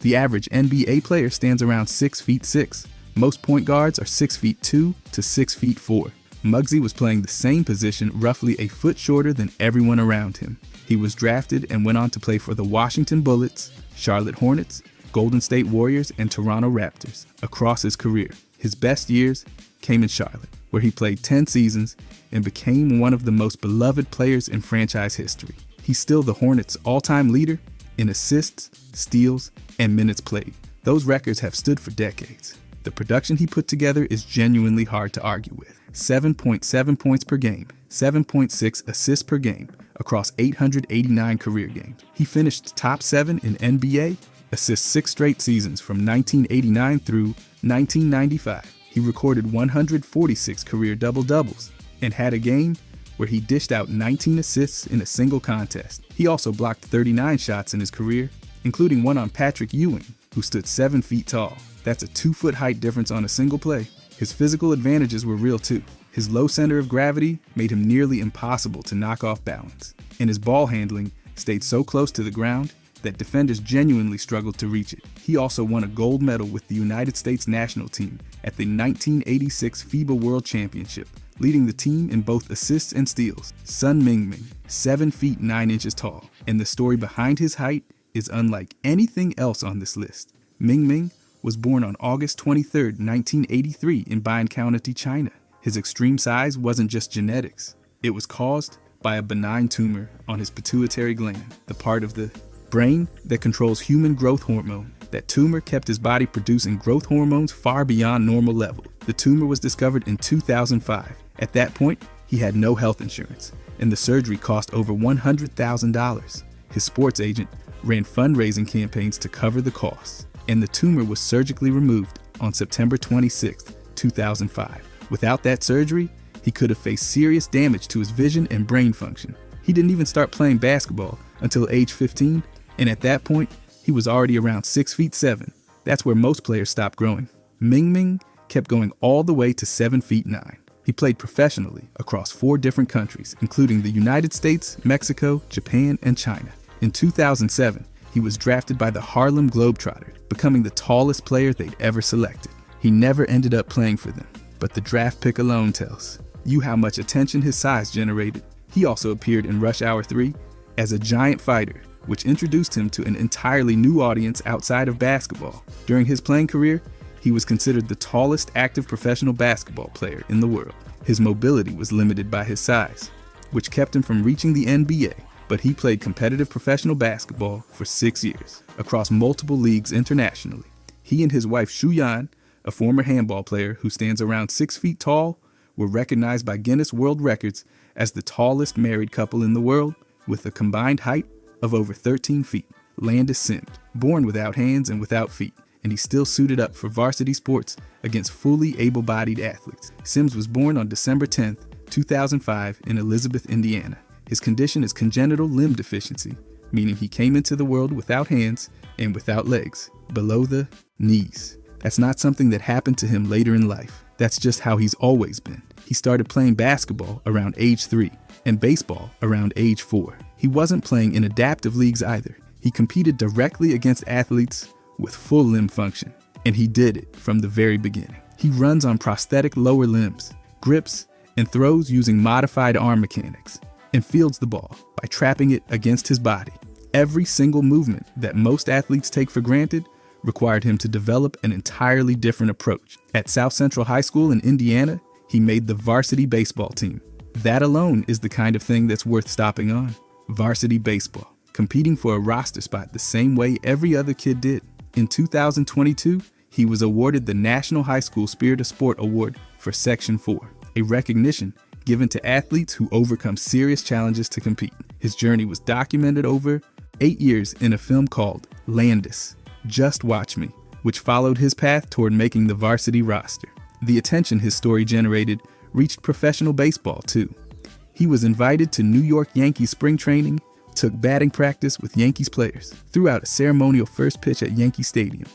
The average NBA player stands around 6 feet 6. Most point guards are 6 feet 2 to 6 feet 4. Muggsy was playing the same position roughly a foot shorter than everyone around him. He was drafted and went on to play for the Washington Bullets, Charlotte Hornets, Golden State Warriors, and Toronto Raptors across his career. His best years came in Charlotte, where he played 10 seasons and became one of the most beloved players in franchise history. He's still the Hornets' all-time leader in assists, steals, and minutes played. Those records have stood for decades. The production he put together is genuinely hard to argue with. 7.7 points per game, 7.6 assists per game across 889 career games. He finished top 7 in NBA, assists 6 straight seasons from 1989 through 1995. He recorded 146 career double-doubles and had a game where he dished out 19 assists in a single contest. He also blocked 39 shots in his career, including one on Patrick Ewing, who stood 7 feet tall. That's a 2-foot height difference on a single play. His physical advantages were real too. His low center of gravity made him nearly impossible to knock off balance, and his ball handling stayed so close to the ground that defenders genuinely struggled to reach it. He also won a gold medal with the United States national team at the 1986 FIBA World Championship, leading the team in both assists and steals. Sun Mingming, 7 feet 9 inches tall, and the story behind his height is unlike anything else on this list. Mingming was born on August 23, 1983 in Bian County, China. His extreme size wasn't just genetics. It was caused by a benign tumor on his pituitary gland, the part of the brain that controls human growth hormone. That tumor kept his body producing growth hormones far beyond normal level. The tumor was discovered in 2005. At that point, he had no health insurance, and the surgery cost over $100,000. His sports agent ran fundraising campaigns to cover the costs, and the tumor was surgically removed on September 26, 2005. Without that surgery, he could have faced serious damage to his vision and brain function. He didn't even start playing basketball until age 15, and at that point, he was already around 6 feet 7. That's where most players stop growing. Mingming kept going all the way to 7 feet 9. He played professionally across 4 different countries, including the United States, Mexico, Japan, and China. In 2007, he was drafted by the Harlem Globetrotters, becoming the tallest player they'd ever selected. He never ended up playing for them, but the draft pick alone tells you how much attention his size generated. He also appeared in Rush Hour 3 as a giant fighter, which introduced him to an entirely new audience outside of basketball. During his playing career, he was considered the tallest active professional basketball player in the world. His mobility was limited by his size, which kept him from reaching the NBA, but he played competitive professional basketball for 6 years across multiple leagues internationally. He and his wife Shu Yan a former handball player who stands around 6 feet tall, were recognized by Guinness World Records as the tallest married couple in the world, with a combined height of over 13 feet. Landis Sims, born without hands and without feet, and he still suited up for varsity sports against fully able-bodied athletes. Sims was born on December 10, 2005 in Elizabeth, Indiana. His condition is congenital limb deficiency, meaning he came into the world without hands and without legs, below the knees. That's not something that happened to him later in life. That's just how he's always been. He started playing basketball around age 3 and baseball around age 4. He wasn't playing in adaptive leagues either. He competed directly against athletes with full limb function, and he did it from the very beginning. He runs on prosthetic lower limbs, grips, and throws using modified arm mechanics, and fields the ball by trapping it against his body. Every single movement that most athletes take for granted required him to develop an entirely different approach. At South Central High School in Indiana, he made the varsity baseball team. That alone is the kind of thing that's worth stopping on. Varsity baseball, competing for a roster spot the same way every other kid did. In 2022, he was awarded the National High School Spirit of Sport Award for Section 4, a recognition given to athletes who overcome serious challenges to compete. His journey was documented over 8 years in a film called Landis, Just Watch Me, which followed his path toward making the varsity roster. The attention his story generated reached professional baseball too. He was invited to New York Yankees spring training, took batting practice with Yankees players, threw out a ceremonial first pitch at Yankee Stadium,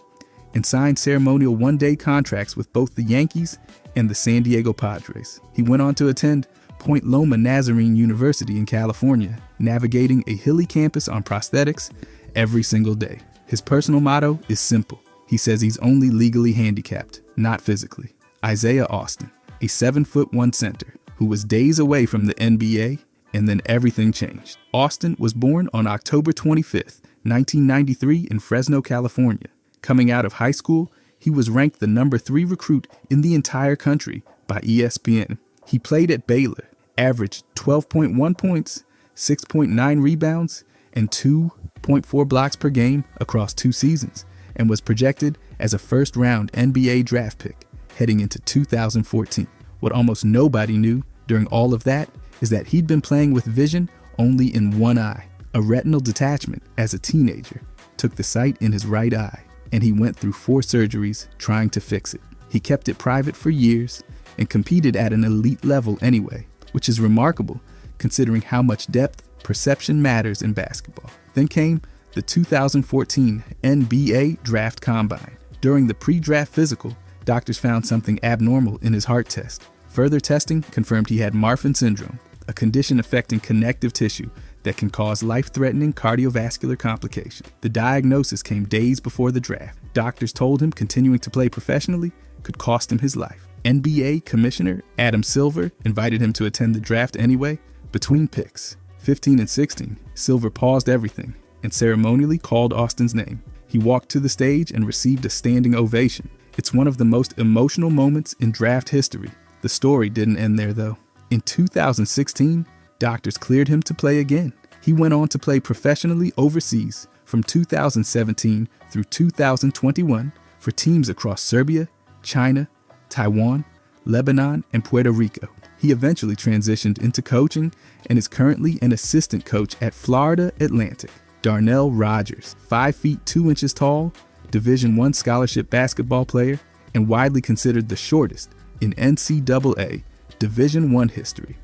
and signed ceremonial one-day contracts with both the Yankees and the San Diego Padres. He went on to attend Point Loma Nazarene University in California, navigating a hilly campus on prosthetics every single day. His personal motto is simple. He says he's only legally handicapped, not physically. Isaiah Austin, a 7'1" center who was days away from the NBA, and then everything changed. Austin was born on October 25th, 1993 in Fresno, California. Coming out of high school, he was ranked the number 3 recruit in the entire country by ESPN. He played at Baylor, averaged 12.1 points, 6.9 rebounds, and 2.4 blocks per game across 2 seasons, and was projected as a first-round NBA draft pick heading into 2014. What almost nobody knew during all of that is that he'd been playing with vision only in one eye. A retinal detachment as a teenager took the sight in his right eye, and he went through 4 surgeries trying to fix it. He kept it private for years and competed at an elite level anyway, which is remarkable considering how much depth perception matters in basketball. Then came the 2014 NBA Draft Combine. During the pre-draft physical, doctors found something abnormal in his heart test. Further testing confirmed he had Marfan syndrome, a condition affecting connective tissue that can cause life-threatening cardiovascular complications. The diagnosis came days before the draft. Doctors told him continuing to play professionally could cost him his life. NBA Commissioner Adam Silver invited him to attend the draft anyway. Between picks 15 and 16, Silver paused everything and ceremonially called Austin's name. He walked to the stage and received a standing ovation. It's one of the most emotional moments in draft history. The story didn't end there though. In 2016, doctors cleared him to play again. He went on to play professionally overseas from 2017 through 2021 for teams across Serbia, China, Taiwan, Lebanon, and Puerto Rico. He eventually transitioned into coaching and is currently an assistant coach at Florida Atlantic. Darnell Rogers, 5 feet 2 inches tall, Division I scholarship basketball player, and widely considered the shortest in NCAA Division I history.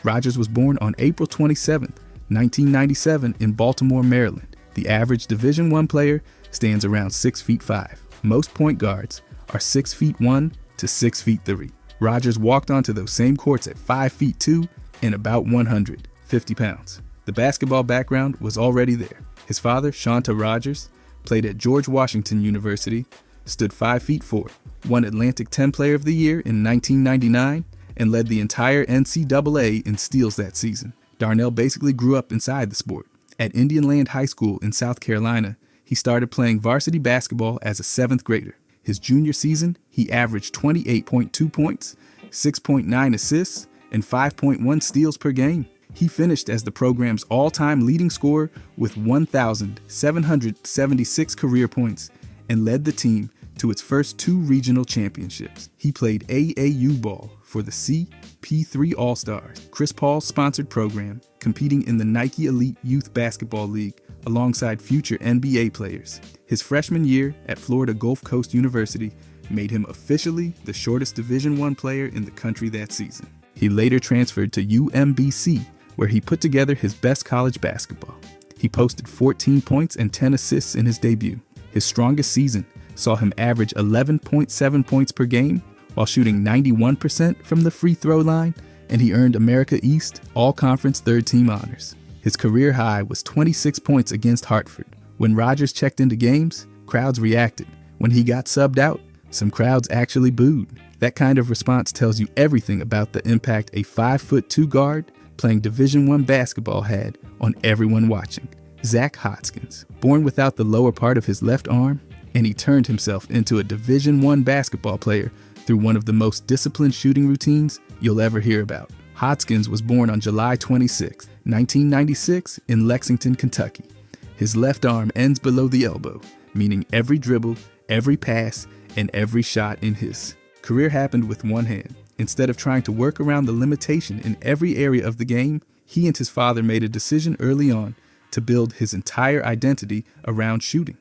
Rogers was born on April 27, 1997 in Baltimore, Maryland. The average Division I player stands around 6 feet 5. Most point guards are 6 feet 1 to 6 feet 3. Rogers walked onto those same courts at 5 feet 2 and about 150 pounds. The basketball background was already there. His father, Shanta Rogers, played at George Washington University, stood 5 feet 4, won Atlantic 10 Player of the Year in 1999, and led the entire NCAA in steals that season. Darnell basically grew up inside the sport. At Indian Land High School in South Carolina, he started playing varsity basketball as a 7th grader. His junior season, he averaged 28.2 points, 6.9 assists, and 5.1 steals per game. He finished as the program's all-time leading scorer with 1,776 career points and led the team to its first 2 regional championships. He played AAU ball for the CP3 All-Stars, Chris Paul's sponsored program, competing in the Nike Elite Youth Basketball League alongside future NBA players. His freshman year at Florida Gulf Coast University made him officially the shortest Division I player in the country that season. He later transferred to UMBC, where he put together his best college basketball. He posted 14 points and 10 assists in his debut. His strongest season saw him average 11.7 points per game while shooting 91% from the free throw line, and he earned America East All-Conference third-team honors. His career high was 26 points against Hartford. When Rodgers checked into games, crowds reacted. When he got subbed out, some crowds actually booed. That kind of response tells you everything about the impact a 5'2" guard playing Division I basketball had on everyone watching. Zach Hoskins, born without the lower part of his left arm, and he turned himself into a Division I basketball player through one of the most disciplined shooting routines you'll ever hear about. Hoskins was born on July 26, 1996 in Lexington, Kentucky. His left arm ends below the elbow, meaning every dribble, every pass, and every shot in his career happened with one hand. Instead of trying to work around the limitation in every area of the game, he and his father made a decision early on to build his entire identity around shooting,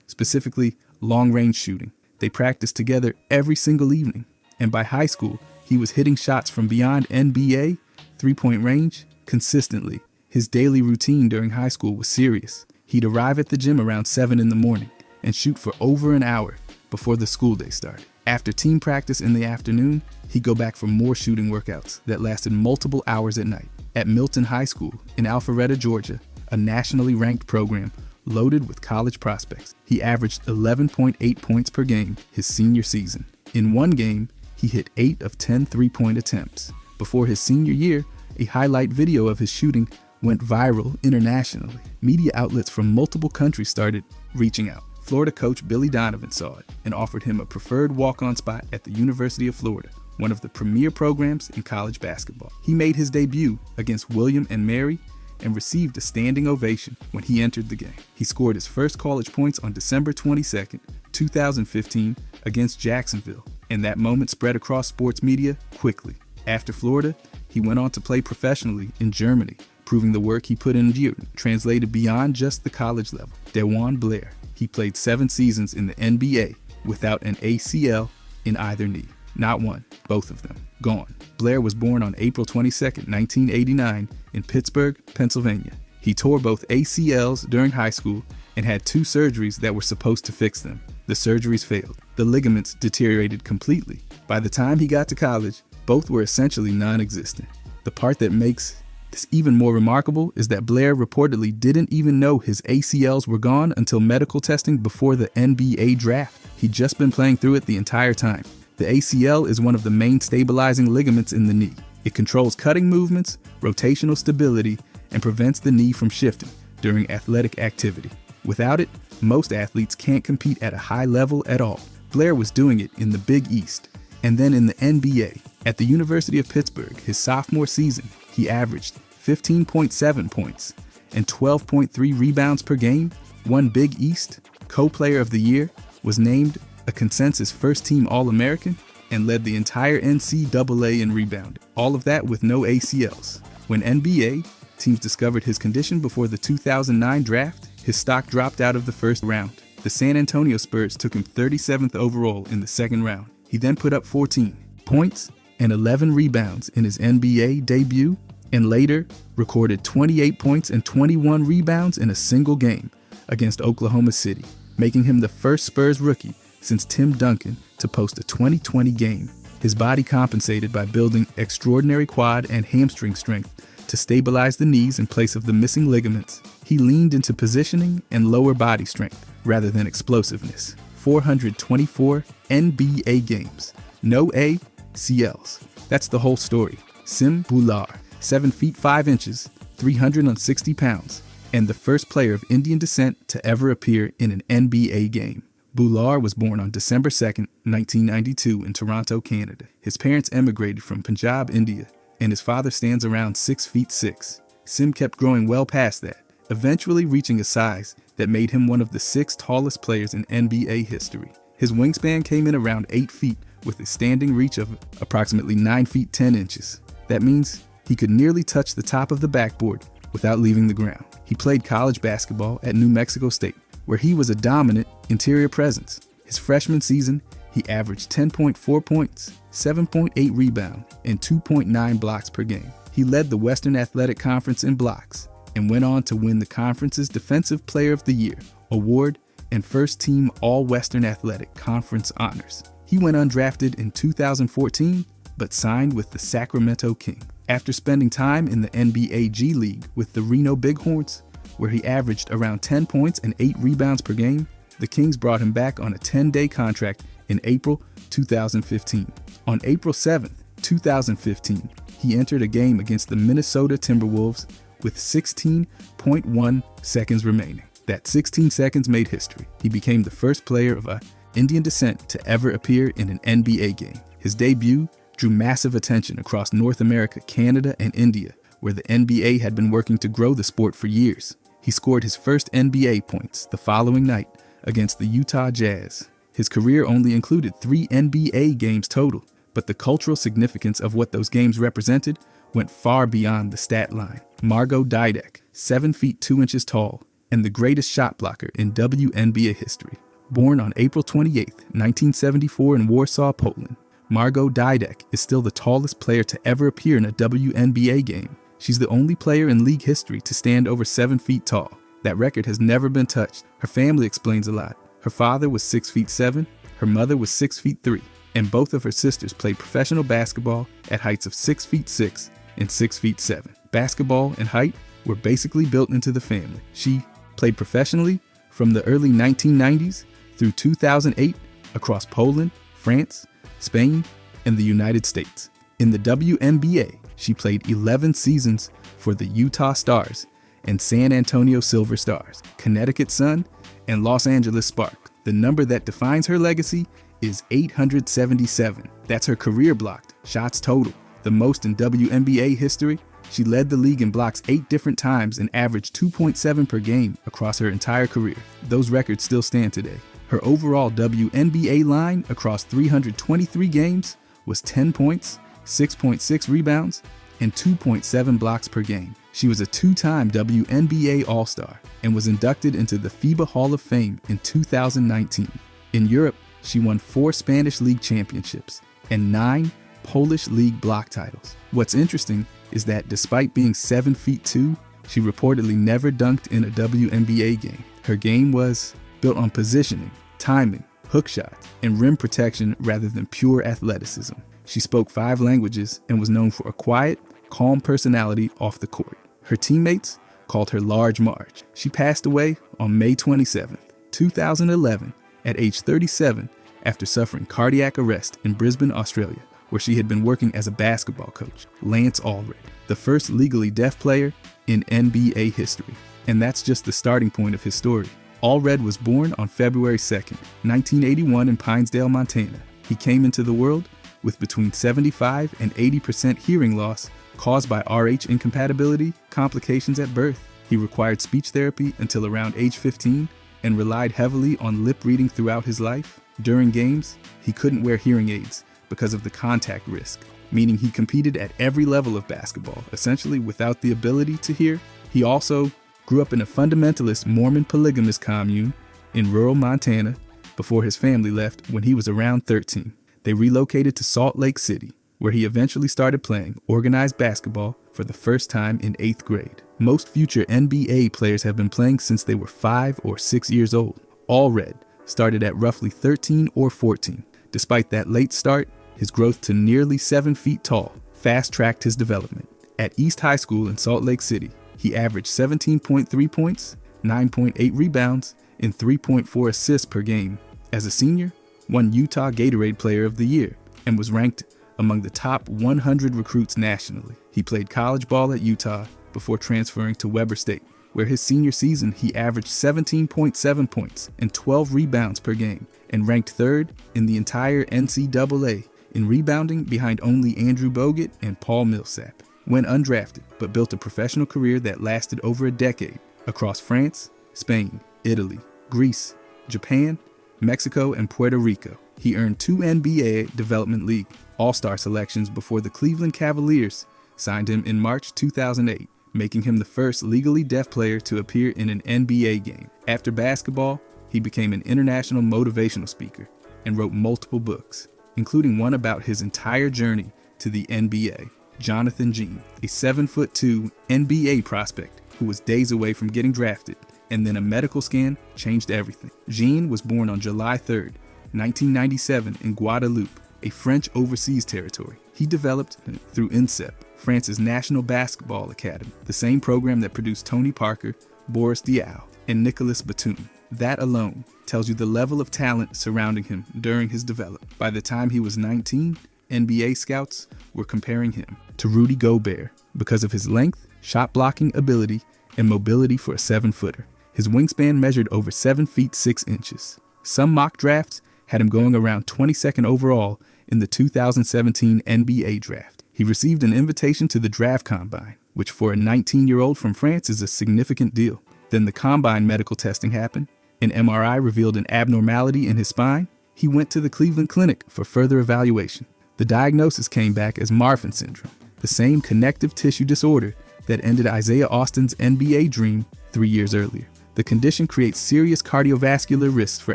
specifically long-range shooting. They practiced together every single evening, and by high school, he was hitting shots from beyond NBA three-point range consistently. His daily routine during high school was serious. He'd arrive at the gym around 7 in the morning and shoot for over an hour before the school day started. After team practice in the afternoon, he'd go back for more shooting workouts that lasted multiple hours at night. At Milton High School in Alpharetta, Georgia, a nationally ranked program loaded with college prospects, he averaged 11.8 points per game his senior season. In one game, he hit 8 of 10 three-point attempts. Before his senior year, a highlight video of his shooting went viral internationally. Media outlets from multiple countries started reaching out. Florida coach Billy Donovan saw it and offered him a preferred walk-on spot at the University of Florida, one of the premier programs in college basketball. He made his debut against William and Mary and received a standing ovation when he entered the game. He scored his first college points on December 22, 2015 against Jacksonville, and that moment spread across sports media quickly. After Florida, he went on to play professionally in Germany, proving the work he put in translated beyond just the college level. DeJuan Blair. He played 7 seasons in the NBA without an ACL in either knee. Not one, both of them. Gone. Blair was born on April 22, 1989 in Pittsburgh, Pennsylvania. He tore both ACLs during high school and had 2 surgeries that were supposed to fix them. The surgeries failed. The ligaments deteriorated completely. By the time he got to college, both were essentially non-existent. The part that makes this even more remarkable is that Blair reportedly didn't even know his ACLs were gone until medical testing before the NBA draft. He'd just been playing through it the entire time. The ACL is one of the main stabilizing ligaments in the knee. It controls cutting movements, rotational stability, and prevents the knee from shifting during athletic activity. Without it, most athletes can't compete at a high level at all. Blair was doing it in the Big East, and then in the NBA. At the University of Pittsburgh, his sophomore season, he averaged 15.7 points and 12.3 rebounds per game, won Big East Co-Player of the Year, was named a consensus first-team All-American, and led the entire NCAA in rebounding. All of that with no ACLs. When NBA teams discovered his condition before the 2009 draft, his stock dropped out of the first round. The San Antonio Spurs took him 37th overall in the second round. He then put up 14 points and 11 rebounds in his NBA debut, and later recorded 28 points and 21 rebounds in a single game against Oklahoma City, making him the first Spurs rookie since Tim Duncan to post a 2020 game. His body compensated by building extraordinary quad and hamstring strength to stabilize the knees in place of the missing ligaments. He leaned into positioning and lower body strength rather than explosiveness. 424 NBA games, no ACLs. That's the whole story. Sim Bhullar, 7 feet 5 inches, 360 pounds, and the first player of Indian descent to ever appear in an NBA game. Bhullar was born on December 2, 1992 in Toronto, Canada. His parents emigrated from Punjab, India, and his father stands around 6 feet 6. Sim kept growing well past that, eventually reaching a size that made him one of the 6 tallest players in NBA history. His wingspan came in around 8 feet with a standing reach of approximately 9 feet 10 inches. That means he could nearly touch the top of the backboard without leaving the ground. He played college basketball at New Mexico State, where he was a dominant interior presence. His freshman season, he averaged 10.4 points, 7.8 rebounds, and 2.9 blocks per game. He led the Western Athletic Conference in blocks and went on to win the conference's Defensive Player of the Year award and first-team All-Western Athletic Conference honors. He went undrafted in 2014, but signed with the Sacramento Kings. After spending time in the NBA G League with the Reno Bighorns, where he averaged around 10 points and 8 rebounds per game, the Kings brought him back on a 10-day contract in April 2015. On April 7th, 2015, he entered a game against the Minnesota Timberwolves with 16.1 seconds remaining. That 16 seconds made history. He became the first player of Indian descent to ever appear in an NBA game. His debut drew massive attention across North America, Canada, and India, where the NBA had been working to grow the sport for years. He scored his first NBA points the following night against the Utah Jazz. His career only included 3 NBA games total, but the cultural significance of what those games represented went far beyond the stat line. Margot Didek, 7 feet 2 inches tall, and the greatest shot blocker in WNBA history. Born on April 28, 1974 in Warsaw, Poland, Margot Didek is still the tallest player to ever appear in a WNBA game. She's the only player in league history to stand over 7 feet tall. That record has never been touched. Her family explains a lot. Her father was 6 feet 7, her mother was 6 feet 3, and both of her sisters played professional basketball at heights of 6 feet 6 and 6 feet 7. Basketball and height were basically built into the family. She played professionally from the early 1990s through 2008 across Poland, France, Spain, and the United States. In the WNBA, she played 11 seasons for the Utah Stars and San Antonio Silver Stars, Connecticut Sun, and Los Angeles Spark. The number that defines her legacy is 877. That's her career blocked shots total, the most in WNBA history. She led the league in blocks 8 different times and averaged 2.7 per game across her entire career. Those records still stand today. Her overall WNBA line across 323 games was 10 points, 6.6 rebounds, and 2.7 blocks per game. She was a 2-time WNBA All-Star and was inducted into the FIBA Hall of Fame in 2019. In Europe, she won 4 Spanish League championships and 9 Polish League block titles. What's interesting is that despite being 7 feet 2, she reportedly never dunked in a WNBA game. Her game was built on positioning, timing, hook shots, and rim protection rather than pure athleticism. She spoke 5 languages and was known for a quiet, calm personality off the court. Her teammates called her Large Marge. She passed away on May 27, 2011, at age 37 after suffering cardiac arrest in Brisbane, Australia, where she had been working as a basketball coach. Lance Allred, the first legally deaf player in NBA history. And that's just the starting point of his story. Allred was born on February 2nd, 1981 in Pinesdale, Montana. He came into the world with between 75 and 80% hearing loss caused by RH incompatibility complications at birth. He required speech therapy until around age 15 and relied heavily on lip reading throughout his life. During games, he couldn't wear hearing aids because of the contact risk, meaning he competed at every level of basketball, essentially without the ability to hear. He also grew up in a fundamentalist Mormon polygamist commune in rural Montana before his family left when he was around 13. They relocated to Salt Lake City, where he eventually started playing organized basketball for the first time in 8th grade. Most future NBA players have been playing since they were 5 or 6 years old. Allred started at roughly 13 or 14. Despite that late start, his growth to nearly 7 feet tall fast-tracked his development. At East High School in Salt Lake City, he averaged 17.3 points, 9.8 rebounds, and 3.4 assists per game. As a senior, won Utah Gatorade Player of the Year and was ranked among the top 100 recruits nationally. He played college ball at Utah before transferring to Weber State, where his senior season he averaged 17.7 points and 12 rebounds per game and ranked 3rd in the entire NCAA in rebounding behind only Andrew Bogut and Paul Millsap. Went undrafted, but built a professional career that lasted over a decade across France, Spain, Italy, Greece, Japan, Mexico, and Puerto Rico. He earned 2 NBA Development League All-Star selections before the Cleveland Cavaliers signed him in March 2008, making him the first legally deaf player to appear in an NBA game. After basketball, he became an international motivational speaker and wrote multiple books, including one about his entire journey to the NBA. Jonathan Jean, a 7'2" NBA prospect who was days away from getting drafted, and then a medical scan changed everything. Jean was born on July 3rd, 1997 in Guadeloupe, a French overseas territory. He developed through INSEP, France's National Basketball Academy, the same program that produced Tony Parker, Boris Diaw, and Nicolas Batum. That alone tells you the level of talent surrounding him during his development. By the time he was 19, NBA scouts were comparing him to Rudy Gobert because of his length, shot blocking ability, and mobility for a 7-footer. His wingspan measured over 7 feet 6 inches. Some mock drafts had him going around 22nd overall in the 2017 NBA draft. He received an invitation to the draft combine, which for a 19-year-old from France is a significant deal. Then the combine medical testing happened. An MRI revealed an abnormality in his spine. He went to the Cleveland Clinic for further evaluation. The diagnosis came back as Marfan syndrome, the same connective tissue disorder that ended Isaiah Austin's NBA dream 3 years earlier. The condition creates serious cardiovascular risks for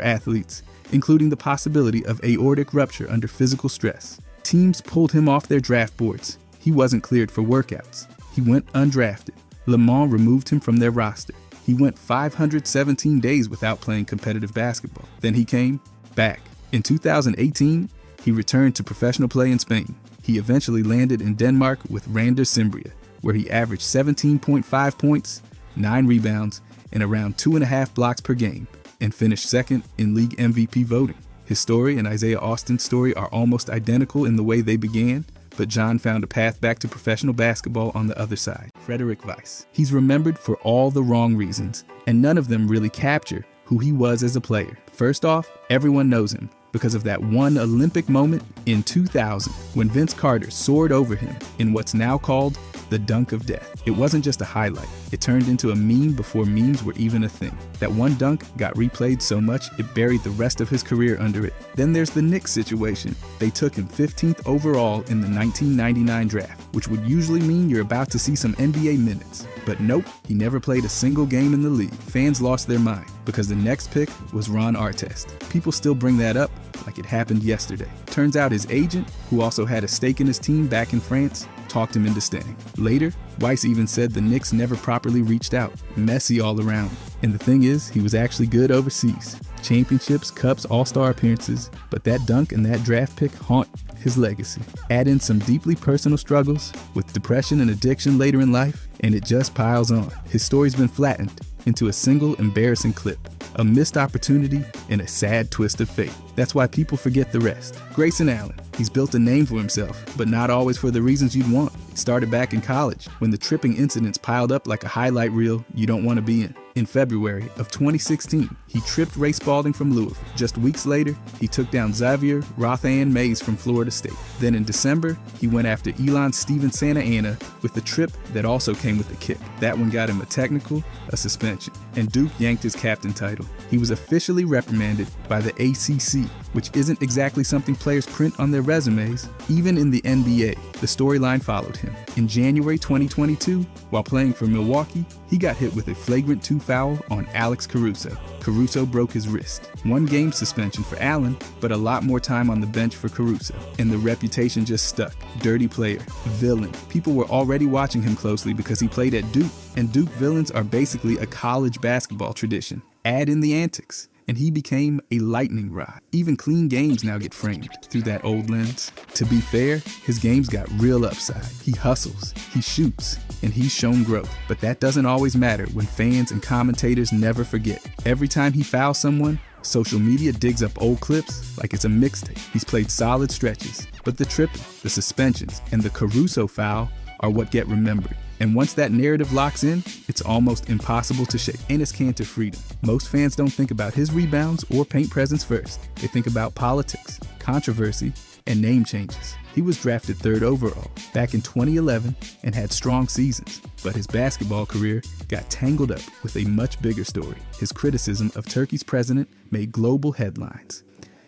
athletes, including the possibility of aortic rupture under physical stress. Teams pulled him off their draft boards. He wasn't cleared for workouts. He went undrafted. Le Mans removed him from their roster. He went 517 days without playing competitive basketball. Then he came back. In 2018, he returned to professional play in Spain. He eventually landed in Denmark with Randers Cimbria, where he averaged 17.5 points, 9 rebounds, and around 2.5 blocks per game, and finished second in league MVP voting. His story and Isaiah Austin's story are almost identical in the way they began, but John found a path back to professional basketball on the other side. Frederick Weiss. He's remembered for all the wrong reasons, and none of them really capture who he was as a player. First off, everyone knows him because of that one Olympic moment in 2000 when Vince Carter soared over him in what's now called the dunk of death. It wasn't just a highlight. It turned into a meme before memes were even a thing. That one dunk got replayed so much it buried the rest of his career under it. Then there's the Knicks situation. They took him 15th overall in the 1999 draft, which would usually mean you're about to see some NBA minutes. But nope, he never played a single game in the league. Fans lost their mind because the next pick was Ron Artest. People still bring that up like it happened yesterday. Turns out his agent, who also had a stake in his team back in France, talked him into staying. Later, Weiss even said the Knicks never properly reached out. Messy all around. And the thing is, he was actually good overseas. Championships, cups, all-star appearances, but that dunk and that draft pick haunt his legacy. Add in some deeply personal struggles with depression and addiction later in life, and it just piles on. His story's been flattened into a single embarrassing clip, a missed opportunity, and a sad twist of fate. That's why people forget the rest. Grayson Allen. He's built a name for himself, but not always for the reasons you'd want. It started back in college, when the tripping incidents piled up like a highlight reel you don't want to be in. In February of 2016, he tripped Ray Spalding from Louisville. Just weeks later, he took down Xavier Rothan Mays from Florida State. Then in December, he went after Elon Steven Santa Ana with a trip that also came with a kick. That one got him a technical, a suspension, and Duke yanked his captain title. He was officially reprimanded by the ACC, which isn't exactly something players print on their resumes. Even in the NBA, the storyline followed him. In January 2022, while playing for Milwaukee, he got hit with a flagrant 2 foul on Alex Caruso. Caruso broke his wrist. 1 game suspension for Allen, but a lot more time on the bench for Caruso. And the reputation just stuck. Dirty player, villain. People were already watching him closely because he played at Duke, and Duke villains are basically a college basketball tradition. Add in the antics, and he became a lightning rod. Even clean games now get framed through that old lens. To be fair, his game's got real upside. He hustles, he shoots, and he's shown growth. But that doesn't always matter when fans and commentators never forget. Every time he fouls someone, social media digs up old clips like it's a mixtape. He's played solid stretches, but the tripping, the suspensions, and the Caruso foul are what get remembered. And once that narrative locks in, it's almost impossible to shake. Enes Kanter freedom. Most fans don't think about his rebounds or paint presence first. They think about politics, controversy, and name changes. He was drafted 3rd overall back in 2011 and had strong seasons, but his basketball career got tangled up with a much bigger story. His criticism of Turkey's president made global headlines.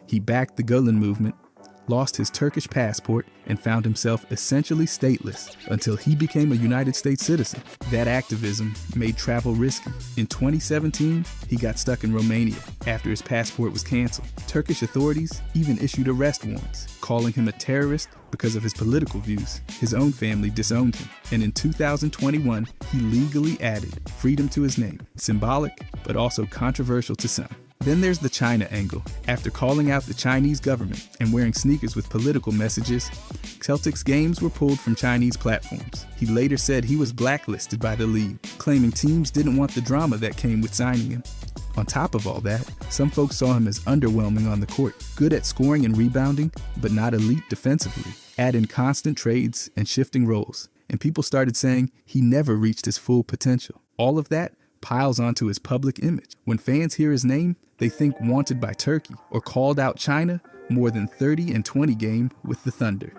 He backed the Gulen movement, lost his Turkish passport, and found himself essentially stateless until he became a United States citizen. That activism made travel risky. In 2017, he got stuck in Romania after his passport was canceled. Turkish authorities even issued arrest warrants, calling him a terrorist because of his political views. His own family disowned him, and in 2021, he legally added freedom to his name, symbolic but also controversial to some. Then there's the China angle. After calling out the Chinese government and wearing sneakers with political messages, Celtics games were pulled from Chinese platforms. He later said he was blacklisted by the league, claiming teams didn't want the drama that came with signing him. On top of all that, some folks saw him as underwhelming on the court, good at scoring and rebounding, but not elite defensively. Add in constant trades and shifting roles, and people started saying he never reached his full potential. All of that piles onto his public image. When fans hear his name, they think wanted by Turkey or called out China more than 30-20 game with the Thunder.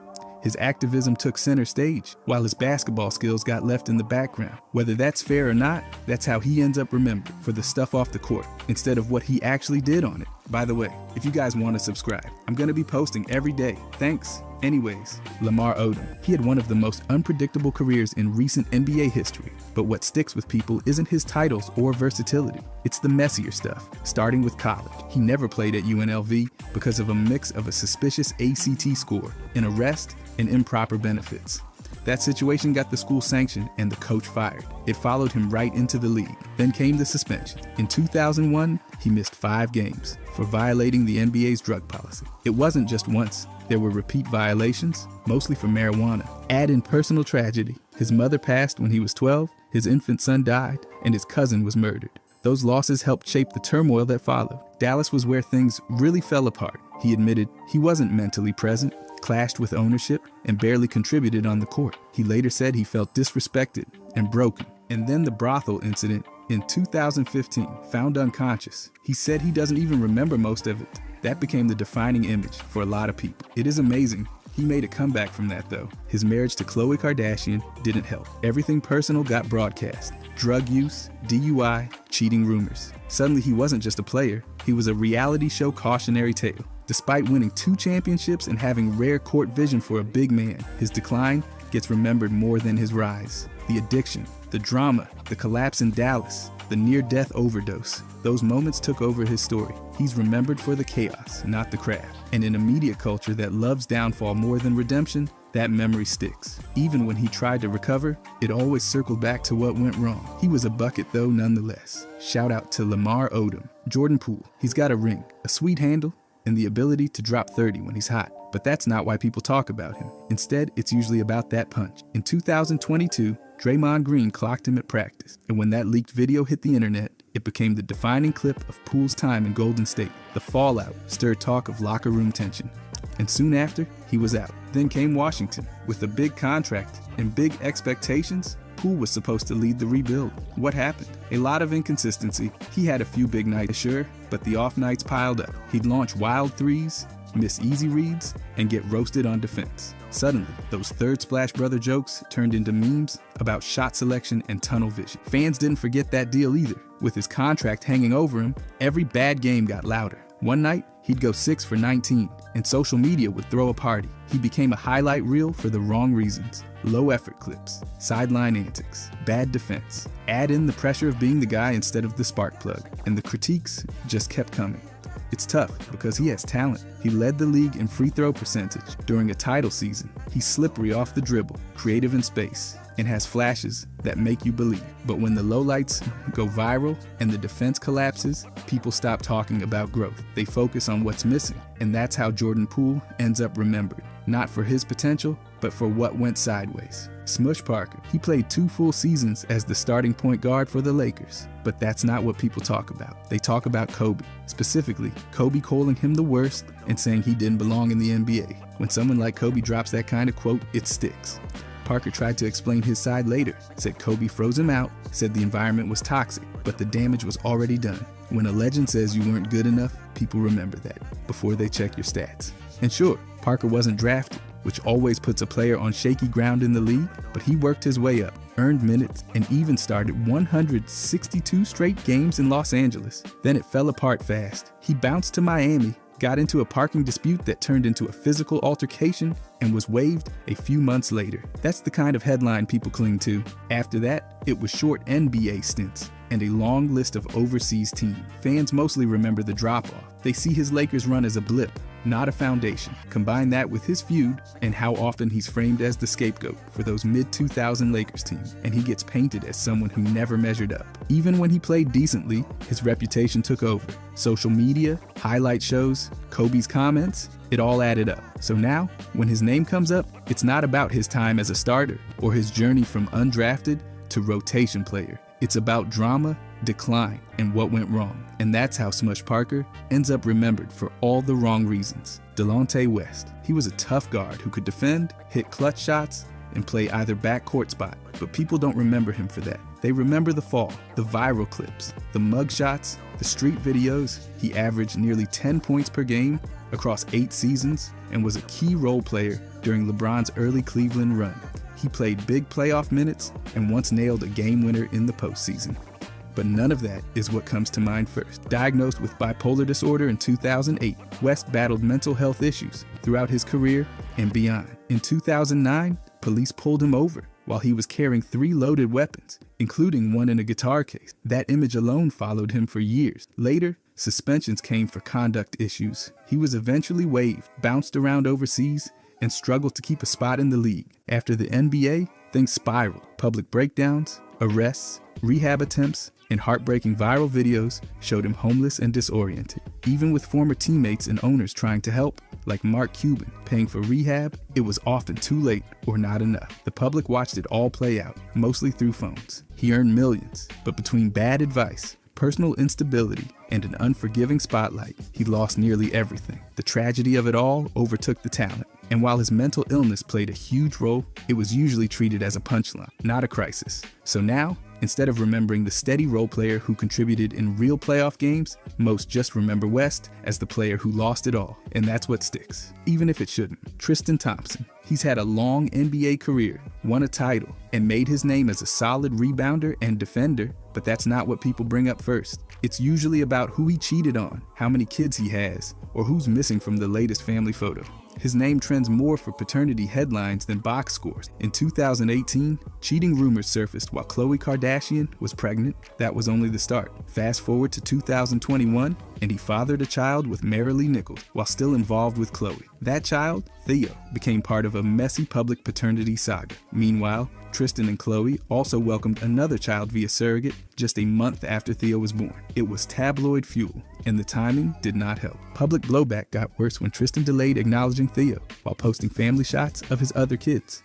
His activism took center stage, while his basketball skills got left in the background. Whether that's fair or not, that's how he ends up remembered, for the stuff off the court, instead of what he actually did on it. By the way, if you guys want to subscribe, I'm going to be posting every day. Thanks. Anyways, Lamar Odom. He had one of the most unpredictable careers in recent NBA history, but what sticks with people isn't his titles or versatility. It's the messier stuff, starting with college. He never played at UNLV because of a mix of a suspicious ACT score, an arrest, and improper benefits. That situation got the school sanctioned and the coach fired. It followed him right into the league. Then came the suspension. In 2001, he missed 5 games for violating the NBA's drug policy. It wasn't just once. There were repeat violations, mostly for marijuana. Add in personal tragedy. His mother passed when he was 12, his infant son died, and his cousin was murdered. Those losses helped shape the turmoil that followed. Dallas was where things really fell apart. He admitted he wasn't mentally present, clashed with ownership, and barely contributed on the court. He later said he felt disrespected and broken. And then the brothel incident in 2015, found unconscious. He said he doesn't even remember most of it. That became the defining image for a lot of people. It is amazing. He made a comeback from that though. His marriage to Khloe Kardashian didn't help. Everything personal got broadcast. Drug use, DUI, cheating rumors. Suddenly he wasn't just a player, he was a reality show cautionary tale. Despite winning 2 championships and having rare court vision for a big man, his decline gets remembered more than his rise. The addiction, the drama, the collapse in Dallas, the near-death overdose. Those moments took over his story. He's remembered for the chaos, not the craft. And in a media culture that loves downfall more than redemption, that memory sticks. Even when he tried to recover, it always circled back to what went wrong. He was a bucket though nonetheless. Shout out to Lamar Odom. Jordan Poole, he's got a ring, a sweet handle, and the ability to drop 30 when he's hot. But that's not why people talk about him. Instead, it's usually about that punch. In 2022, Draymond Green clocked him at practice, and when that leaked video hit the internet, it became the defining clip of Poole's time in Golden State. The fallout stirred talk of locker room tension, and soon after, he was out. Then came Washington. With a big contract and big expectations, Poole was supposed to lead the rebuild. What happened? A lot of inconsistency. He had a few big nights, sure, but the off nights piled up. He'd launch wild threes, miss easy reads, and get roasted on defense. Suddenly, those third Splash Brother jokes turned into memes about shot selection and tunnel vision. Fans didn't forget that deal either. With his contract hanging over him, every bad game got louder. One night, he'd go 6 for 19, and social media would throw a party. He became a highlight reel for the wrong reasons. Low effort clips, sideline antics, bad defense. Add in the pressure of being the guy instead of the spark plug, and the critiques just kept coming. It's tough because he has talent. He led the league in free throw percentage during a title season. He's slippery off the dribble, creative in space, and has flashes that make you believe. But when the lowlights go viral and the defense collapses, people stop talking about growth. They focus on what's missing. And that's how Jordan Poole ends up remembered. Not for his potential, but for what went sideways. Smush Parker, he played 2 full seasons as the starting point guard for the Lakers. But that's not what people talk about. They talk about Kobe. Specifically, Kobe calling him the worst and saying he didn't belong in the NBA. When someone like Kobe drops that kind of quote, it sticks. Parker tried to explain his side later, said Kobe froze him out, said the environment was toxic, but the damage was already done. When a legend says you weren't good enough, people remember that before they check your stats. And sure, Parker wasn't drafted, which always puts a player on shaky ground in the league, but he worked his way up, earned minutes, and even started 162 straight games in Los Angeles. Then it fell apart fast. He bounced to Miami, got into a parking dispute that turned into a physical altercation, and was waived a few months later. That's the kind of headline people cling to. After that, it was short NBA stints and a long list of overseas teams. Fans mostly remember the drop-off. They see his Lakers run as a blip, not a foundation. Combine that with his feud and how often he's framed as the scapegoat for those mid-2000 Lakers teams, and he gets painted as someone who never measured up. Even when he played decently, his reputation took over. Social media, highlight shows, Kobe's comments, it all added up. So now, when his name comes up, it's not about his time as a starter or his journey from undrafted to rotation player. It's about drama, decline, and what went wrong. And that's how Smush Parker ends up remembered for all the wrong reasons. Delonte West. He was a tough guard who could defend, hit clutch shots, and play either backcourt spot. But people don't remember him for that. They remember the fall, the viral clips, the mug shots, the street videos. He averaged nearly 10 points per game across 8 seasons and was a key role player during LeBron's early Cleveland run. He played big playoff minutes and once nailed a game winner in the postseason. But none of that is what comes to mind first. Diagnosed with bipolar disorder in 2008, West battled mental health issues throughout his career and beyond. In 2009, police pulled him over while he was carrying 3 loaded weapons, including one in a guitar case. That image alone followed him for years. Later, suspensions came for conduct issues. He was eventually waived, bounced around overseas, and struggled to keep a spot in the league. After the NBA, things spiraled. Public breakdowns, arrests, rehab attempts, and heartbreaking viral videos showed him homeless and disoriented. Even with former teammates and owners trying to help, like Mark Cuban paying for rehab, it was often too late or not enough. The public watched it all play out, mostly through phones. He earned millions, but between bad advice, personal instability, and an unforgiving spotlight, he lost nearly everything. The tragedy of it all overtook the talent. And while his mental illness played a huge role, it was usually treated as a punchline, not a crisis. So now, instead of remembering the steady role player who contributed in real playoff games, most just remember West as the player who lost it all. And that's what sticks, even if it shouldn't. Tristan Thompson. He's had a long NBA career, won a title, and made his name as a solid rebounder and defender, but that's not what people bring up first. It's usually about who he cheated on, how many kids he has, or who's missing from the latest family photo. His name trends more for paternity headlines than box scores. In 2018, cheating rumors surfaced while Khloe Kardashian was pregnant. That was only the start. Fast forward to 2021, and he fathered a child with Marilee Nichols while still involved with Khloe. That child, Theo, became part of a messy public paternity saga. Meanwhile, Tristan and Khloe also welcomed another child via surrogate just a month after Theo was born. It was tabloid fuel, and the timing did not help. Public blowback got worse when Tristan delayed acknowledging Theo while posting family shots of his other kids.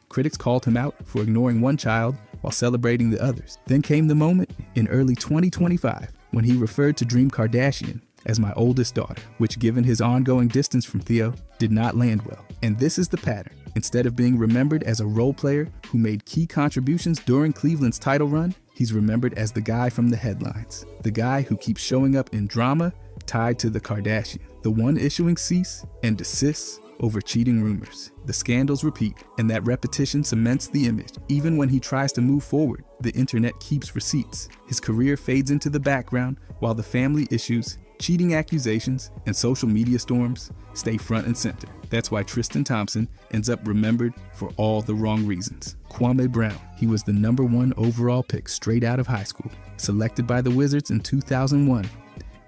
Critics called him out for ignoring one child while celebrating the others. Then came the moment in early 2025 when he referred to Dream Kardashian as my oldest daughter, which, given his ongoing distance from Theo, did not land well. And this is the pattern. Instead of being remembered as a role player who made key contributions during Cleveland's title run, he's remembered as the guy from the headlines. The guy who keeps showing up in drama tied to the Kardashian. The one issuing cease and desists over cheating rumors. The scandals repeat, and that repetition cements the image. Even when he tries to move forward, the internet keeps receipts. His career fades into the background while the family issues, cheating accusations, and social media storms stay front and center. That's why Tristan Thompson ends up remembered for all the wrong reasons. Kwame Brown. He was the #1 overall pick straight out of high school, selected by the Wizards in 2001,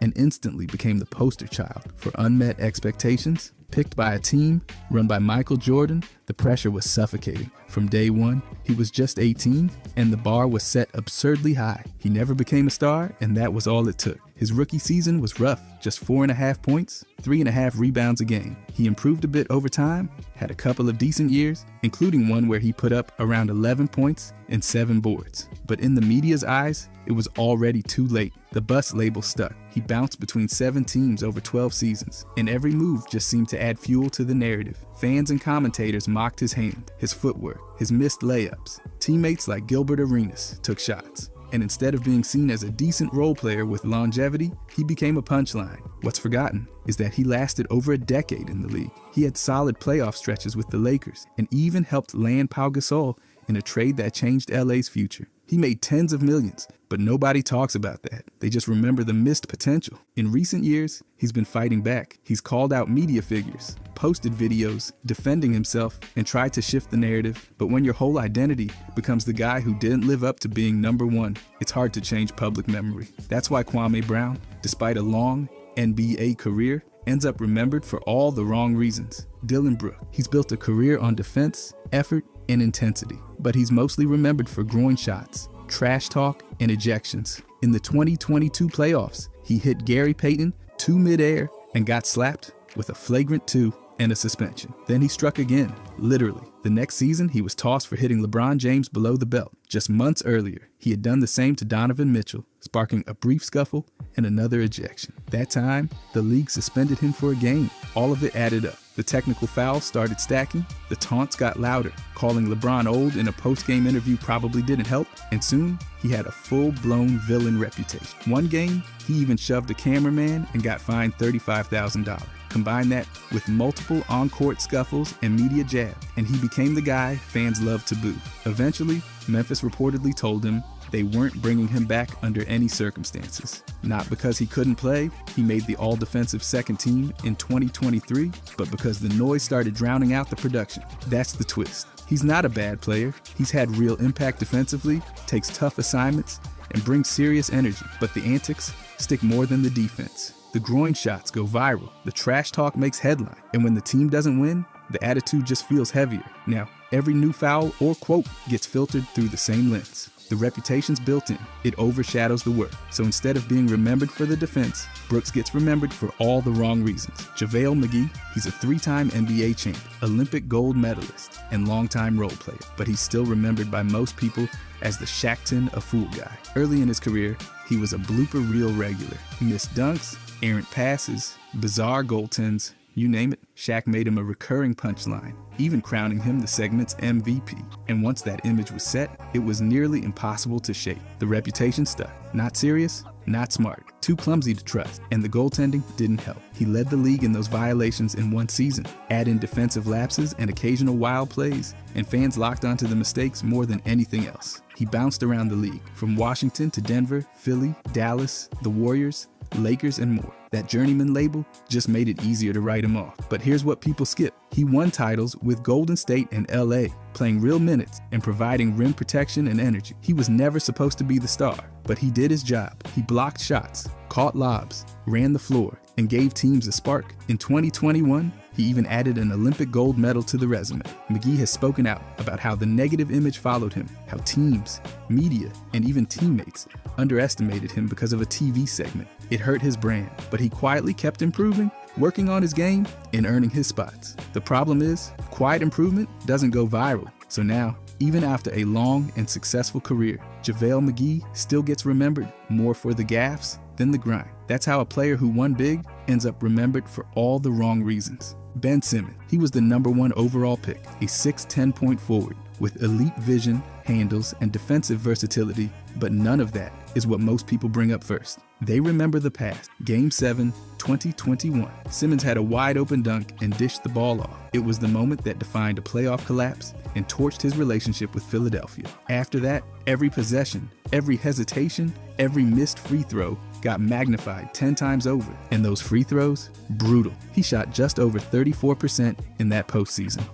and instantly became the poster child for unmet expectations. Picked by a team run by Michael Jordan, the pressure was suffocating. From day one, he was just 18, and the bar was set absurdly high. He never became a star, and that was all it took. His rookie season was rough, just 4.5 points, 3.5 rebounds a game. He improved a bit over time, had a couple of decent years, including one where he put up around 11 points and 7 boards. But in the media's eyes, it was already too late. The bust label stuck. He bounced between 7 teams over 12 seasons, and every move just seemed to add fuel to the narrative. Fans and commentators mocked his hand, his footwork, his missed layups. Teammates like Gilbert Arenas took shots. And instead of being seen as a decent role player with longevity, he became a punchline. What's forgotten is that he lasted over a decade in the league. He had solid playoff stretches with the Lakers and even helped land Pau Gasol in a trade that changed LA's future. He made tens of millions, but nobody talks about that. They just remember the missed potential. In recent years, he's been fighting back. He's called out media figures, posted videos, defending himself, and tried to shift the narrative. But when your whole identity becomes the guy who didn't live up to being number one, it's hard to change public memory. That's why Kwame Brown, despite a long NBA career, ends up remembered for all the wrong reasons. Dylan Brooks, he's built a career on defense, effort, and intensity, but he's mostly remembered for groin shots, trash talk, and ejections. In the 2022 playoffs, he hit Gary Payton 2 midair and got slapped with a flagrant 2 and a suspension. Then he struck again, literally. The next season, he was tossed for hitting LeBron James below the belt. Just months earlier, he had done the same to Donovan Mitchell, sparking a brief scuffle and another ejection. That time, the league suspended him for a game. All of it added up. The technical fouls started stacking, the taunts got louder. Calling LeBron old in a post-game interview probably didn't help, and soon he had a full-blown villain reputation. One game, he even shoved a cameraman and got fined $35,000. Combine that with multiple on-court scuffles and media jabs, and he became the guy fans love to boo. Eventually, Memphis reportedly told him they weren't bringing him back under any circumstances. Not because he couldn't play, he made the all-defensive second team in 2023, but because the noise started drowning out the production. That's the twist. He's not a bad player. He's had real impact defensively, takes tough assignments, and brings serious energy, but the antics stick more than the defense. The groin shots go viral, the trash talk makes headline, and when the team doesn't win, the attitude just feels heavier. Now, every new foul or quote gets filtered through the same lens. The reputation's built in. It overshadows the work. So instead of being remembered for the defense, Brooks gets remembered for all the wrong reasons. JaVale McGee, he's a 3-time NBA champion, Olympic gold medalist, and longtime role player. But he's still remembered by most people as the Shaqtin' a Fool guy. Early in his career, he was a blooper reel regular. Missed dunks, errant passes, bizarre goaltends, you name it, Shaq made him a recurring punchline, even crowning him the segment's MVP. And once that image was set, it was nearly impossible to shake. The reputation stuck. Not serious, not smart, too clumsy to trust, and the goaltending didn't help. He led the league in those violations in one season. Add in defensive lapses and occasional wild plays, and fans locked onto the mistakes more than anything else. He bounced around the league, from Washington to Denver, Philly, Dallas, the Warriors, Lakers, and more. That journeyman label just made it easier to write him off. But here's what people skip. He won titles with Golden State and LA, playing real minutes and providing rim protection and energy. He was never supposed to be the star, but he did his job. He blocked shots, caught lobs, ran the floor, and gave teams a spark. In 2021, he even added an Olympic gold medal to the resume. McGee has spoken out about how the negative image followed him, how teams, media, and even teammates underestimated him because of a TV segment. It hurt his brand, but he quietly kept improving, working on his game, and earning his spots. The problem is, quiet improvement doesn't go viral. So now, even after a long and successful career, JaVale McGee still gets remembered more for the gaffes than the grind. That's how a player who won big ends up remembered for all the wrong reasons. Ben Simmons, he was the #1 overall pick, a 6'10" point forward with elite vision, handles, and defensive versatility, but none of that is what most people bring up first. They remember the past. Game 7, 2021. Simmons had a wide open dunk and dished the ball off. It was the moment that defined a playoff collapse and torched his relationship with Philadelphia. After that, every possession, every hesitation, every missed free throw got magnified 10 times over. And those free throws, brutal. He shot just over 34% in that postseason.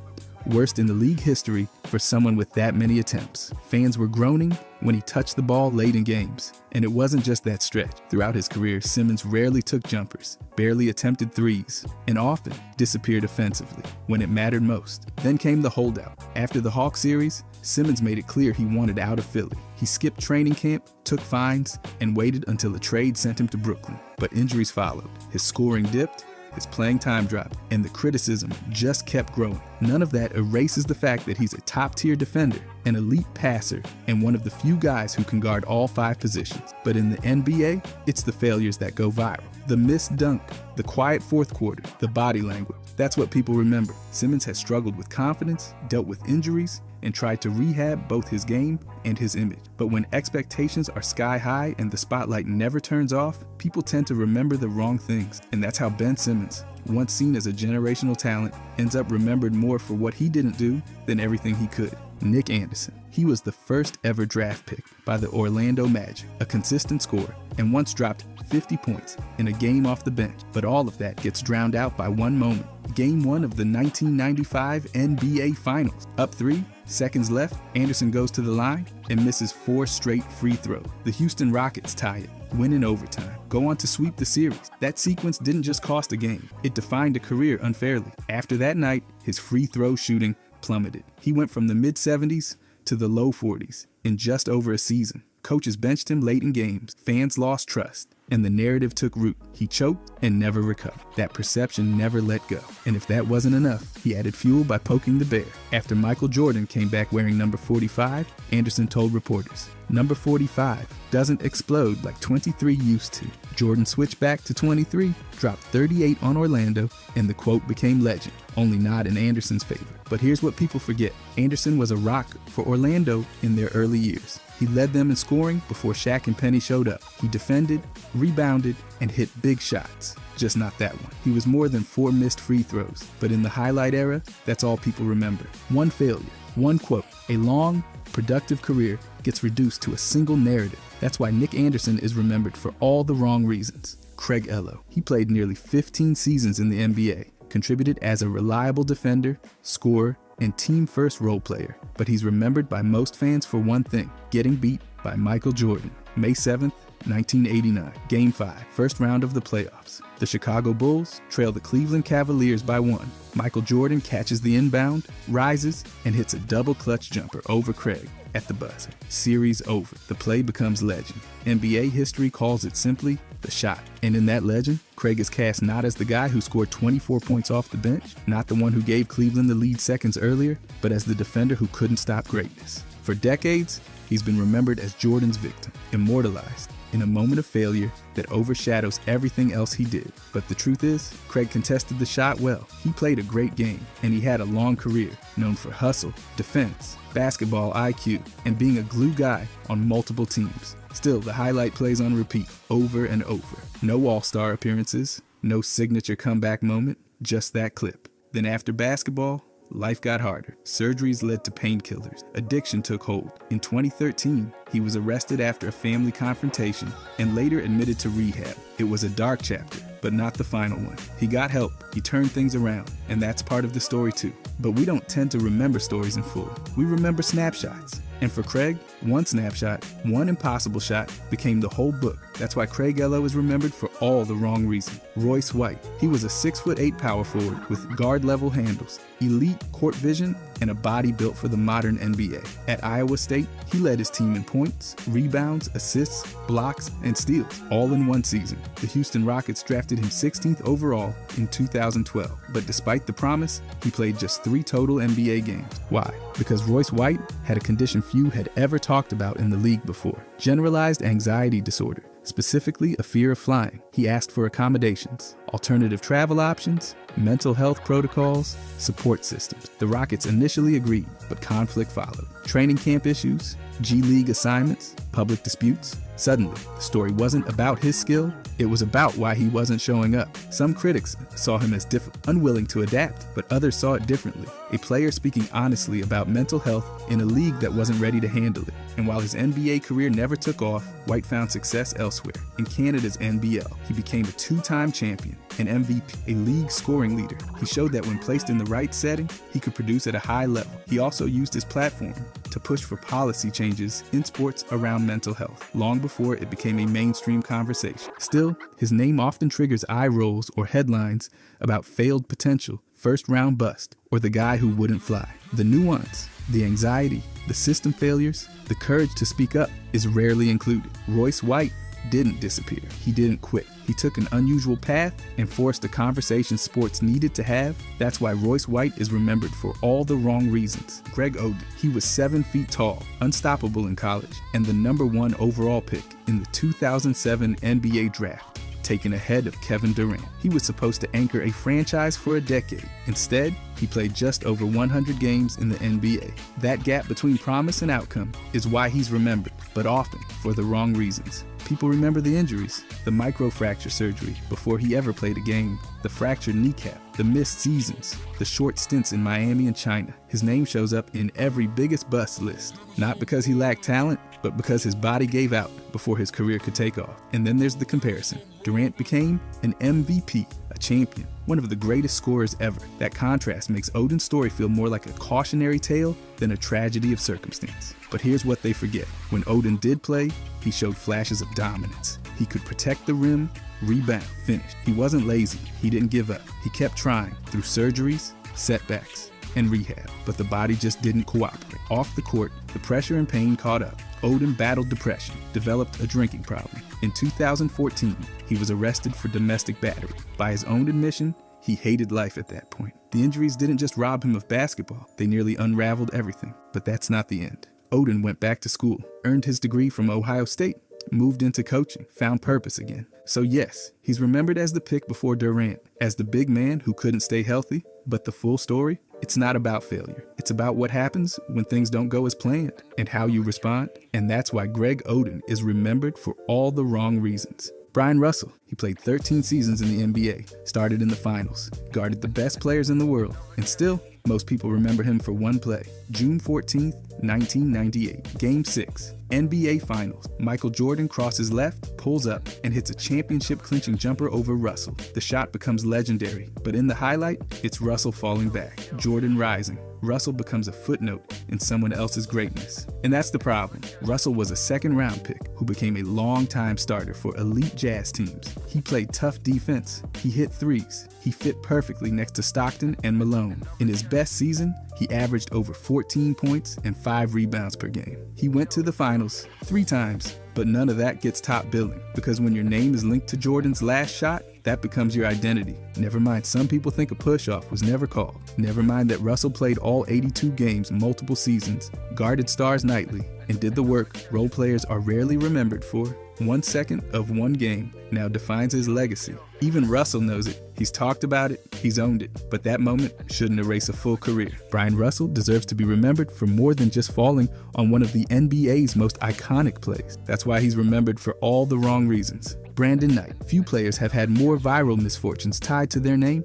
Worst in the league history for someone with that many attempts. Fans were groaning when he touched the ball late in games. And it wasn't just that stretch. Throughout his career, Simmons rarely took jumpers, barely attempted threes, and often disappeared offensively when it mattered most. Then came the holdout. After the Hawks series, Simmons made it clear he wanted out of Philly. He skipped training camp, took fines, and waited until a trade sent him to Brooklyn. But injuries followed. His scoring dipped, his playing time dropped, and the criticism just kept growing. None of that erases the fact that he's a top-tier defender, an elite passer, and one of the few guys who can guard all 5 positions. But in the NBA, it's the failures that go viral. The missed dunk, the quiet fourth quarter, the body language. That's what people remember. Simmons has struggled with confidence, dealt with injuries, and tried to rehab both his game and his image. But when expectations are sky high and the spotlight never turns off, people tend to remember the wrong things. And that's how Ben Simmons, once seen as a generational talent, ends up remembered more for what he didn't do than everything he could. Nick Anderson. He was the first ever draft pick by the Orlando Magic, a consistent scorer, and once dropped 50 points in a game off the bench. But all of that gets drowned out by one moment. Game 1 of the 1995 NBA Finals. Up 3 seconds left, Anderson goes to the line and misses 4 straight free throws. The Houston Rockets tie it, win in overtime, go on to sweep the series. That sequence didn't just cost a game, it defined a career unfairly. After that night, his free throw shooting plummeted. He went from the mid-70s to the low 40s in just over a season. Coaches benched him late in games, fans lost trust, and the narrative took root. He choked and never recovered. That perception never let go. And if that wasn't enough, he added fuel by poking the bear. After Michael Jordan came back wearing number 45, Anderson told reporters, "Number 45 doesn't explode like 23 used to." Jordan switched back to 23, dropped 38 on Orlando, and the quote became legend, only not in Anderson's favor. But here's what people forget. Anderson was a rock for Orlando in their early years. He led them in scoring before Shaq and Penny showed up. He defended, rebounded, and hit big shots. Just not that one. He was more than 4 missed free throws. But in the highlight era, that's all people remember. One failure, one quote. A long, productive career gets reduced to a single narrative. That's why Nick Anderson is remembered for all the wrong reasons. Craig Ello. He played nearly 15 seasons in the NBA, contributed as a reliable defender, scorer, and team-first role player. But he's remembered by most fans for one thing: getting beat by Michael Jordan. May 7th, 1989, Game 5, first round of the playoffs. The Chicago Bulls trail the Cleveland Cavaliers by 1. Michael Jordan catches the inbound, rises, and hits a double clutch jumper over Craig at the buzzer. Series over. The play becomes legend. NBA history calls it simply the shot. And in that legend, Craig is cast not as the guy who scored 24 points off the bench, not the one who gave Cleveland the lead seconds earlier, but as the defender who couldn't stop greatness. For decades, he's been remembered as Jordan's victim, immortalized in a moment of failure that overshadows everything else he did. But the truth is, Craig contested the shot well. He played a great game, and he had a long career, known for hustle, defense, basketball IQ, and being a glue guy on multiple teams. Still, the highlight plays on repeat, over and over. No all-star appearances, no signature comeback moment, just that clip. Then after basketball, life got harder. Surgeries led to painkillers. Addiction took hold. In 2013, he was arrested after a family confrontation and later admitted to rehab. It was a dark chapter, but not the final one. He got help, he turned things around, and that's part of the story too. But we don't tend to remember stories in full. We remember snapshots. And for Craig, one snapshot, one impossible shot, became the whole book. That's why Craig Ello is remembered for all the wrong reasons. Royce White. He was a 6'8" power forward with guard-level handles, elite court vision, and a body built for the modern NBA. At Iowa State, he led his team in points, rebounds, assists, blocks, and steals, all in one season. The Houston Rockets drafted him 16th overall in 2012. But despite the promise, he played just 3 total NBA games. Why? Because Royce White had a condition few had ever talked about in the league before: generalized anxiety disorder, specifically a fear of flying. He asked for accommodations, alternative travel options, mental health protocols, support systems. The Rockets initially agreed, but conflict followed. Training camp issues, G League assignments, public disputes. Suddenly, the story wasn't about his skill, it was about why he wasn't showing up. Some critics saw him as unwilling to adapt, but others saw it differently. A player speaking honestly about mental health in a league that wasn't ready to handle it. And while his NBA career never took off, White found success elsewhere. In Canada's NBL, he became a 2-time champion, an MVP, a league scoring leader. He showed that when placed in the right setting, he could produce at a high level. He also used his platform to push for policy changes in sports around mental health, long before it became a mainstream conversation. Still, his name often triggers eye rolls or headlines about failed potential, first-round bust, or the guy who wouldn't fly. The nuance, the anxiety, the system failures, the courage to speak up is rarely included. Royce White didn't disappear. He didn't quit. He took an unusual path and forced the conversation sports needed to have. That's why Royce White is remembered for all the wrong reasons. Greg Oden, he was 7 feet tall, unstoppable in college, and the #1 overall pick in the 2007 NBA draft, taken ahead of Kevin Durant. He was supposed to anchor a franchise for a decade. Instead, he played just over 100 games in the NBA. That gap between promise and outcome is why he's remembered, but often for the wrong reasons. People remember the injuries, the microfracture surgery before he ever played a game, the fractured kneecap, the missed seasons, the short stints in Miami and China. His name shows up in every biggest bust list, not because he lacked talent, but because his body gave out before his career could take off. And then there's the comparison. Durant became an MVP, a champion, one of the greatest scorers ever. That contrast makes Oden's story feel more like a cautionary tale than a tragedy of circumstance. But here's what they forget. When Oden did play, he showed flashes of dominance. He could protect the rim, rebound, finish. He wasn't lazy. He didn't give up. He kept trying through surgeries, setbacks, and rehab. But the body just didn't cooperate. Off the court, the pressure and pain caught up. Oden battled depression, developed a drinking problem. In 2014, he was arrested for domestic battery. By his own admission, he hated life at that point. The injuries didn't just rob him of basketball, they nearly unraveled everything. But that's not the end. Oden went back to school, earned his degree from Ohio State, moved into coaching, found purpose again. So yes, he's remembered as the pick before Durant, as the big man who couldn't stay healthy, but the full story, it's not about failure. It's about what happens when things don't go as planned and how you respond. And that's why Greg Oden is remembered for all the wrong reasons. Brian Russell, he played 13 seasons in the NBA, started in the finals, guarded the best players in the world, and still, most people remember him for one play. June 14th, 1998, Game 6, NBA Finals. Michael Jordan crosses left, pulls up, and hits a championship-clinching jumper over Russell. The shot becomes legendary, but in the highlight, it's Russell falling back, Jordan rising. Russell becomes a footnote in someone else's greatness. And that's the problem. Russell was a second-round pick who became a long-time starter for elite Jazz teams. He played tough defense. He hit threes. He fit perfectly next to Stockton and Malone. In his best season, he averaged over 14 points and 5 rebounds per game. He went to the finals 3 times, but none of that gets top billing, because when your name is linked to Jordan's last shot, that becomes your identity. Never mind, some people think a push-off was never called. Never mind that Russell played all 82 games multiple seasons, guarded stars nightly, and did the work role players are rarely remembered for. 1 second of one game now defines his legacy. Even Russell knows it. He's talked about it, he's owned it, but that moment shouldn't erase a full career. Brian Russell deserves to be remembered for more than just falling on one of the NBA's most iconic plays. That's why he's remembered for all the wrong reasons. Brandon Knight. Few players have had more viral misfortunes tied to their name.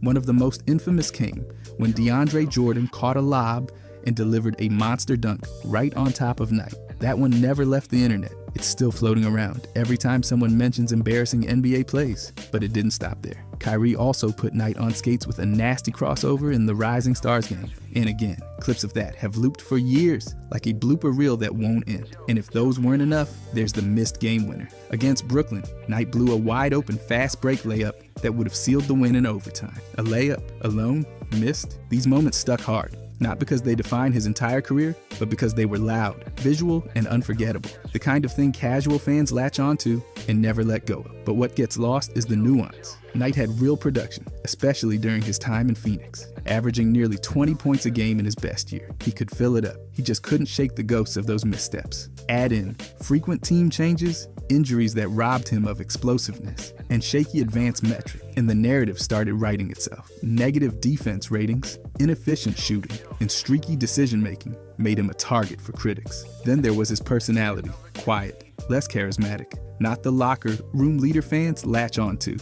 One of the most infamous came when DeAndre Jordan caught a lob and delivered a monster dunk right on top of Knight. That one never left the internet. It's still floating around every time someone mentions embarrassing NBA plays. But it didn't stop there. Kyrie also put Knight on skates with a nasty crossover in the Rising Stars game. And again, clips of that have looped for years, like a blooper reel that won't end. And if those weren't enough, there's the missed game winner. Against Brooklyn, Knight blew a wide open fast break layup that would have sealed the win in overtime. A layup, alone, missed. These moments stuck hard. Not because they defined his entire career, but because they were loud, visual, and unforgettable. The kind of thing casual fans latch onto and never let go of. But what gets lost is the nuance. Knight had real production, especially during his time in Phoenix, averaging nearly 20 points a game in his best year. He could fill it up. He just couldn't shake the ghosts of those missteps. Add in frequent team changes, injuries that robbed him of explosiveness, and shaky advanced metric, and the narrative started writing itself. Negative defense ratings, inefficient shooting, and streaky decision-making made him a target for critics. Then there was his personality, quiet, less charismatic, not the locker room leader fans latch onto.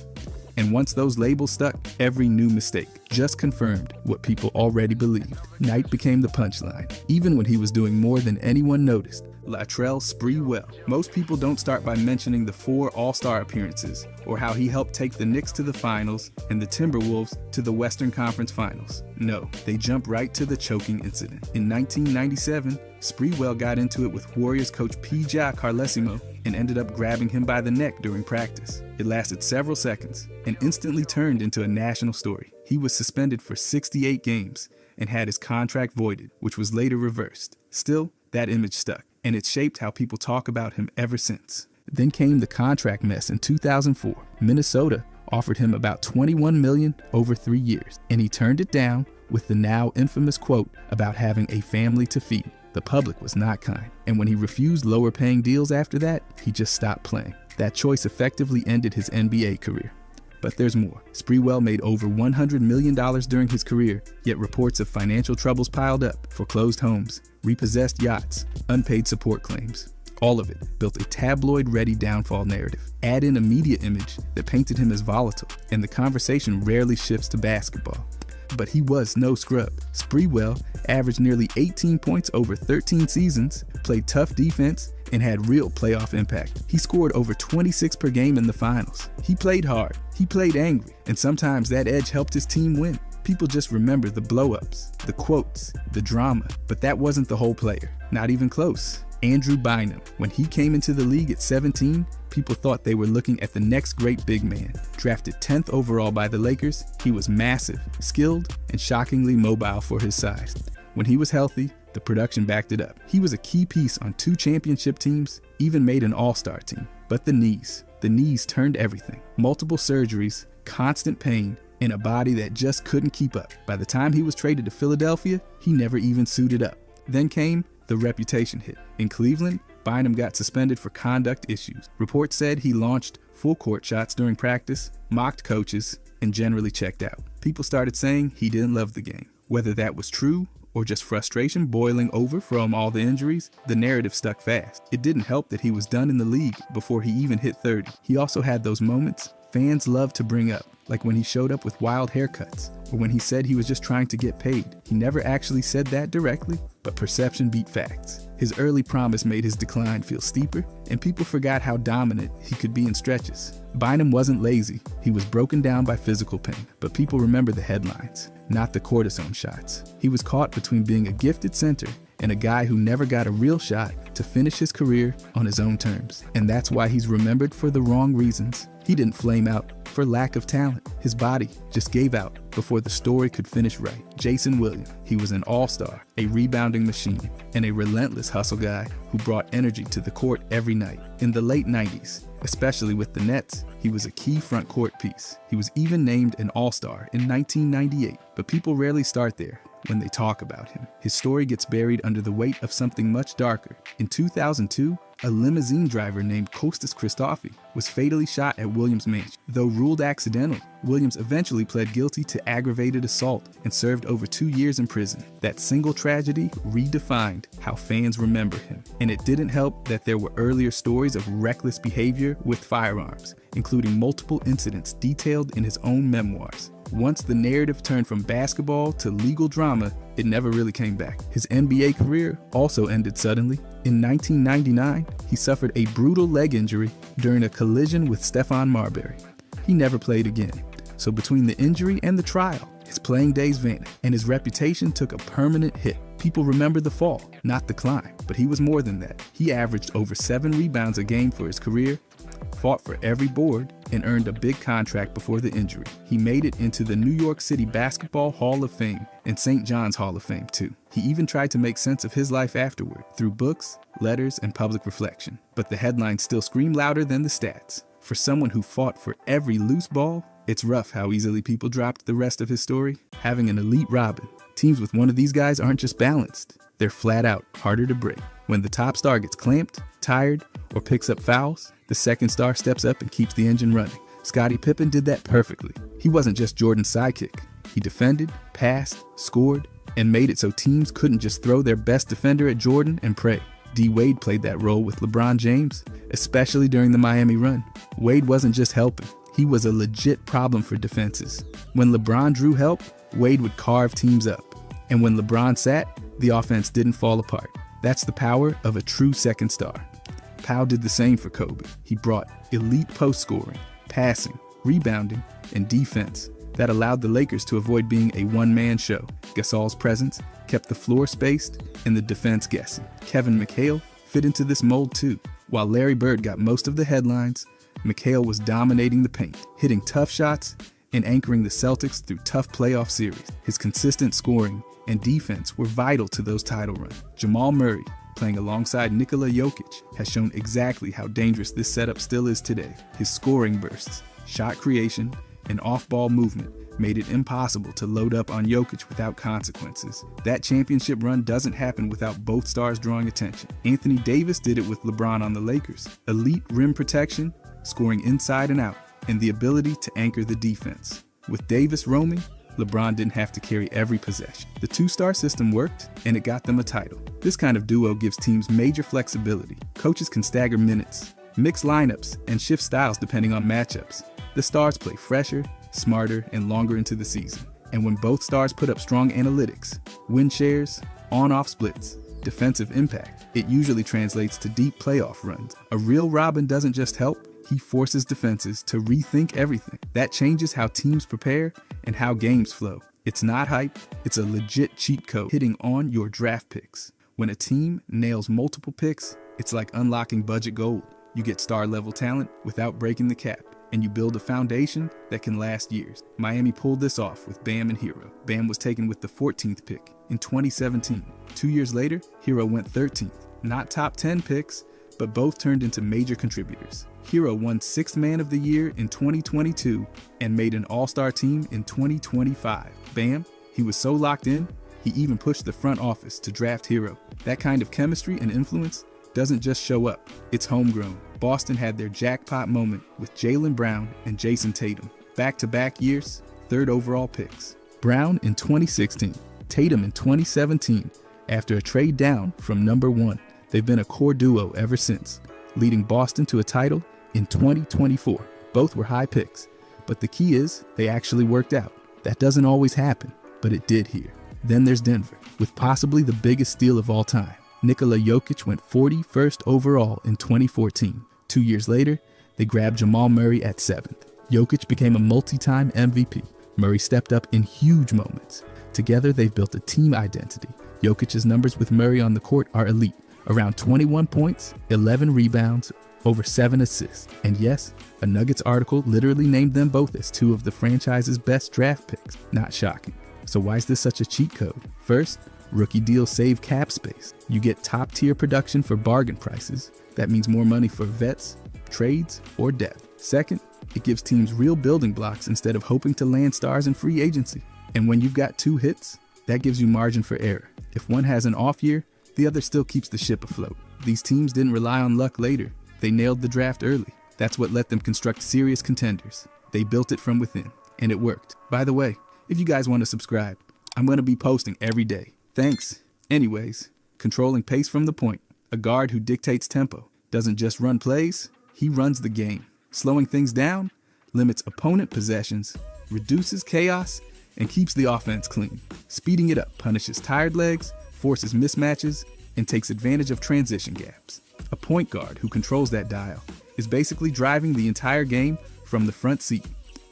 And once those labels stuck, every new mistake just confirmed what people already believed. Knight became the punchline, even when he was doing more than anyone noticed. Latrell Sprewell. Most people don't start by mentioning the 4 All-Star appearances, or how he helped take the Knicks to the finals and the Timberwolves to the Western Conference Finals. No, they jump right to the choking incident. In 1997, Sprewell got into it with Warriors coach P.J. Carlesimo and ended up grabbing him by the neck during practice. It lasted several seconds and instantly turned into a national story. He was suspended for 68 games and had his contract voided, which was later reversed. Still, that image stuck, and it shaped how people talk about him ever since. Then came the contract mess in 2004. Minnesota offered him about $21 million over 3 years, and he turned it down with the now infamous quote about having a family to feed. The public was not kind, and when he refused lower paying deals after that, he just stopped playing. That choice effectively ended his NBA career. But there's more. Sprewell made over $100 million during his career, yet reports of financial troubles piled up: foreclosed homes, repossessed yachts, unpaid support claims. All of it built a tabloid-ready downfall narrative. Add in a media image that painted him as volatile, and the conversation rarely shifts to basketball. But he was no scrub. Sprewell averaged nearly 18 points over 13 seasons, played tough defense, and had real playoff impact. He scored over 26 per game in the finals. He played hard, he played angry, and sometimes that edge helped his team win. People just remember the blow-ups, the quotes, the drama, but that wasn't the whole player. Not even close. Andrew Bynum. When he came into the league at 17, people thought they were looking at the next great big man. Drafted 10th overall by the Lakers, he was massive, skilled, and shockingly mobile for his size. When he was healthy, the production backed it up. He was a key piece on 2 championship teams, even made an all-star team. But the knees turned everything. Multiple surgeries, constant pain, and a body that just couldn't keep up. By the time he was traded to Philadelphia, he never even suited up. Then came the reputation hit. In Cleveland, Bynum got suspended for conduct issues. Reports said he launched full court shots during practice, mocked coaches, and generally checked out. People started saying he didn't love the game. Whether that was true or just frustration boiling over from all the injuries, the narrative stuck fast. It didn't help that he was done in the league before he even hit 30. He also had those moments fans love to bring up, like when he showed up with wild haircuts, or when he said he was just trying to get paid. He never actually said that directly, but perception beat facts. His early promise made his decline feel steeper, and people forgot how dominant he could be in stretches. Bynum wasn't lazy, he was broken down by physical pain, but people remember the headlines, not the cortisone shots. He was caught between being a gifted center and a guy who never got a real shot to finish his career on his own terms. And that's why he's remembered for the wrong reasons. He didn't flame out for lack of talent. His body just gave out before the story could finish right. Jason Williams, he was an all-star, a rebounding machine, and a relentless hustle guy who brought energy to the court every night. In the late 90s, especially with the Nets, he was a key front court piece. He was even named an all-star in 1998, but people rarely start there when they talk about him. His story gets buried under the weight of something much darker. In 2002, a limousine driver named Kostas Christofi was fatally shot at Williams' mansion. Though ruled accidental, Williams eventually pled guilty to aggravated assault and served over 2 years in prison. That single tragedy redefined how fans remember him. And it didn't help that there were earlier stories of reckless behavior with firearms, including multiple incidents detailed in his own memoirs. Once the narrative turned from basketball to legal drama, it never really came back. His NBA career also ended suddenly. In 1999, he suffered a brutal leg injury during a collision with Stephon Marbury. He never played again. So between the injury and the trial, his playing days vanished, and his reputation took a permanent hit. People remember the fall, not the climb, but he was more than that. He averaged over 7 rebounds a game for his career, fought for every board, and earned a big contract before the injury. He made it into the New York City Basketball Hall of Fame and St. John's Hall of Fame too. He even tried to make sense of his life afterward through books, letters, and public reflection. But the headlines still scream louder than the stats. For someone who fought for every loose ball, it's rough how easily people dropped the rest of his story. Having an elite Robin, teams with one of these guys aren't just balanced, they're flat out harder to break. When the top star gets clamped, tired, or picks up fouls, the second star steps up and keeps the engine running. Scottie Pippen did that perfectly. He wasn't just Jordan's sidekick. He defended, passed, scored, and made it so teams couldn't just throw their best defender at Jordan and pray. D. Wade played that role with LeBron James, especially during the Miami run. Wade wasn't just helping. He was a legit problem for defenses. When LeBron drew help, Wade would carve teams up. And when LeBron sat, the offense didn't fall apart. That's the power of a true second star. Powell did the same for Kobe. He brought elite post scoring, passing, rebounding, and defense that allowed the Lakers to avoid being a one-man show. Gasol's presence kept the floor spaced and the defense guessing. Kevin McHale fit into this mold too. While Larry Bird got most of the headlines, McHale was dominating the paint, hitting tough shots, and anchoring the Celtics through tough playoff series. His consistent scoring and defense were vital to those title runs. Jamal Murray playing alongside Nikola Jokic, has shown exactly how dangerous this setup still is today. His scoring bursts, shot creation, and off-ball movement made it impossible to load up on Jokic without consequences. That championship run doesn't happen without both stars drawing attention. Anthony Davis did it with LeBron on the Lakers. Elite rim protection, scoring inside and out, and the ability to anchor the defense. With Davis roaming, LeBron didn't have to carry every possession. The two-star system worked, and it got them a title. This kind of duo gives teams major flexibility. Coaches can stagger minutes, mix lineups, and shift styles depending on matchups. The stars play fresher, smarter, and longer into the season. And when both stars put up strong analytics, win shares, on-off splits, defensive impact, it usually translates to deep playoff runs. A real Robin doesn't just help, he forces defenses to rethink everything. That changes how teams prepare and how games flow. It's not hype, it's a legit cheat code hitting on your draft picks. When a team nails multiple picks, it's like unlocking budget gold. You get star-level talent without breaking the cap, and you build a foundation that can last years. Miami pulled this off with Bam and Hero. Bam was taken with the 14th pick in 2017. 2 years later, Hero went 13th. Not top 10 picks, but both turned into major contributors. Hero won 6th Man of the Year in 2022 and made an All-Star team in 2025. Bam, he was so locked in, he even pushed the front office to draft Hero. That kind of chemistry and influence doesn't just show up, it's homegrown. Boston had their jackpot moment with Jaylen Brown and Jason Tatum. Back-to-back years, 3rd overall picks. Brown in 2016, Tatum in 2017, after a trade down from number 1. They've been a core duo ever since, leading Boston to a title in 2024. Both were high picks, but the key is they actually worked out. That doesn't always happen, but it did here. Then there's Denver, with possibly the biggest steal of all time. Nikola Jokic went 41st overall in 2014. 2 years later, they grabbed Jamal Murray at 7th. Jokic became a multi-time MVP. Murray stepped up in huge moments. Together, they've built a team identity. Jokic's numbers with Murray on the court are elite. Around 21 points, 11 rebounds, over 7 assists. And yes, a Nuggets article literally named them both as 2 of the franchise's best draft picks. Not shocking. So why is this such a cheat code? First, rookie deals save cap space. You get top-tier production for bargain prices. That means more money for vets, trades, or depth. Second, it gives teams real building blocks instead of hoping to land stars in free agency. And when you've got 2 hits, that gives you margin for error. If one has an off year, the other still keeps the ship afloat. These teams didn't rely on luck later. They nailed the draft early. That's what let them construct serious contenders. They built it from within, and it worked. By the way, if you guys want to subscribe, I'm going to be posting every day. Thanks. Anyways, controlling pace from the point. A guard who dictates tempo. Doesn't just run plays, he runs the game. Slowing things down, limits opponent possessions, reduces chaos, and keeps the offense clean. Speeding it up punishes tired legs, forces mismatches, and takes advantage of transition gaps. A point guard who controls that dial is basically driving the entire game from the front seat.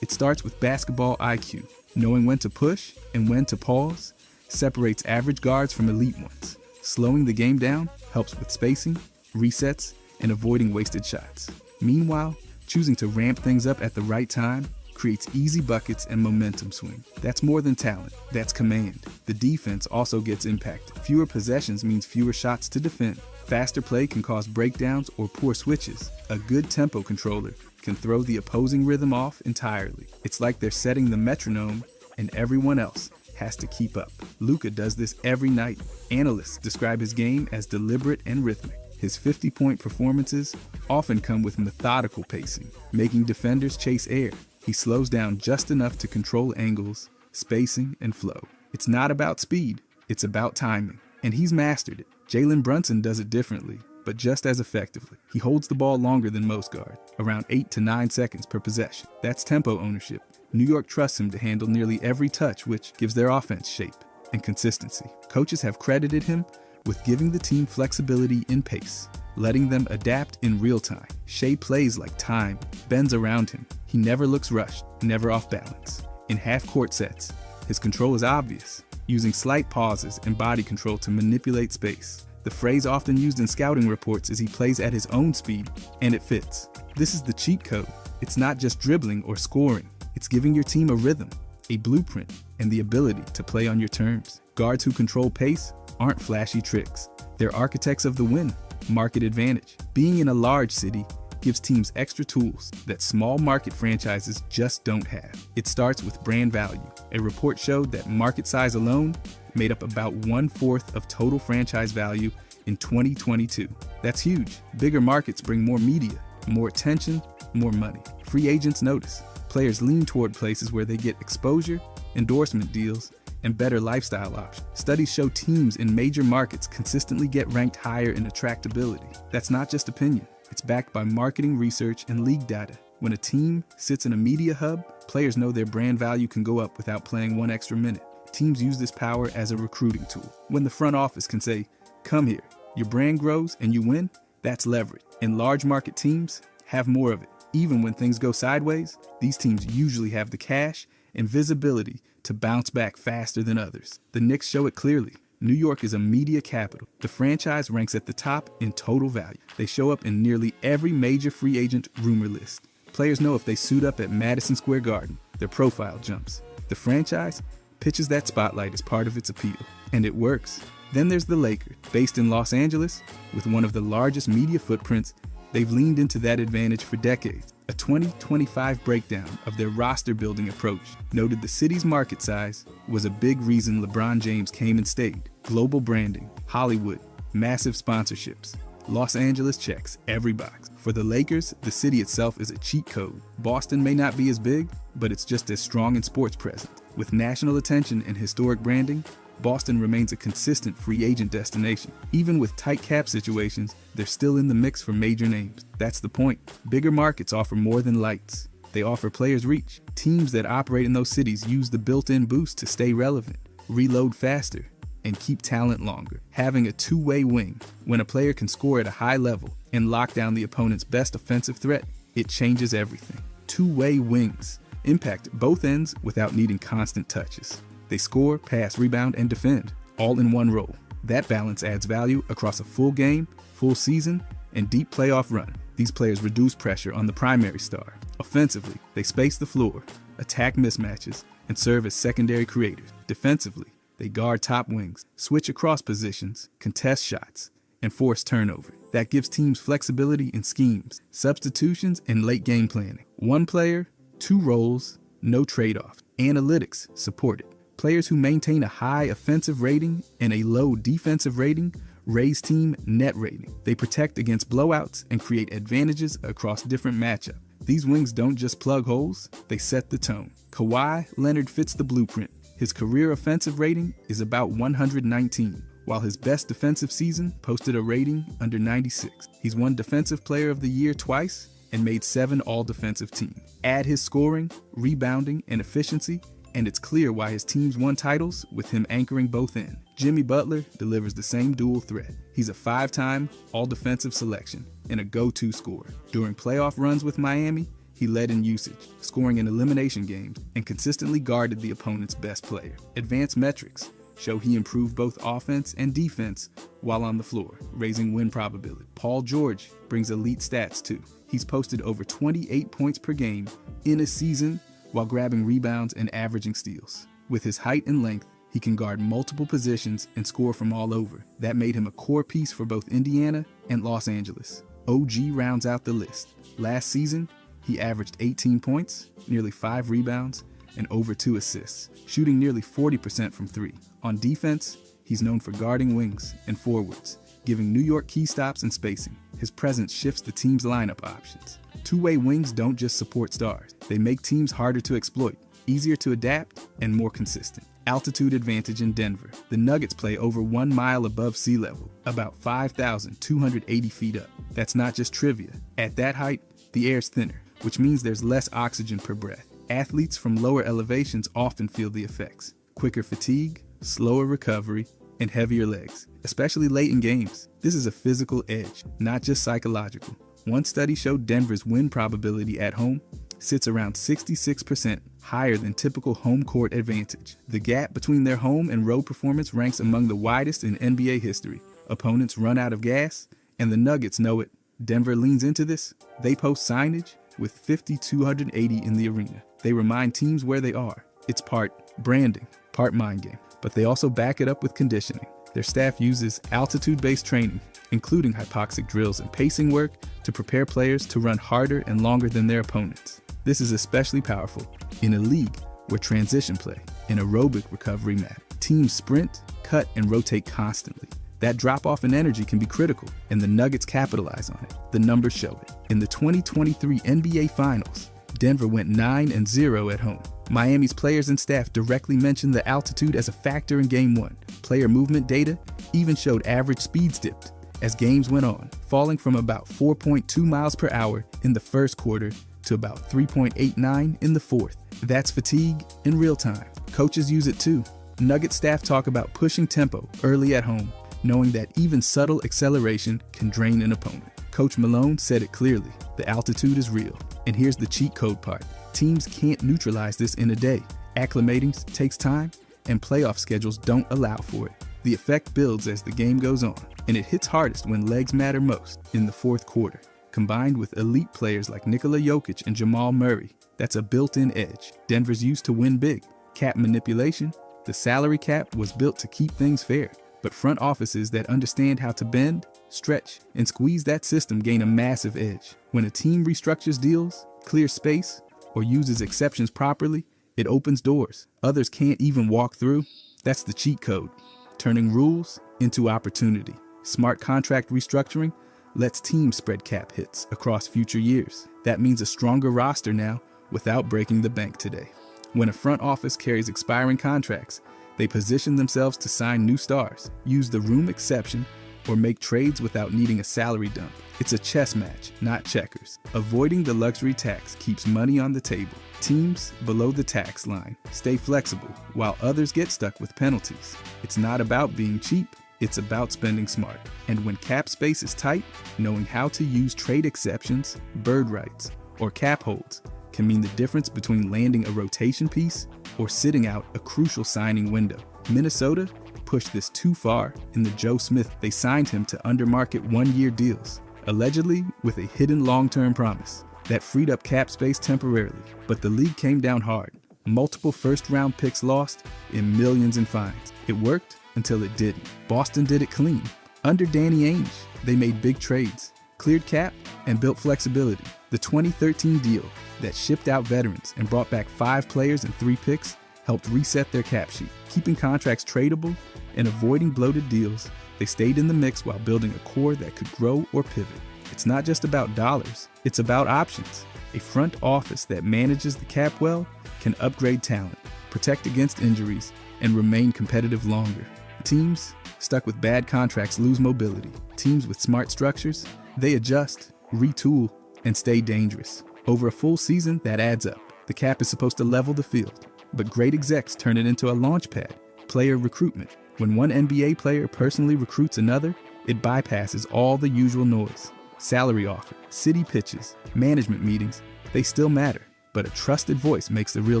It starts with basketball IQ. Knowing when to push and when to pause separates average guards from elite ones. Slowing the game down helps with spacing, resets, and avoiding wasted shots. Meanwhile, choosing to ramp things up at the right time creates easy buckets and momentum swing. That's more than talent, that's command. The defense also gets impacted. Fewer possessions means fewer shots to defend. Faster play can cause breakdowns or poor switches. A good tempo controller can throw the opposing rhythm off entirely. It's like they're setting the metronome and everyone else has to keep up. Luka does this every night. Analysts describe his game as deliberate and rhythmic. His 50-point performances often come with methodical pacing, making defenders chase air. He slows down just enough to control angles, spacing, and flow. It's not about speed, it's about timing. And he's mastered it. Jalen Brunson does it differently, but just as effectively. He holds the ball longer than most guards, around 8 to 9 seconds per possession. That's tempo ownership. New York trusts him to handle nearly every touch, which gives their offense shape and consistency. Coaches have credited him with giving the team flexibility in pace, letting them adapt in real time. Shea plays like time, bends around him. He never looks rushed, never off balance. In half-court sets, his control is obvious, using slight pauses and body control to manipulate space. The phrase often used in scouting reports is he plays at his own speed, and it fits. This is the cheat code. It's not just dribbling or scoring. It's giving your team a rhythm, a blueprint, and the ability to play on your terms. Guards who control pace aren't flashy tricks. They're architects of the win, market advantage. Being in a large city gives teams extra tools that small market franchises just don't have. It starts with brand value. A report showed that market size alone made up about 1/4 of total franchise value in 2022. That's huge. Bigger markets bring more media, more attention, more money. Free agents notice. Players lean toward places where they get exposure, endorsement deals, and better lifestyle options. Studies show teams in major markets consistently get ranked higher in attractability. That's not just opinion. It's backed by marketing research and league data. When a team sits in a media hub, players know their brand value can go up without playing one extra minute. Teams use this power as a recruiting tool. When the front office can say, "Come here, your brand grows and you win," that's leverage. And large market teams have more of it. Even when things go sideways, these teams usually have the cash and visibility to bounce back faster than others. The Knicks show it clearly. New York is a media capital. The franchise ranks at the top in total value. They show up in nearly every major free agent rumor list. Players know if they suit up at Madison Square Garden, their profile jumps. The franchise pitches that spotlight as part of its appeal, and it works. Then there's the Lakers. Based in Los Angeles, with one of the largest media footprints, they've leaned into that advantage for decades. A 2025 breakdown of their roster building approach noted the city's market size was a big reason LeBron James came and stayed. Global branding, Hollywood, massive sponsorships. Los Angeles checks every box. For the Lakers, the city itself is a cheat code. Boston may not be as big, but it's just as strong in sports presence. With national attention and historic branding, Boston remains a consistent free agent destination. Even with tight cap situations, they're still in the mix for major names. That's the point. Bigger markets offer more than lights. They offer players reach. Teams that operate in those cities use the built-in boost to stay relevant, reload faster, and keep talent longer. Having a two-way wing, when a player can score at a high level and lock down the opponent's best offensive threat, it changes everything. Two-way wings impact both ends without needing constant touches. They score, pass, rebound, and defend, all in one role. That balance adds value across a full game, full season, and deep playoff run. These players reduce pressure on the primary star. Offensively, they space the floor, attack mismatches, and serve as secondary creators. Defensively, they guard top wings, switch across positions, contest shots, and force turnover. That gives teams flexibility in schemes, substitutions, and late game planning. One player, two roles, no trade-off. Analytics support it. Players who maintain a high offensive rating and a low defensive rating raise team net rating. They protect against blowouts and create advantages across different matchups. These wings don't just plug holes, they set the tone. Kawhi Leonard fits the blueprint. His career offensive rating is about 119, while his best defensive season posted a rating under 96. He's won Defensive Player of the Year twice and made 7 All-Defensive teams. Add his scoring, rebounding, and efficiency, and it's clear why his teams won titles with him anchoring both ends. Jimmy Butler delivers the same dual threat. He's a 5-time All-Defensive selection and a go-to scorer. During playoff runs with Miami, he led in usage, scoring in elimination games, and consistently guarded the opponent's best player. Advanced metrics show he improved both offense and defense while on the floor, raising win probability. Paul George brings elite stats too. He's posted over 28 points per game in a season while grabbing rebounds and averaging steals. With his height and length, he can guard multiple positions and score from all over. That made him a core piece for both Indiana and Los Angeles. OG rounds out the list. Last season, he averaged 18 points, nearly 5 rebounds, and over 2 assists, shooting nearly 40% from 3. On defense, he's known for guarding wings and forwards, giving New York key stops and spacing. His presence shifts the team's lineup options. Two-way wings don't just support stars. They make teams harder to exploit, easier to adapt, and more consistent. Altitude advantage in Denver. The Nuggets play over 1 mile above sea level, about 5,280 feet up. That's not just trivia. At that height, the air's thinner, which means there's less oxygen per breath. Athletes from lower elevations often feel the effects. Quicker fatigue, slower recovery, and heavier legs, especially late in games. This is a physical edge, not just psychological. One study showed Denver's win probability at home sits around 66% higher than typical home court advantage. The gap between their home and road performance ranks among the widest in NBA history. Opponents run out of gas, and the Nuggets know it. Denver leans into this. They post signage with 5,280 in the arena. They remind teams where they are. It's part branding, part mind game, but they also back it up with conditioning. Their staff uses altitude-based training, including hypoxic drills and pacing work, to prepare players to run harder and longer than their opponents. This is especially powerful in a league where transition play and aerobic recovery matter. Teams sprint, cut, and rotate constantly. That drop-off in energy can be critical, and the Nuggets capitalize on it. The numbers show it. In the 2023 NBA Finals, Denver went 9-0 at home. Miami's players and staff directly mentioned the altitude as a factor in Game 1. Player movement data even showed average speeds dipped as games went on, falling from about 4.2 miles per hour in the first quarter to about 3.89 in the fourth. That's fatigue in real time. Coaches use it too. Nugget staff talk about pushing tempo early at home, knowing that even subtle acceleration can drain an opponent. Coach Malone said it clearly, the altitude is real. And here's the cheat code part. Teams can't neutralize this in a day. Acclimating takes time, and playoff schedules don't allow for it. The effect builds as the game goes on, and it hits hardest when legs matter most, in the fourth quarter. Combined with elite players like Nikola Jokic and Jamal Murray, that's a built-in edge Denver's used to win big. Cap manipulation, the salary cap was built to keep things fair, but front offices that understand how to bend, stretch, and squeeze that system gain a massive edge. When a team restructures deals, clears space, or uses exceptions properly, it opens doors others can't even walk through. That's the cheat code, turning rules into opportunity. Smart contract restructuring lets teams spread cap hits across future years. That means a stronger roster now without breaking the bank today. When a front office carries expiring contracts, they position themselves to sign new stars, use the room exception, or make trades without needing a salary dump. It's a chess match, not checkers. Avoiding the luxury tax keeps money on the table. Teams below the tax line stay flexible, while others get stuck with penalties. It's not about being cheap, it's about spending smart. And when cap space is tight, knowing how to use trade exceptions, bird rights, or cap holds can mean the difference between landing a rotation piece or sitting out a crucial signing window. Minnesota pushed this too far in the Joe Smith. They signed him to undermarket one-year deals, allegedly with a hidden long-term promise. That freed up cap space temporarily, but the league came down hard. Multiple first-round picks lost and millions in fines. It worked until it didn't. Boston did it clean. Under Danny Ainge, they made big trades, cleared cap, and built flexibility. The 2013 deal that shipped out veterans and brought back 5 players and 3 picks helped reset their cap sheet. Keeping contracts tradable and avoiding bloated deals, they stayed in the mix while building a core that could grow or pivot. It's not just about dollars, it's about options. A front office that manages the cap well can upgrade talent, protect against injuries, and remain competitive longer. Teams stuck with bad contracts lose mobility. Teams with smart structures, they adjust, retool, and stay dangerous. Over a full season, that adds up. The cap is supposed to level the field, but great execs turn it into a launch pad, player recruitment. When one NBA player personally recruits another, it bypasses all the usual noise. Salary offer, city pitches, management meetings, they still matter, but a trusted voice makes the real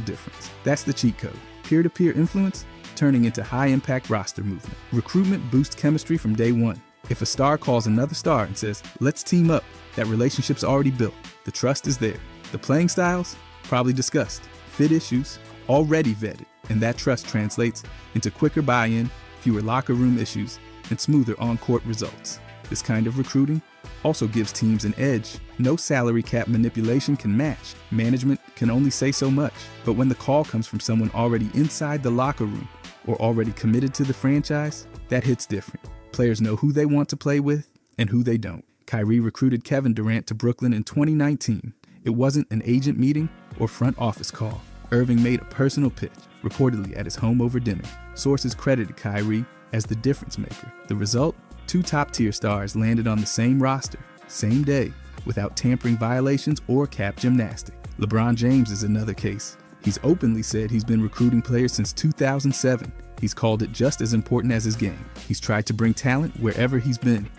difference. That's the cheat code. Peer-to-peer influence turning into high-impact roster movement. Recruitment boosts chemistry from day one. If a star calls another star and says, "Let's team up," that relationship's already built. The trust is there. The playing styles, probably discussed. Fit issues, already vetted. And that trust translates into quicker buy-in, fewer locker room issues, and smoother on-court results. This kind of recruiting also gives teams an edge no salary cap manipulation can match. Management can only say so much, but when the call comes from someone already inside the locker room or already committed to the franchise, that hits different. Players know who they want to play with and who they don't. Kyrie recruited Kevin Durant to Brooklyn in 2019. It wasn't an agent meeting or front office call. Irving made a personal pitch, reportedly at his home over dinner. Sources credited Kyrie as the difference maker. The result? 2 top-tier stars landed on the same roster, same day, without tampering violations or cap gymnastics. LeBron James is another case. He's openly said he's been recruiting players since 2007. He's called it just as important as his game. He's tried to bring talent wherever he's been,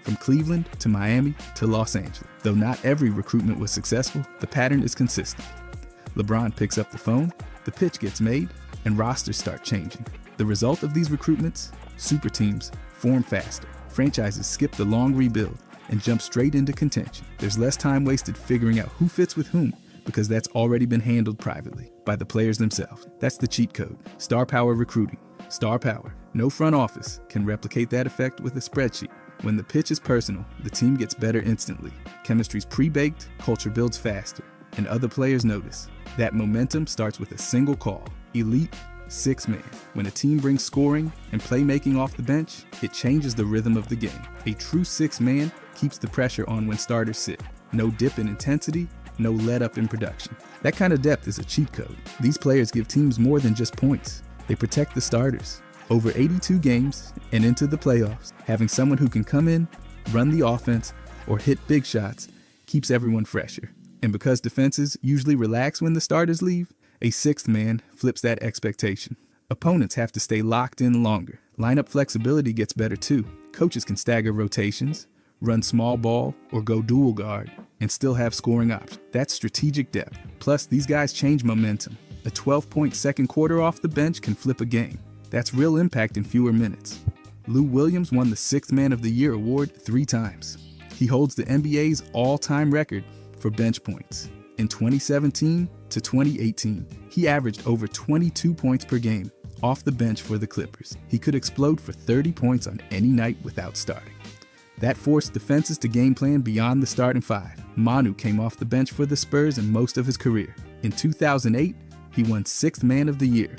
from Cleveland to Miami to Los Angeles. Though not every recruitment was successful, the pattern is consistent. LeBron picks up the phone, the pitch gets made, and rosters start changing. The result of these recruitments? Super teams form faster. Franchises skip the long rebuild and jump straight into contention. There's less time wasted figuring out who fits with whom, because that's already been handled privately by the players themselves. That's the cheat code. Star power recruiting. Star power. No front office can replicate that effect with a spreadsheet. When the pitch is personal, the team gets better instantly. Chemistry's pre-baked, culture builds faster, and other players notice. That momentum starts with a single call. Elite six-man. When a team brings scoring and playmaking off the bench, it changes the rhythm of the game. A true six-man keeps the pressure on when starters sit. No dip in intensity, no let-up in production. That kind of depth is a cheat code. These players give teams more than just points. They protect the starters. Over 82 games and into the playoffs, having someone who can come in, run the offense, or hit big shots keeps everyone fresher. And because defenses usually relax when the starters leave, a sixth man flips that expectation. Opponents have to stay locked in longer. Lineup flexibility gets better too. Coaches can stagger rotations, run small ball, or go dual guard, and still have scoring options. That's strategic depth. Plus, these guys change momentum. A 12-point second quarter off the bench can flip a game. That's real impact in fewer minutes. Lou Williams won the Sixth Man of the Year award 3 times. He holds the NBA's all-time record for bench points. In 2017 to 2018, he averaged over 22 points per game off the bench for the Clippers. He could explode for 30 points on any night without starting. That forced defenses to game plan beyond the starting 5. Manu came off the bench for the Spurs in most of his career. In 2008, he won Sixth Man of the Year.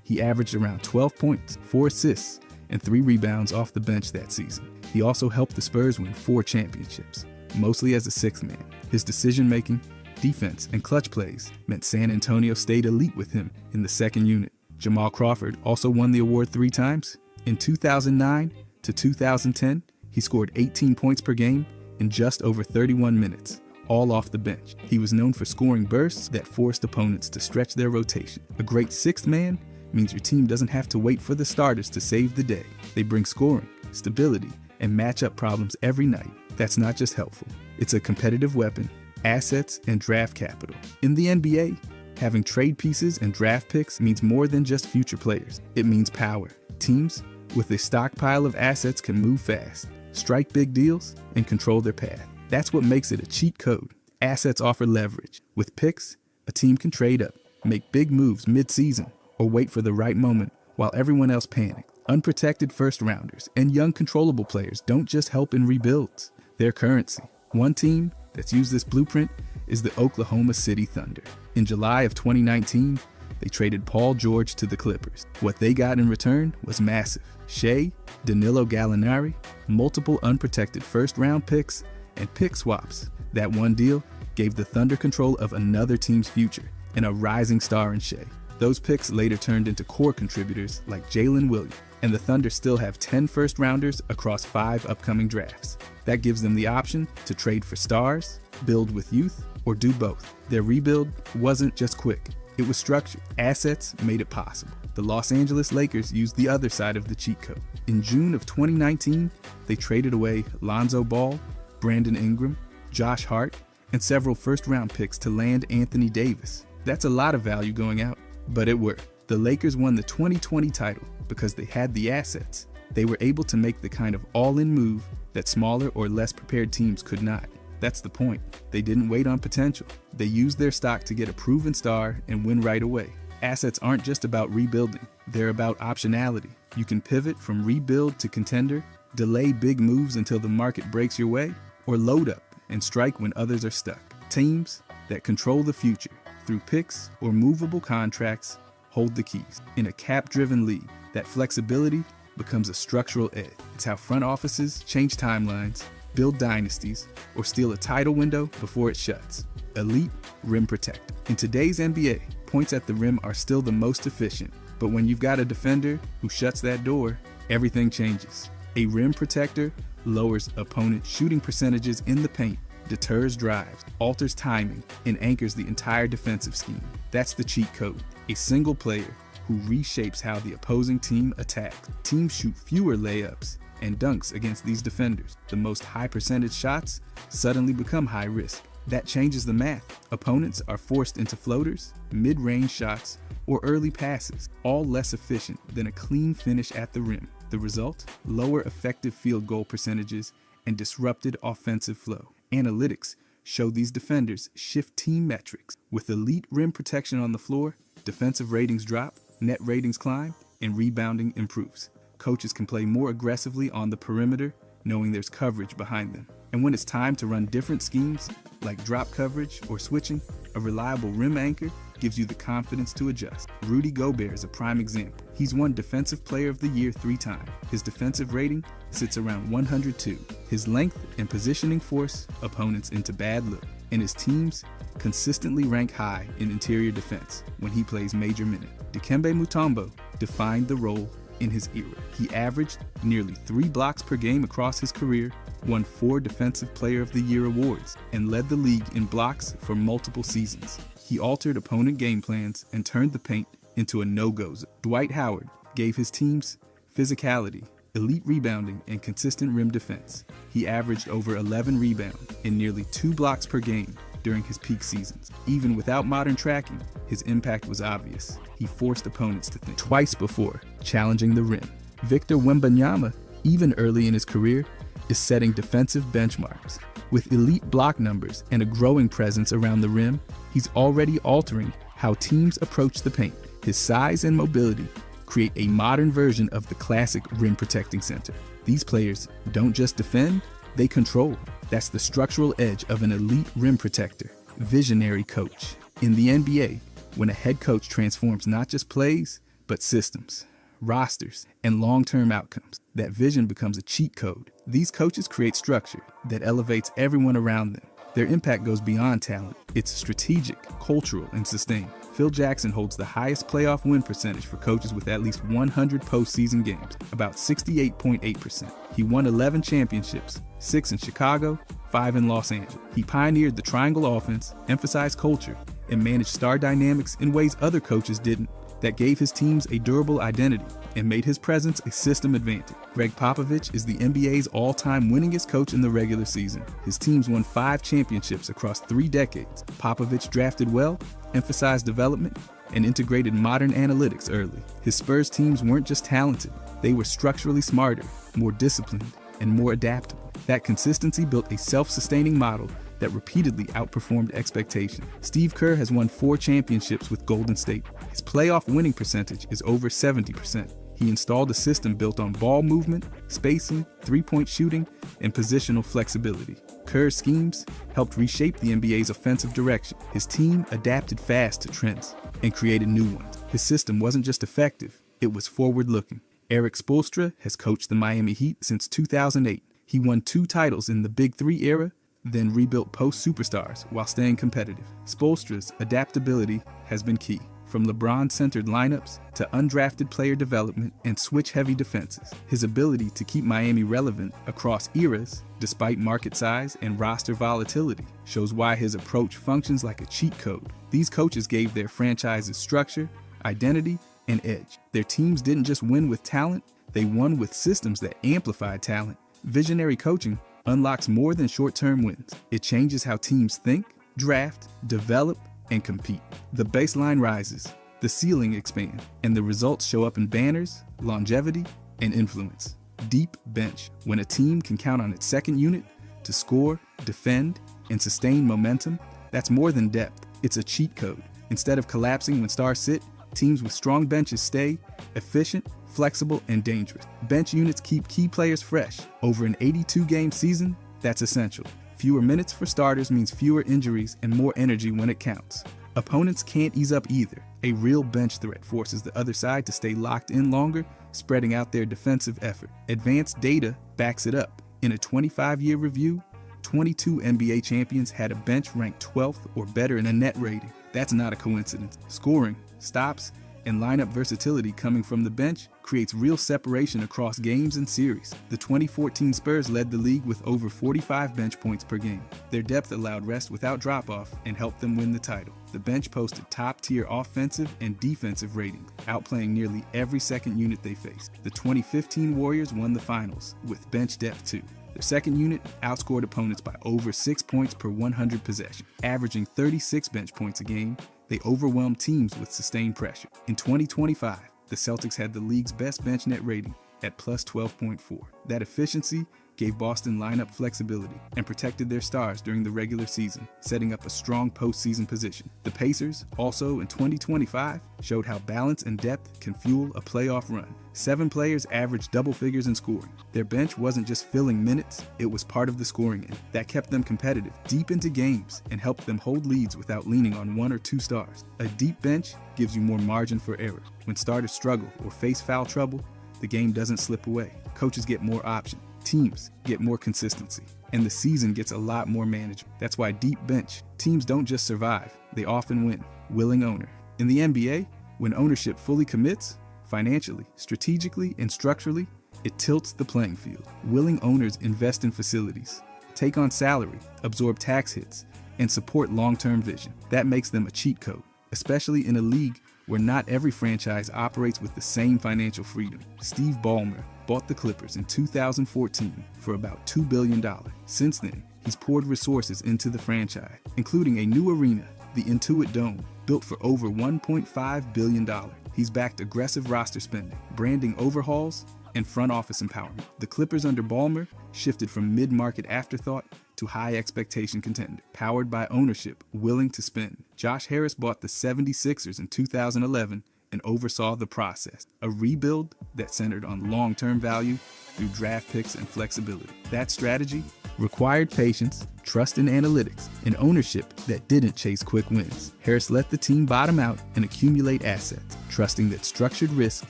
He averaged around 12 points, 4 assists, and 3 rebounds off the bench that season. He also helped the Spurs win 4 championships, mostly as a sixth man. His decision-making, defense, and clutch plays meant San Antonio stayed elite with him in the second unit. Jamal Crawford also won the award 3 times. In 2009 to 2010, he scored 18 points per game in just over 31 minutes, all off the bench. He was known for scoring bursts that forced opponents to stretch their rotation. A great sixth man means your team doesn't have to wait for the starters to save the day. They bring scoring, stability, and matchup problems every night. That's not just helpful. It's a competitive weapon, assets, and draft capital. In the NBA, having trade pieces and draft picks means more than just future players. It means power. Teams with a stockpile of assets can move fast, strike big deals, and control their path. That's what makes it a cheat code. Assets offer leverage. With picks, a team can trade up, make big moves mid-season, or wait for the right moment while everyone else panics. Unprotected first-rounders and young controllable players don't just help in rebuilds. They're currency. One team that's used this blueprint is the Oklahoma City Thunder. In July of 2019, they traded Paul George to the Clippers. What they got in return was massive. Shea, Danilo Gallinari, multiple unprotected first-round picks, and pick swaps. That one deal gave the Thunder control of another team's future and a rising star in Shea. Those picks later turned into core contributors like Jalen Williams, and the Thunder still have 10 first-rounders across 5 upcoming drafts. That gives them the option to trade for stars, build with youth, or do both. Their rebuild wasn't just quick. It was structured. Assets made it possible. The Los Angeles Lakers used the other side of the cheat code. In June of 2019, they traded away Lonzo Ball, Brandon Ingram, Josh Hart, and several first-round picks to land Anthony Davis. That's a lot of value going out, but it worked. The Lakers won the 2020 title because they had the assets. They were able to make the kind of all-in move that smaller or less prepared teams could not. That's the point. They didn't wait on potential. They used their stock to get a proven star and win right away. Assets aren't just about rebuilding. They're about optionality. You can pivot from rebuild to contender, delay big moves until the market breaks your way, or load up and strike when others are stuck. Teams that control the future through picks or movable contracts hold the keys. In a cap-driven league, that flexibility becomes a structural edge. It's how front offices change timelines, build dynasties, or steal a title window before it shuts. Elite rim protector. In today's NBA, points at the rim are still the most efficient, but when you've got a defender who shuts that door, everything changes. A rim protector lowers opponent shooting percentages in the paint, deters drives, alters timing, and anchors the entire defensive scheme. That's the cheat code. A single player who reshapes how the opposing team attacks. Teams shoot fewer layups and dunks against these defenders. The most high percentage shots suddenly become high risk. That changes the math. Opponents are forced into floaters, mid-range shots, or early passes, all less efficient than a clean finish at the rim. The result? Lower effective field goal percentages and disrupted offensive flow. Analytics show these defenders shift team metrics. With elite rim protection on the floor, defensive ratings drop, net ratings climb, and rebounding improves. Coaches can play more aggressively on the perimeter, knowing there's coverage behind them. And when it's time to run different schemes, like drop coverage or switching, a reliable rim anchor gives you the confidence to adjust. Rudy Gobert is a prime example. He's won Defensive Player of the Year 3 times. His defensive rating sits around 102. His length and positioning force opponents into bad look, and his teams consistently rank high in interior defense when he plays major minutes. Dikembe Mutombo defined the role in his era. He averaged nearly 3 blocks per game across his career, won 4 Defensive Player of the Year awards, and led the league in blocks for multiple seasons. He altered opponent game plans and turned the paint into a no-go zone. Dwight Howard gave his teams physicality, elite rebounding, and consistent rim defense. He averaged over 11 rebounds and nearly 2 blocks per game during his peak seasons. Even without modern tracking, his impact was obvious. He forced opponents to think twice before challenging the rim. Victor Wembanyama, even early in his career, is setting defensive benchmarks. With elite block numbers and a growing presence around the rim, he's already altering how teams approach the paint. His size and mobility create a modern version of the classic rim-protecting center. These players don't just defend, they control. That's the structural edge of an elite rim protector. Visionary coach. In the NBA, when a head coach transforms not just plays, but systems, rosters, and long-term outcomes, that vision becomes a cheat code. These coaches create structure that elevates everyone around them. Their impact goes beyond talent. It's strategic, cultural, and sustained. Phil Jackson holds the highest playoff win percentage for coaches with at least 100 postseason games, about 68.8%. He won 11 championships, 6 in Chicago, 5 in Los Angeles. He pioneered the triangle offense, emphasized culture, and managed star dynamics in ways other coaches didn't. That gave his teams a durable identity and made his presence a system advantage. Greg Popovich is the NBA's all-time winningest coach in the regular season. His teams won 5 championships across 3 decades. Popovich drafted well, emphasized development, and integrated modern analytics early. His Spurs teams weren't just talented, they were structurally smarter, more disciplined, and more adaptable. That consistency built a self-sustaining model that repeatedly outperformed expectations. Steve Kerr has won 4 championships with Golden State. His playoff winning percentage is over 70%. He installed a system built on ball movement, spacing, three-point shooting, and positional flexibility. Kerr's schemes helped reshape the NBA's offensive direction. His team adapted fast to trends and created new ones. His system wasn't just effective, it was forward-looking. Eric Spoelstra has coached the Miami Heat since 2008. He won 2 titles in the Big Three era, then rebuilt post-superstars while staying competitive. Spoelstra's adaptability has been key, from LeBron-centered lineups to undrafted player development and switch-heavy defenses. His ability to keep Miami relevant across eras, despite market size and roster volatility, shows why his approach functions like a cheat code. These coaches gave their franchises structure, identity, and edge. Their teams didn't just win with talent, they won with systems that amplified talent. Visionary coaching unlocks more than short-term wins. It changes how teams think, draft, develop, and compete. The baseline rises, the ceiling expands, and the results show up in banners, longevity, and influence. Deep bench. When a team can count on its second unit to score, defend, and sustain momentum, that's more than depth. It's a cheat code. Instead of collapsing when stars sit, teams with strong benches stay efficient, flexible, and dangerous. Bench units keep key players fresh. Over an 82-game season, that's essential. Fewer minutes for starters means fewer injuries and more energy when it counts. Opponents can't ease up either. A real bench threat forces the other side to stay locked in longer, spreading out their defensive effort. Advanced data backs it up. In a 25-year review, 22 NBA champions had a bench ranked 12th or better in a net rating. That's not a coincidence. Scoring, stops, and lineup versatility coming from the bench creates real separation across games and series. The 2014 Spurs led the league with over 45 bench points per game. Their depth allowed rest without drop-off and helped them win the title. The bench posted top-tier offensive and defensive ratings, outplaying nearly every second unit they faced. The 2015 Warriors won the finals with bench depth too. Their second unit outscored opponents by over 6 points per 100 possessions. Averaging 36 bench points a game, they overwhelmed teams with sustained pressure. In 2025, the Celtics had the league's best bench net rating at plus 12.4. That efficiency gave Boston lineup flexibility and protected their stars during the regular season, setting up a strong postseason position. The Pacers, also in 2025, showed how balance and depth can fuel a playoff run. 7 players averaged double figures in scoring. Their bench wasn't just filling minutes, it was part of the scoring end. That kept them competitive deep into games and helped them hold leads without leaning on 1 or 2 stars. A deep bench gives you more margin for error. When starters struggle or face foul trouble, the game doesn't slip away. Coaches get more options. Teams get more consistency, and the season gets a lot more manageable. That's why deep bench teams don't just survive, they often win. Willing owner. In the NBA, when ownership fully commits, financially, strategically, and structurally, it tilts the playing field. Willing owners invest in facilities, take on salary, absorb tax hits, and support long-term vision. That makes them a cheat code, especially in a league where not every franchise operates with the same financial freedom. Steve Ballmer bought the Clippers in 2014 for about $2 billion. Since then, he's poured resources into the franchise, including a new arena, the Intuit Dome, built for over $1.5 billion. He's backed aggressive roster spending, branding overhauls, and front office empowerment. The Clippers under Ballmer shifted from mid-market afterthought to high expectation contender, powered by ownership willing to spend. Josh Harris bought the 76ers in 2011 and oversaw the process, a rebuild that centered on long-term value through draft picks and flexibility. That strategy required patience, trust in analytics, and ownership that didn't chase quick wins. Harris let the team bottom out and accumulate assets, trusting that structured risk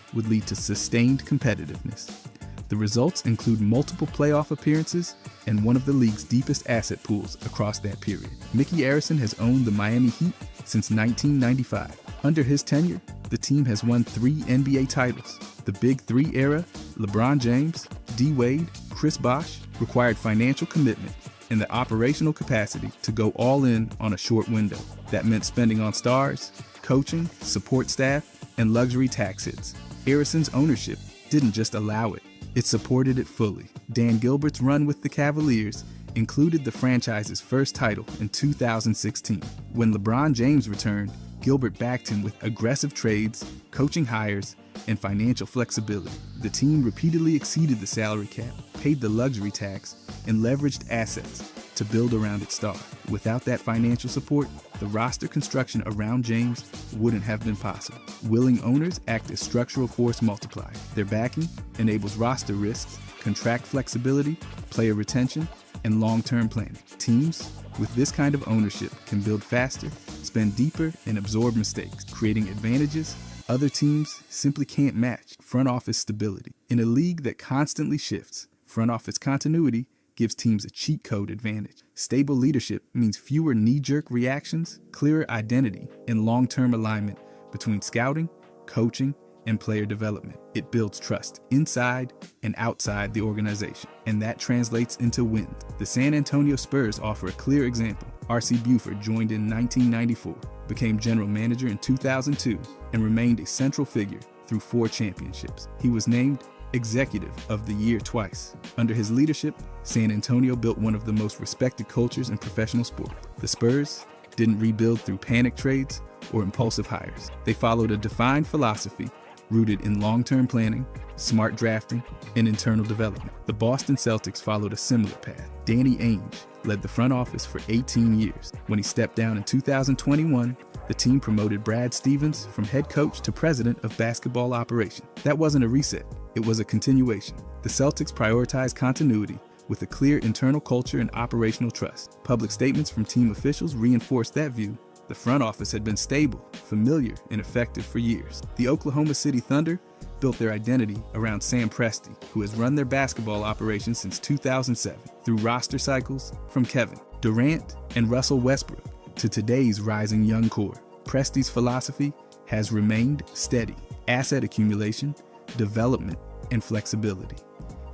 would lead to sustained competitiveness. The results include multiple playoff appearances and one of the league's deepest asset pools across that period. Mickey Arison has owned the Miami Heat since 1995. Under his tenure, the team has won 3 NBA titles. The Big Three era, LeBron James, D. Wade, Chris Bosh, required financial commitment and the operational capacity to go all in on a short window. That meant spending on stars, coaching, support staff, and luxury tax hits. Arison's ownership didn't just allow it, it supported it fully. Dan Gilbert's run with the Cavaliers included the franchise's first title in 2016. When LeBron James returned, Gilbert backed him with aggressive trades, coaching hires, and financial flexibility. The team repeatedly exceeded the salary cap, paid the luxury tax, and leveraged assets to build around its star. Without that financial support, the roster construction around James wouldn't have been possible. Willing owners act as structural force multipliers. Their backing enables roster risks, contract flexibility, player retention, and long-term planning. Teams with this kind of ownership can build faster, spend deeper, and absorb mistakes, creating advantages other teams simply can't match. Front office stability. In a league that constantly shifts, front office continuity gives teams a cheat code advantage. Stable leadership means fewer knee-jerk reactions, clearer identity, and long-term alignment between scouting, coaching, and player development. It builds trust inside and outside the organization, and that translates into wins. The San Antonio Spurs offer a clear example. R.C. Buford joined in 1994, became general manager in 2002, and remained a central figure through 4 championships. He was named Executive of the Year twice. Under his leadership, San Antonio built one of the most respected cultures in professional sport. The Spurs didn't rebuild through panic trades or impulsive hires. They followed a defined philosophy rooted in long-term planning, smart drafting, and internal development. The Boston Celtics followed a similar path. Danny Ainge led the front office for 18 years. When he stepped down in 2021, the team promoted Brad Stevens from head coach to president of basketball operations. That wasn't a reset, it was a continuation. The Celtics prioritized continuity with a clear internal culture and operational trust. Public statements from team officials reinforced that view. The front office had been stable, familiar, and effective for years. The Oklahoma City Thunder built their identity around Sam Presti, who has run their basketball operations since 2007, through roster cycles from Kevin Durant and Russell Westbrook to today's rising young core. Presti's philosophy has remained steady: asset accumulation, development, and flexibility.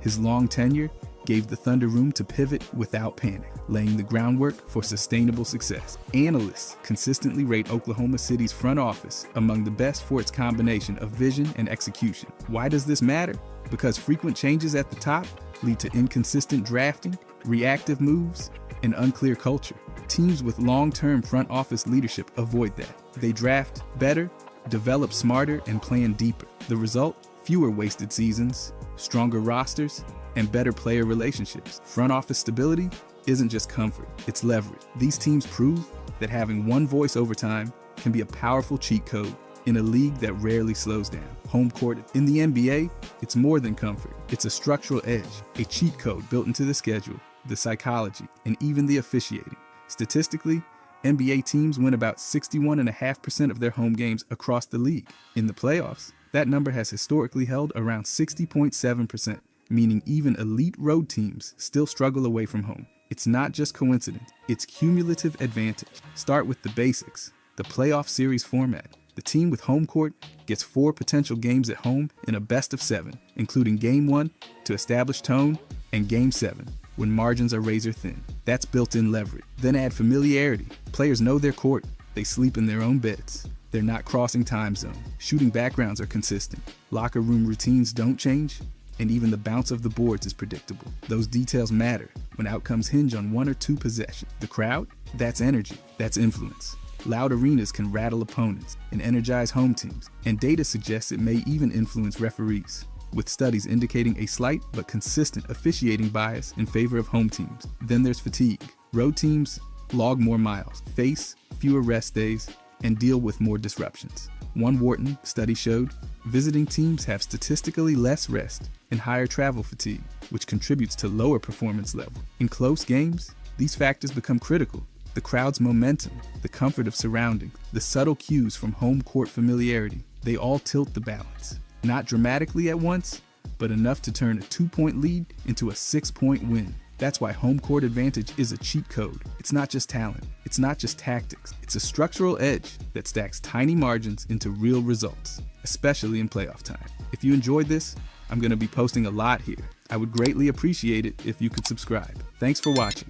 His long tenure gave the Thunder room to pivot without panic, laying the groundwork for sustainable success. Analysts consistently rate Oklahoma City's front office among the best for its combination of vision and execution. Why does this matter? Because frequent changes at the top lead to inconsistent drafting, reactive moves, and unclear culture. Teams with long-term front office leadership avoid that. They draft better, develop smarter, and plan deeper. The result? fewer wasted seasons, stronger rosters, and better player relationships. Front office stability isn't just comfort, it's leverage. These teams prove that having one voice over time can be a powerful cheat code in a league that rarely slows down. Home court in the NBA, it's more than comfort. It's a structural edge, a cheat code built into the schedule, the psychology, and even the officiating. Statistically, NBA teams win about 61.5% of their home games across the league. In the playoffs, that number has historically held around 60.7%, meaning even elite road teams still struggle away from home. It's not just coincidence, it's cumulative advantage. Start with the basics, the playoff series format. The team with home court gets 4 potential games at home in a best of 7, including Game 1 to establish tone and Game 7 when margins are razor thin. That's built-in leverage. Then add familiarity. Players know their court. They sleep in their own beds. They're not crossing time zone. Shooting backgrounds are consistent. Locker room routines don't change, and even the bounce of the boards is predictable. Those details matter when outcomes hinge on 1 or 2 possessions. The crowd? That's energy. That's influence. Loud arenas can rattle opponents and energize home teams, and data suggests it may even influence referees, with studies indicating a slight but consistent officiating bias in favor of home teams. Then there's fatigue. Road teams log more miles, face fewer rest days, and deal with more disruptions. One Wharton study showed visiting teams have statistically less rest and higher travel fatigue, which contributes to lower performance level. In close games, these factors become critical. The crowd's momentum, the comfort of surroundings, the subtle cues from home court familiarity, they all tilt the balance. Not dramatically at once, but enough to turn a 2-point lead into a 6-point win. That's why home court advantage is a cheat code. It's not just talent, it's not just tactics, it's a structural edge that stacks tiny margins into real results, especially in playoff time. If you enjoyed this, I'm going to be posting a lot here. I would greatly appreciate it if you could subscribe. Thanks for watching.